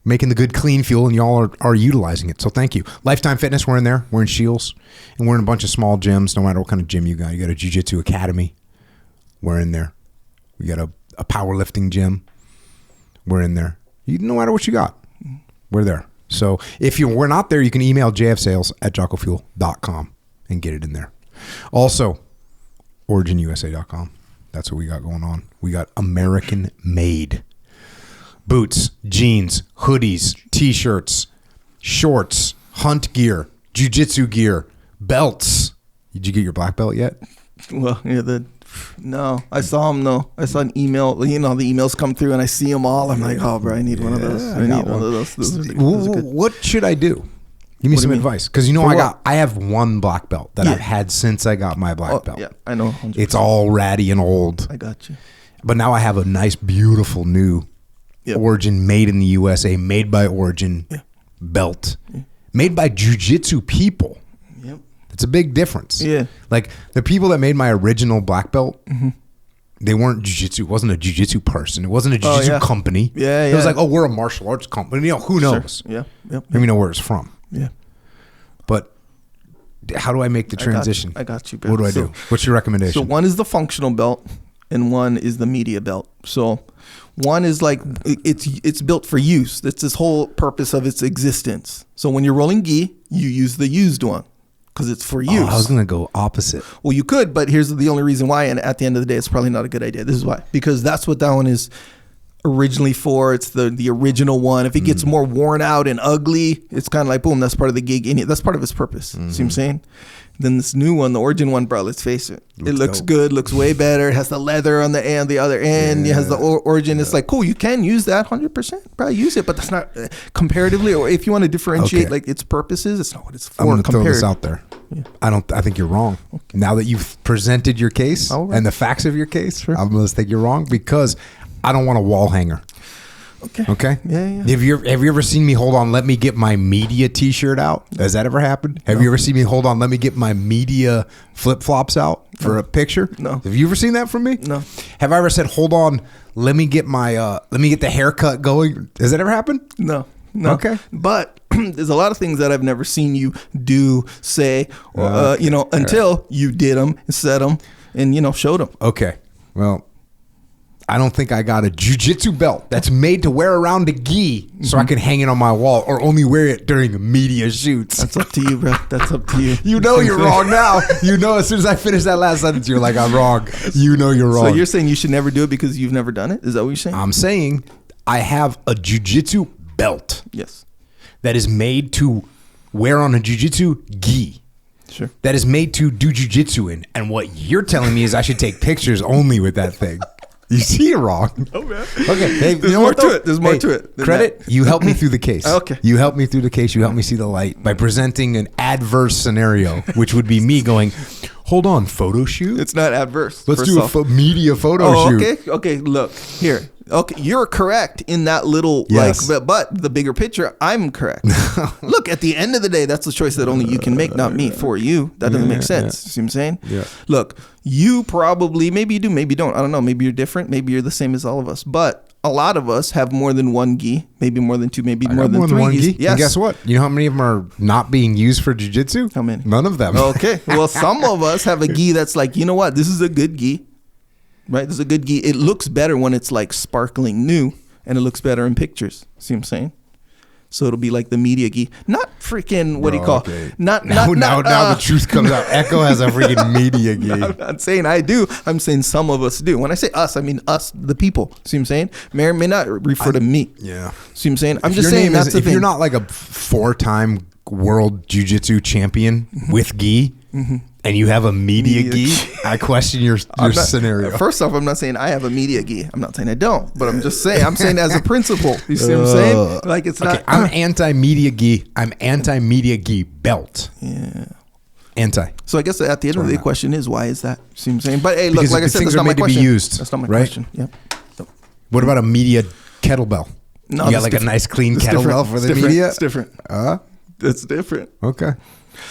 Speaker 1: Making the good clean fuel, and y'all are utilizing it. So thank you. Lifetime Fitness, we're in there. We're in Shields. And we're in a bunch of small gyms, no matter what kind of gym you got. You got a jiu-jitsu academy. We're in there. We got a powerlifting gym. We're in there. No matter what you got, we're there. So if we're not there, you can email jfsales@jockofuel.com and get it in there. Also, originusa.com. That's what we got going on. We got American made boots, jeans, hoodies, t-shirts, shorts, hunt gear, jiu-jitsu gear, belts. Did you get your black belt yet?
Speaker 2: Well, yeah, no, I saw them though. I saw an email. You know, the emails come through, and I see them all. I'm like, oh, bro, I need one of those. I need one of those.
Speaker 1: What should I do? Give me some advice, because I have one black belt that I've had since I got my black belt.
Speaker 2: Yeah, I know. 100%.
Speaker 1: It's all ratty and old.
Speaker 2: I got you.
Speaker 1: But now I have a nice, beautiful new Origin, made in the USA, made by Origin belt, made by jiu-jitsu people.
Speaker 2: Yep.
Speaker 1: It's a big difference.
Speaker 2: Yeah.
Speaker 1: Like the people that made my original black belt, they weren't jiu-jitsu. It wasn't a jiu-jitsu person. It wasn't a jiu-jitsu company.
Speaker 2: Yeah,
Speaker 1: It was like, oh, we're a martial arts company. You know, who knows?
Speaker 2: Sure. Yeah. Yep.
Speaker 1: Maybe know where it's from.
Speaker 2: Yeah.
Speaker 1: But how do I make the transition?
Speaker 2: I got you, bro.
Speaker 1: What do I do? What's your recommendation?
Speaker 2: So one is the functional belt and one is the media belt. So one is like, it's built for use. That's this whole purpose of its existence. So when you're rolling gi, you use the used one because it's for use.
Speaker 1: Oh, I was going to go opposite.
Speaker 2: Well, you could, but here's the only reason why. And at the end of the day, it's probably not a good idea. This is why. Because that's what that one is originally for. It's the original one. If it gets more worn out and ugly, it's kind of like, boom, that's part of the gig. That's part of its purpose. See what I'm saying? Then this new one, the Origin one, bro, let's face it. It looks good, looks way better. It has the leather on the other end. It has the Origin. It's like, cool, you can use that 100%. Bro, use it, but that's not comparatively, or if you want to differentiate like its purposes, it's not what it's for.
Speaker 1: I'm going to throw this out there. Yeah. I think you're wrong. Okay. Now that you've presented your case and the facts of your case, I'm going to think you're wrong because I don't want a wall hanger. Okay.
Speaker 2: Yeah.
Speaker 1: Have you ever seen me hold on? Let me get my media T-shirt out. Has that ever happened? Have you ever seen me hold on? Let me get my media flip flops out for a picture.
Speaker 2: No.
Speaker 1: Have you ever seen that from me?
Speaker 2: No.
Speaker 1: Have I ever said, hold on? Let me get the haircut going. Has that ever happened?
Speaker 2: No.
Speaker 1: Okay.
Speaker 2: But there's a lot of things that I've never seen you do, say, or until you did them, said them, and showed them.
Speaker 1: Okay. Well, I don't think I got a jiu-jitsu belt that's made to wear around a gi so I can hang it on my wall or only wear it during media shoots.
Speaker 2: That's up to you, bro. That's up to you.
Speaker 1: You know you're wrong now. You know as soon as I finish that last sentence, you're like, I'm wrong. You know you're wrong.
Speaker 2: So you're saying you should never do it because you've never done it? Is that what you're saying?
Speaker 1: I'm saying I have a jiu-jitsu belt.
Speaker 2: Yes.
Speaker 1: That is made to wear on a jiu-jitsu gi.
Speaker 2: Sure.
Speaker 1: That is made to do jiu-jitsu in. And what you're telling me is I should take pictures only with that thing. You see it wrong.
Speaker 2: Oh, man.
Speaker 1: Okay. Hey,
Speaker 2: There's more to it. There's more to it.
Speaker 1: Credit, you helped me through the case.
Speaker 2: Okay.
Speaker 1: You helped me through the case. You helped me see the light by presenting an adverse scenario, which would be me going, hold on, photo shoot?
Speaker 2: It's not adverse.
Speaker 1: Let's do a media photo shoot.
Speaker 2: Okay. Look, here. Okay, you're correct in that little, but the bigger picture, I'm correct. Look, at the end of the day, that's the choice that only you can make, not me, for you. That doesn't make sense. You see what I'm saying?
Speaker 1: Yeah.
Speaker 2: Look, you probably, maybe you do, maybe you don't. I don't know. Maybe you're different. Maybe you're the same as all of us. But a lot of us have more than one gi, maybe more than two, maybe more than three gis.
Speaker 1: Yes. And guess what? You know how many of them are not being used for jiu-jitsu?
Speaker 2: How many?
Speaker 1: None of them.
Speaker 2: Okay. Well, some of us have a gi that's like, you know what? This is a good gi. Right? This is a good gi. It looks better when it's like sparkling new, and it looks better in pictures. See what I'm saying? So it'll be like the media gi. Not freaking, what do you call it? Now
Speaker 1: the truth comes out. Echo has a freaking media gi.
Speaker 2: I'm not saying I do. I'm saying some of us do. When I say us, I mean us, the people. See what I'm saying? May or may not refer to me.
Speaker 1: Yeah.
Speaker 2: See what I'm saying? I'm just saying that's the thing.
Speaker 1: If you're not like a 4-time world jiu-jitsu champion with gi, and you have a media gi, I question your scenario.
Speaker 2: First off, I'm not saying I have a media gi. I'm not saying I don't, but I'm just saying, as a principle. You see what I'm saying? Like it's not.
Speaker 1: I'm anti-media gi. I'm anti-media gi belt.
Speaker 2: Yeah.
Speaker 1: Anti.
Speaker 2: So I guess at the end of the question is, why is that? See what I'm saying? But hey, look,
Speaker 1: because
Speaker 2: like I said, that's not my question. That's not my question. Yep.
Speaker 1: What about a media kettlebell?
Speaker 2: No,
Speaker 1: you got like a nice clean kettlebell for the media?
Speaker 2: It's different. It's different.
Speaker 1: Okay.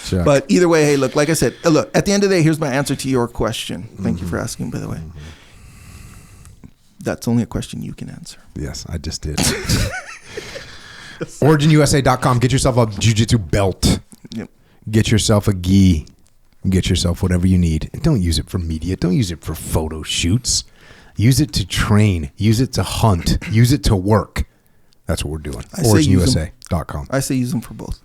Speaker 1: Sure.
Speaker 2: But either way, hey, look, like I said, look, at the end of the day, here's my answer to your question. Thank you for asking, by the way. That's only a question you can answer.
Speaker 1: Yes, I just did. OriginUSA.com. Get yourself a jiu-jitsu belt.
Speaker 2: Yep.
Speaker 1: Get yourself a gi. Get yourself whatever you need. And don't use it for media. Don't use it for photo shoots. Use it to train. Use it to hunt. Use it to work. That's what we're doing. OriginUSA.com.
Speaker 2: I say use them for both.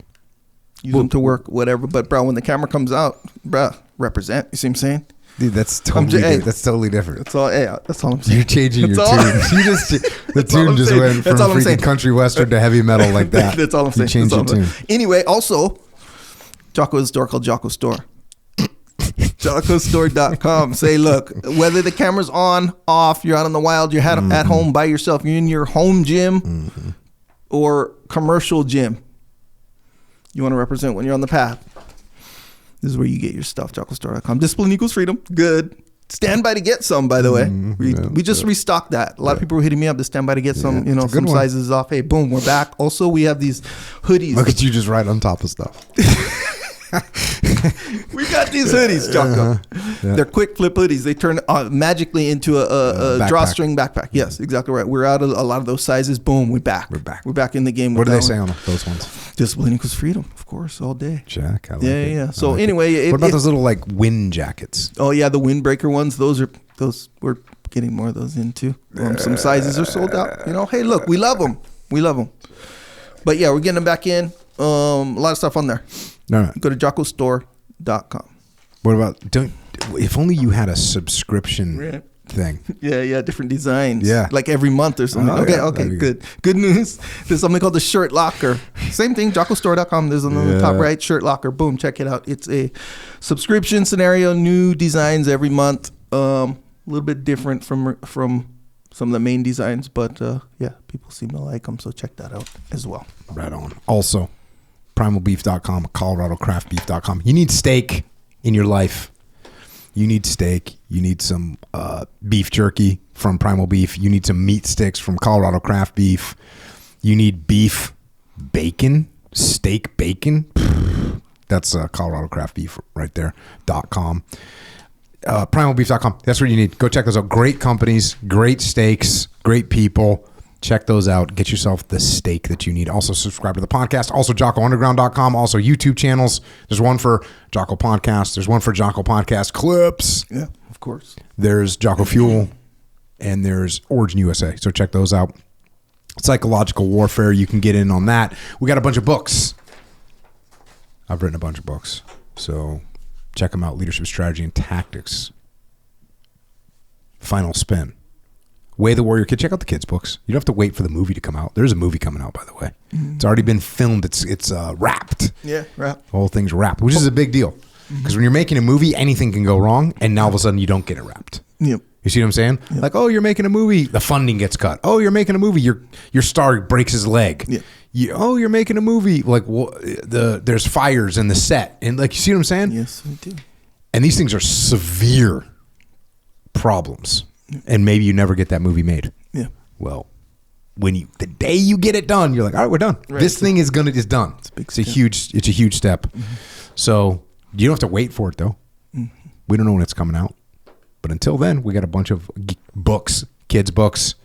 Speaker 2: Use them to work, whatever. But, bro, when the camera comes out, bro, represent. You see what I'm saying?
Speaker 1: Dude, that's totally different.
Speaker 2: That's all I'm saying.
Speaker 1: You're changing your tune. The tune just went from freaking country western to heavy metal like that.
Speaker 2: That's all I'm saying.
Speaker 1: You changed your tune.
Speaker 2: Anyway, also, Jocko has a store called Jocko Store. JockoStore.com. Say, look, whether the camera's on, off, you're out in the wild, you're at home by yourself, you're in your home gym or commercial gym. You want to represent when you're on the path. This is where you get your stuff, JockoStore.com. Discipline equals freedom. Good. Stand by to get some, by the way. We just restocked that. A lot of people were hitting me up to stand by to get some, some sizes off. Hey, boom, we're back. Also, we have these hoodies.
Speaker 1: Look at you just right on top of stuff.
Speaker 2: We got these hoodies, Jocko. They're quick flip hoodies. They turn magically into a drawstring backpack. Yes, exactly right. We're out of a lot of those sizes. Boom, we're back. We're back in the game.
Speaker 1: What do they say on those ones?
Speaker 2: Discipline equals freedom, of course, all day.
Speaker 1: Jack, I like it.
Speaker 2: Yeah. So anyway,
Speaker 1: what about those little like wind jackets?
Speaker 2: Oh yeah, the windbreaker ones. Those we're getting more of those in too. Some sizes are sold out. Hey, look, we love them. But yeah, we're getting them back in. A lot of stuff on there.
Speaker 1: All right.
Speaker 2: Go to JockoStore.com.
Speaker 1: What about if only you had a subscription thing?
Speaker 2: Yeah, different designs.
Speaker 1: Yeah,
Speaker 2: like every month or something. Okay, good news. There's something called the Shirt Locker. Same thing, JockoStore.com. There's on the top right, Shirt Locker. Boom, check it out. It's a subscription scenario, new designs every month. A little bit different from some of the main designs, but people seem to like them, so check that out as well.
Speaker 1: Right on. Also, primalbeef.com, coloradocraftbeef.com. You need steak in your life. You need steak. You need some beef jerky from Primal Beef. You need some meat sticks from Colorado Craft Beef. You need beef bacon, steak bacon. That's Colorado Craft Beef right there. .com. Primalbeef.com. That's what you need. Go check those out. Great companies, great steaks, great people. Check those out. Get yourself the steak that you need. Also, subscribe to the podcast. Also, JockoUnderground.com. Also, YouTube channels. There's one for Jocko Podcast. There's one for Jocko Podcast Clips.
Speaker 2: Yeah, of course.
Speaker 1: There's Jocko Fuel. And there's Origin USA. So check those out. Psychological Warfare. You can get in on that. We got a bunch of books. I've written a bunch of books. So check them out. Leadership Strategy and Tactics. Final Spin. Way the Warrior Kid. Check out the kids' books. You don't have to wait for the movie to come out. There's a movie coming out, by the way. It's already been filmed. It's wrapped.
Speaker 2: Yeah, wrapped.
Speaker 1: The whole thing's wrapped, which is a big deal. Because when you're making a movie, anything can go wrong, and now all of a sudden you don't get it wrapped.
Speaker 2: Yep.
Speaker 1: You see what I'm saying? Yep. Like, oh, you're making a movie. The funding gets cut. Oh, you're making a movie. Your star breaks his leg. Yeah. You're making a movie. Like, there's fires in the set. And, like, you see what I'm saying?
Speaker 2: Yes, we do.
Speaker 1: And these things are severe problems. And maybe you never get that movie made.
Speaker 2: Yeah.
Speaker 1: Well, the day you get it done, you're like, all right, we're done. Right. This thing is done. It's a huge step. Mm-hmm. So you don't have to wait for it though. Mm-hmm. We don't know when it's coming out. But until then, we got a bunch of books, kids books.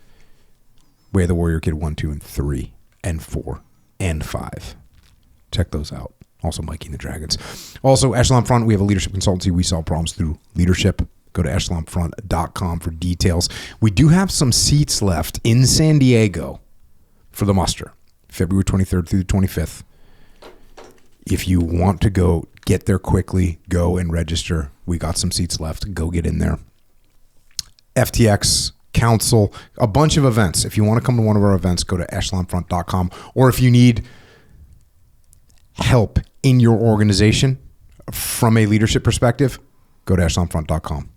Speaker 1: Way the Warrior Kid 1, 2, and 3, and 4, and 5. Check those out. Also Mikey and the Dragons. Also, Echelon Front, we have a leadership consultancy. We solve problems through leadership. Go to echelonfront.com for details. We do have some seats left in San Diego for the muster, February 23rd through the 25th. If you want to go, get there quickly, go and register. We got some seats left. Go get in there. FTX, Council, a bunch of events. If you want to come to one of our events, go to echelonfront.com. Or if you need help in your organization from a leadership perspective, go to echelonfront.com.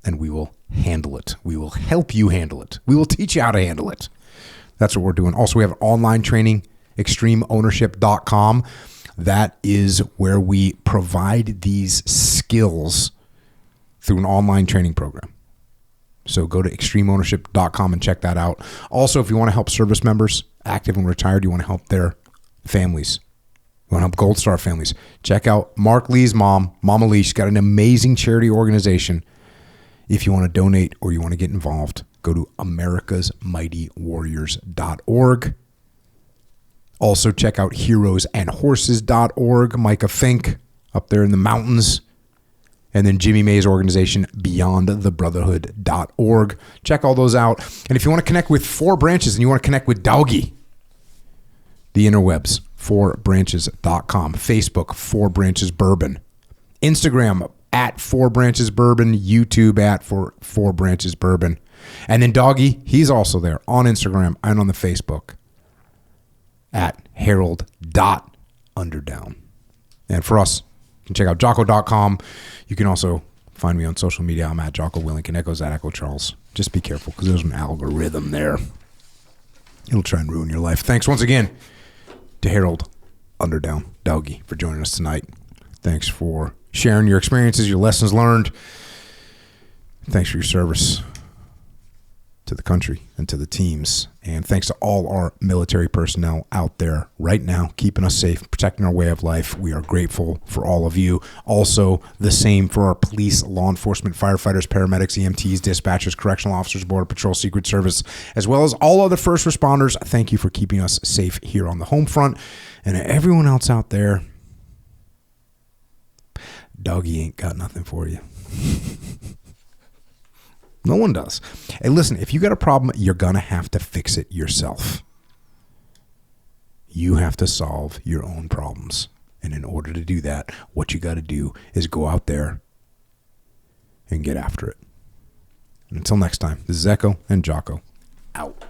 Speaker 1: And we will handle it. We will help you handle it. We will teach you how to handle it. That's what we're doing. Also, we have online training, extremeownership.com. That is where we provide these skills through an online training program. So go to extremeownership.com and check that out. Also, if you want to help service members, active and retired, you want to help their families. You want to help Gold Star families. Check out Mark Lee's mom, Mama Lee. She's got an amazing charity organization. If you want to donate or you want to get involved, go to americasmightywarriors.org. Also, check out heroesandhorses.org. Micah Fink up there in the mountains. And then Jimmy May's organization, beyondthebrotherhood.org. Check all those out. And if you want to connect with Four Branches and you want to connect with Doggy, the interwebs, fourbranches.com. Facebook, Four Branches Bourbon. Instagram, at Four Branches Bourbon. YouTube, at Four Branches Bourbon. And then Doggy, he's also there on Instagram and on the Facebook at Harold.Underdown. And for us, You can check out Jocko.com. You can also find me on social media. I'm at Jocko Willington. Echo's at Echo Charles. Just be careful because there's an algorithm there. It'll try and ruin your life. Thanks once again to Harold, Underdown, Doggy for joining us tonight. Thanks for sharing your experiences, your lessons learned. Thanks for your service to the country and to the teams. And thanks to all our military personnel out there right now, keeping us safe, protecting our way of life. We are grateful for all of you. Also, the same for our police, law enforcement, firefighters, paramedics, EMTs, dispatchers, correctional officers, Border Patrol, Secret Service, as well as all other first responders. Thank you for keeping us safe here on the home front. And everyone else out there, Doggy ain't got nothing for you. No one does. Hey, listen, if you got a problem, you're going to have to fix it yourself. You have to solve your own problems. And in order to do that, what you got to do is go out there and get after it. And until next time, this is Echo and Jocko out.